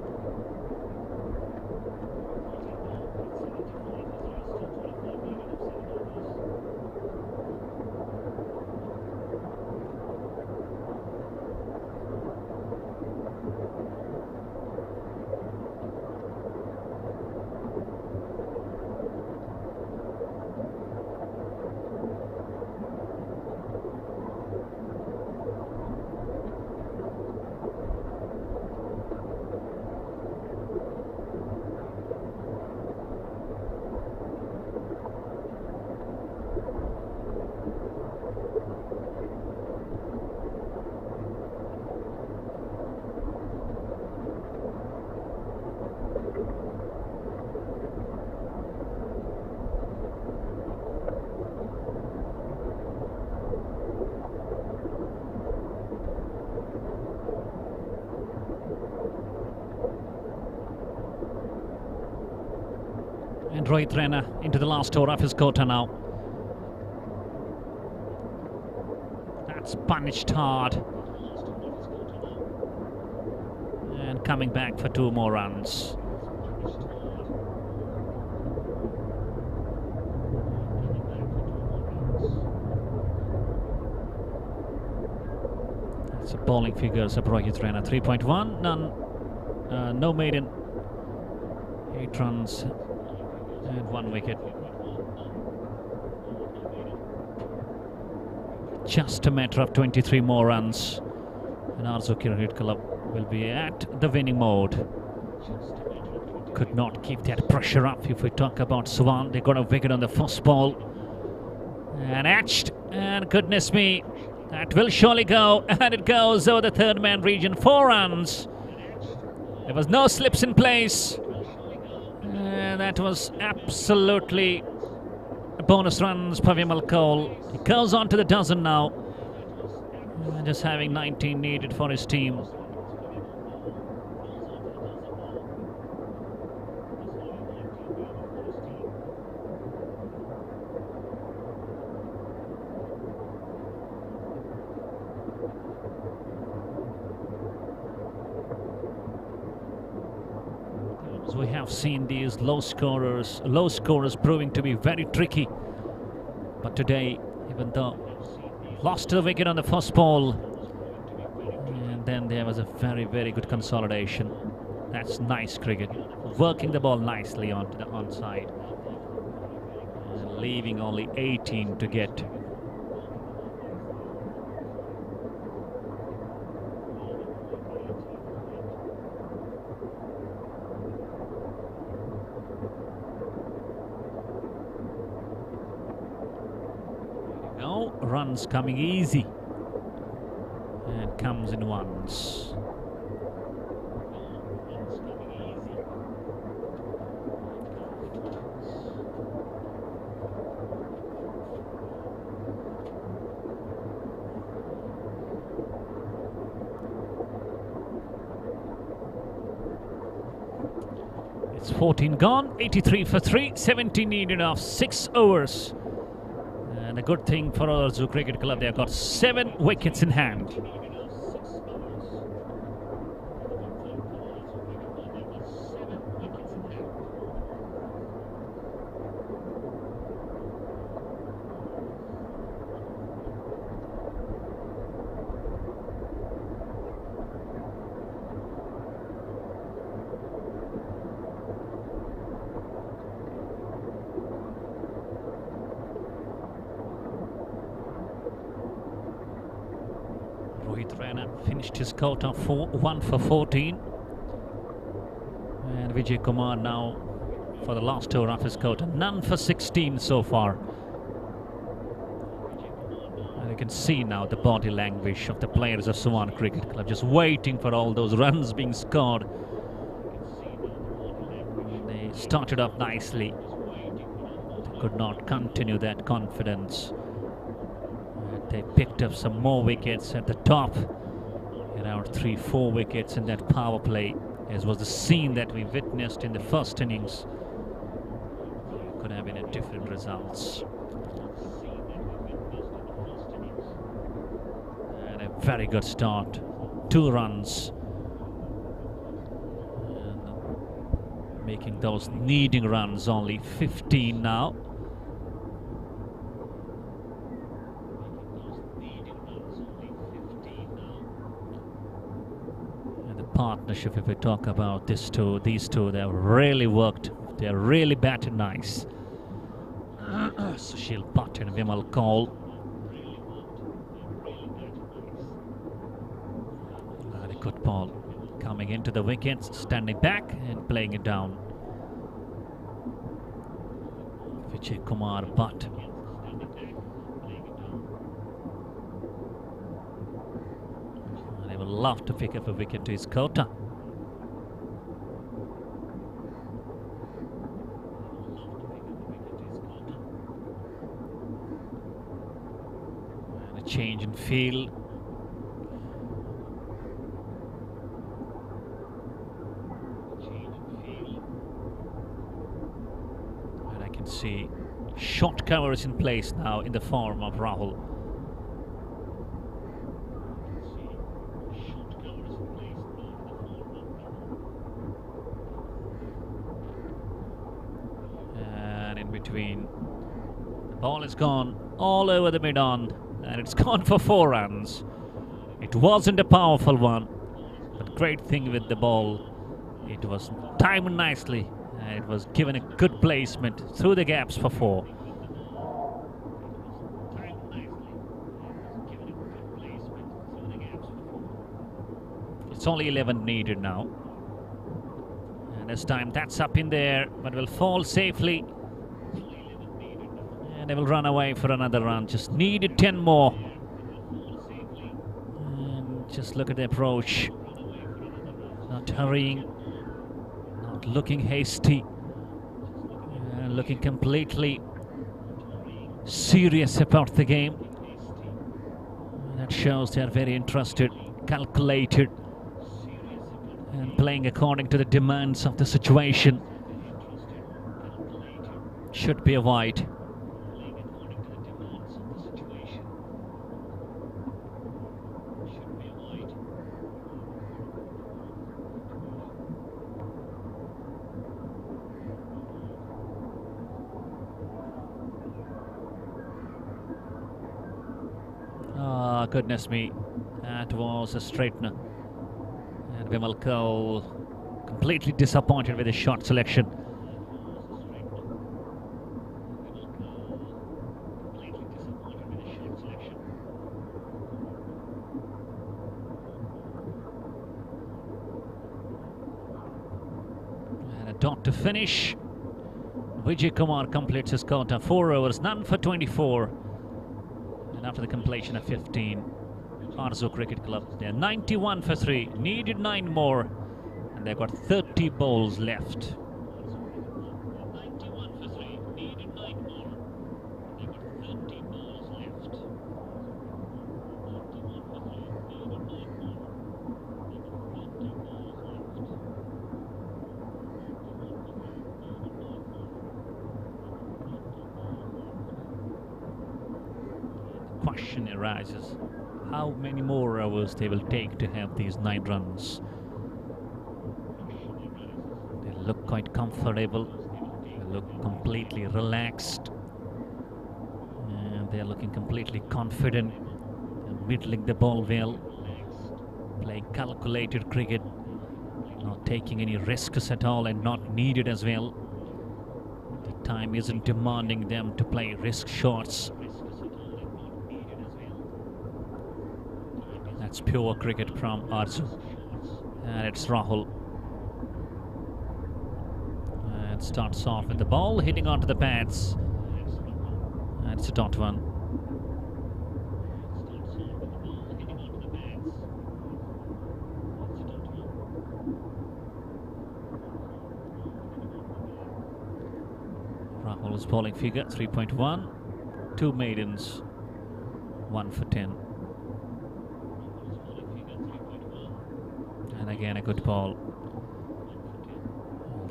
And Rohit Raina into the last over of his quota now. That's punished hard. And coming back for 2 more runs. That's the bowling figures of Rohit Raina. 3.1, none, no maiden. 8 runs. And 1 wicket. Just a matter of 23 more runs. And ORZUV Cricket Club will be at the winning mode. Could not keep that pressure up. If we talk about SWAAN, they got a wicket on the first ball. And etched. And goodness me, that will surely go. And it goes over the third man region. 4 runs. There was no slips in place. And that was absolutely bonus runs for Vimal Kohli. He goes on to the dozen now. And just having 19 needed for his team. We have seen these low scorers proving to be very tricky. But today, even though lost the wicket on the first ball, and then there was a very, very good consolidation. That's nice cricket. Working the ball nicely onto the onside. And leaving only 18 to get. Runs coming easy and comes in ones. It's 14 gone, 83 for 3, 17 needed of 6 overs. And a good thing for ORZUV Cricket Club, they've got 7 wickets in hand. Rohit Rana finished his quota 1 for 14. And Vijay Kumar now for the last over of his quota, none for 16 so far. And you can see now the body language of the players of SWAAN Cricket Club, just waiting for all those runs being scored. They started off nicely. They could not continue that confidence. They picked up some more wickets at the top, around 3-4 wickets in that power play, as was the scene that we witnessed in the first innings. Could have been a different results. And a very good start, 2 runs, and making those needing runs only 15 now. Partnership, if we talk about these two, they have really worked. They are really batted nice. Sushil Bhatt and Vimal Kaul. Very good ball coming into the wickets, standing back and playing it down. Vijay Kumar Bhatt. Love to pick up a wicket to his quota. And a change in field. And I can see short covers in place now in the form of Rahul. Between the ball is gone all over the mid-on, and it's gone for 4 runs. It wasn't a powerful one, but great thing with the ball, it was timed nicely and it was given a good placement through the gaps for 4. It's only 11 needed now, and this time that's up in there, but will fall safely. They will run away for another run. Just needed 10 more. And just look at the approach. Not hurrying, not looking hasty, and looking completely serious about the game. That shows they are very interested, calculated, and playing according to the demands of the situation. Should be a wide. Ah, goodness me, that was a straightener. And Vimal Kaul completely disappointed with his shot selection. And a dot to finish. Vijay Kumar completes his quota, 4 overs, none for 24. And after the completion of 15, ORZUV Cricket Club, they're 91 for 3, needed 9 more, and they've got 30 balls left. 91 for 3, needed 9 more, they've got 30 balls left. Question arises, how many more hours they will take to have these 9 runs. They look quite comfortable, they look completely relaxed, and they are looking completely confident. They're middling the ball well, playing calculated cricket, not taking any risks at all and not needed as well. The time isn't demanding them to play risk shots. That's pure cricket from ORZUV. And it's Rahul. And starts off with the ball, hitting onto the pads. And it's a dot one. Rahul's bowling figure 3.1, 2 maidens, 1 for 10. And again a good ball.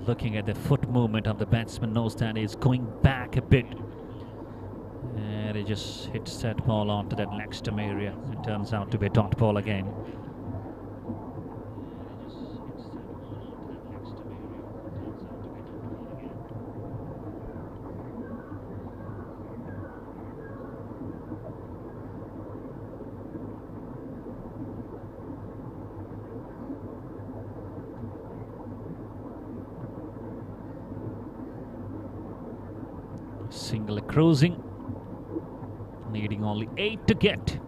Looking at the foot movement of the batsman, knows that he's going back a bit. And he just hits that ball onto that leg stump area. It turns out to be a dot ball again. Single cruising, needing only 8 to get.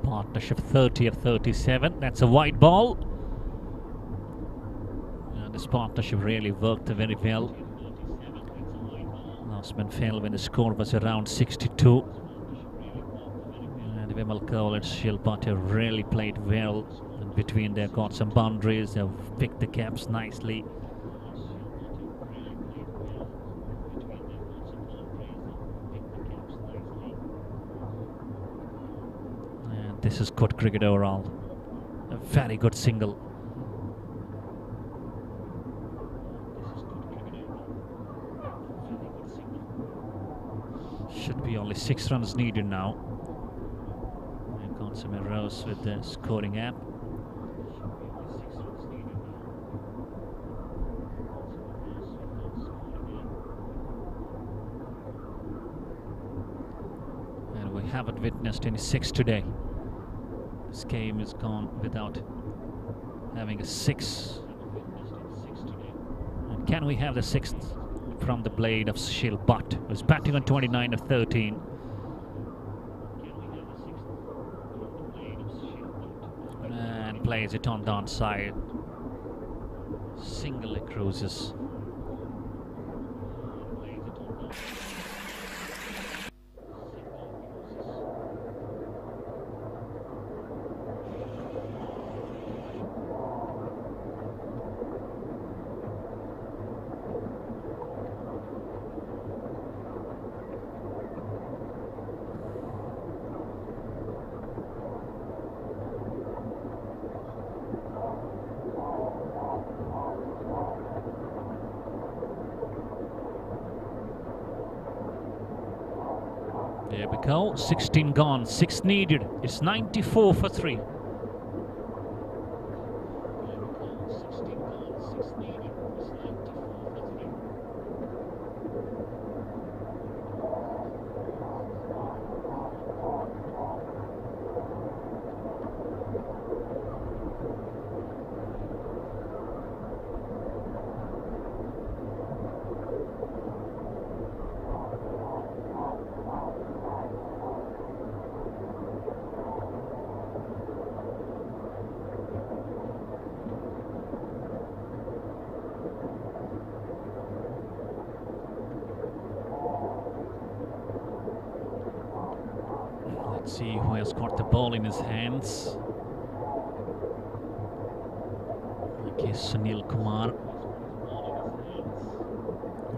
Partnership 30 of 37. That's a wide ball. And this partnership really worked very well. Last man fell when the score was around 62. And Vimal Kaul and Shilpat have really played well. In between they've got some boundaries, they've picked the caps nicely. And this is good cricket overall. A very good single. Should be only 6 runs needed now. We've got some errors with the scoring app. And we haven't witnessed any 6 today. This game has gone without having a 6. And can we have the 6th? From the blade of Shilpat, who's batting on 29 of 13. And plays it on the onside. Single cruises. There we go, 16 gone, 6 needed. It's 94 for 3. Let's see who has got the ball in his hands. Okay, Sunil Kumar.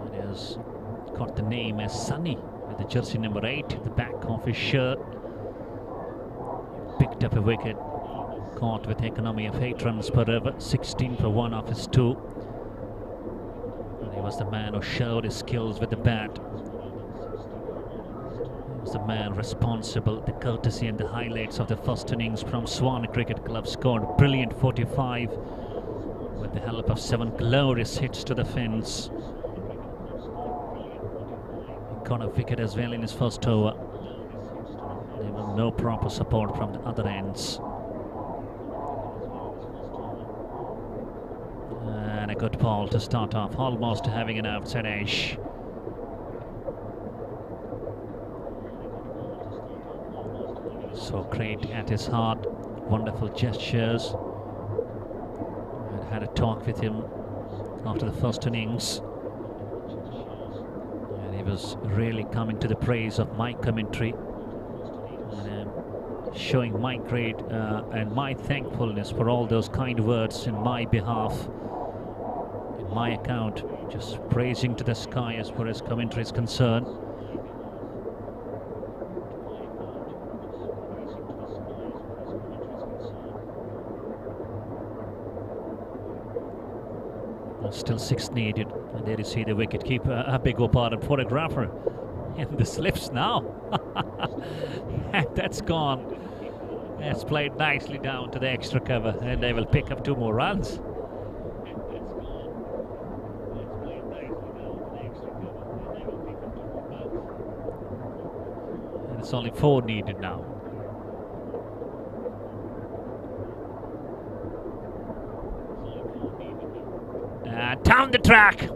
It has got the name as Sunny with the jersey number 8 at the back of his shirt. He picked up a wicket, caught with economy of 8 runs per over, 16 for 1 of his 2. And he was the man who showed his skills with the bat. The man responsible, the courtesy and the highlights of the first innings from SWAAN Cricket Club. Scored brilliant 45 with the help of 7 glorious hits to the fence. He got a wicket as well in his first over. There was no proper support from the other ends. And a good ball to start off, almost having an outside edge. So great at his heart, wonderful gestures. I had a talk with him after the first innings. And he was really coming to the praise of my commentary. And showing my great and my thankfulness for all those kind words in my behalf, in my account, just praising to the sky as far as commentary is concerned. Still 6 needed, and there you see the wicket keeper, a big pardon, photographer in the slips now. That's gone. That's played nicely down to the extra cover, and they will pick up 2 more runs. And it's only 4 needed now. Down the track,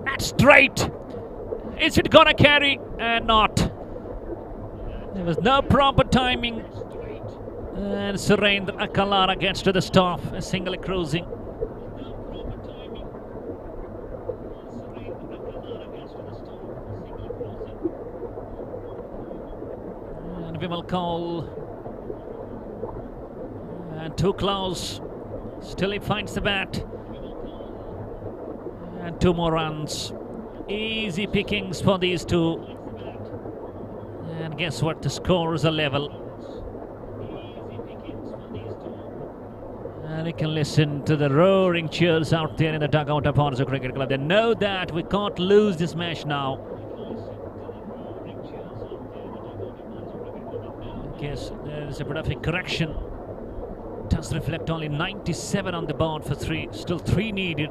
that's straight. Is it gonna carry? Not. There was no proper timing. And Surendra Akalara gets to the stop, a single cruising. And Vimal Kaul. And too close. Still he finds the bat. And 2 more runs. Easy pickings for these 2. And guess what? The score is a level. And you can listen to the roaring cheers out there in the dugout of ORZUV Cricket Club. They know that we can't lose this match now. I guess there's a bit of a correction. It does reflect only 97 on the board for 3. Still 3 needed.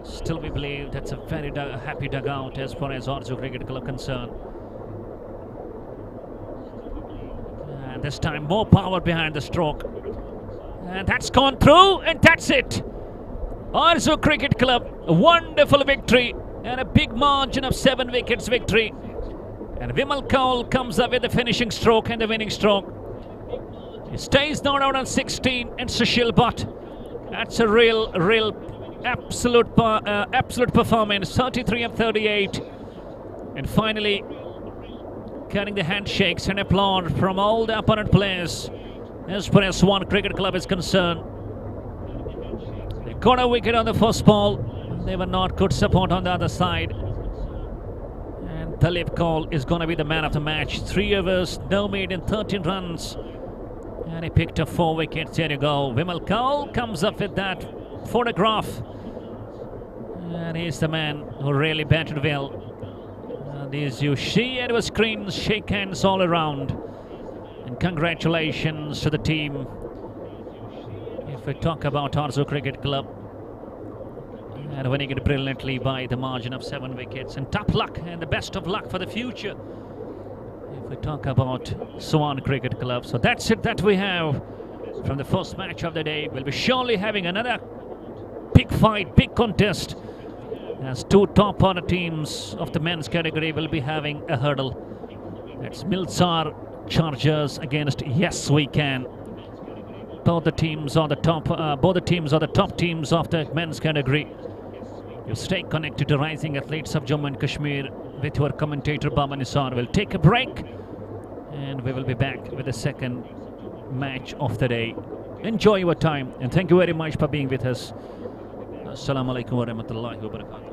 Still we believe that's a very happy dugout as far as ORZUV Cricket Club concerned. And this time more power behind the stroke. And that's gone through, and that's it. ORZUV Cricket Club, a wonderful victory and a big margin of 7 wickets victory. And Vimal Kaul comes up with the finishing stroke and the winning stroke. He stays not out on 16, and Sushil Bhatt. That's a real absolute performance, 33 of 38, and finally getting the handshakes and applause from all the opponent players as far as SWAAN Cricket Club is concerned. They got a wicket on the first ball. They were not good support on the other side, and Dalip Kaul is going to be the man of the match. 3 overs, no made in 13 runs, and he picked up 4 wickets. There you go. Vimal Kaul comes up with that photograph, and he's the man who really batted well. And as you see at the screens, shake hands all around, and congratulations to the team. If we talk about ORZUV Cricket Club, and winning it brilliantly by the margin of 7 wickets, and top luck and the best of luck for the future if we talk about SWAAN Cricket Club. So that's it that we have from the first match of the day. We'll be surely having another big fight, big contest, as 2 top order teams of the men's category will be having a hurdle. That's Milsar Chargers against Yes We Can. Both the teams are the top. Both the teams are the top teams of the men's category. You stay connected to Rising Athletes of Jammu and Kashmir with your commentator Baba Nisar. We'll take a break, and we will be back with the second match of the day. Enjoy your time, and thank you very much for being with us. Assalamu alaikum wa rahmatullahi wa barakatuh.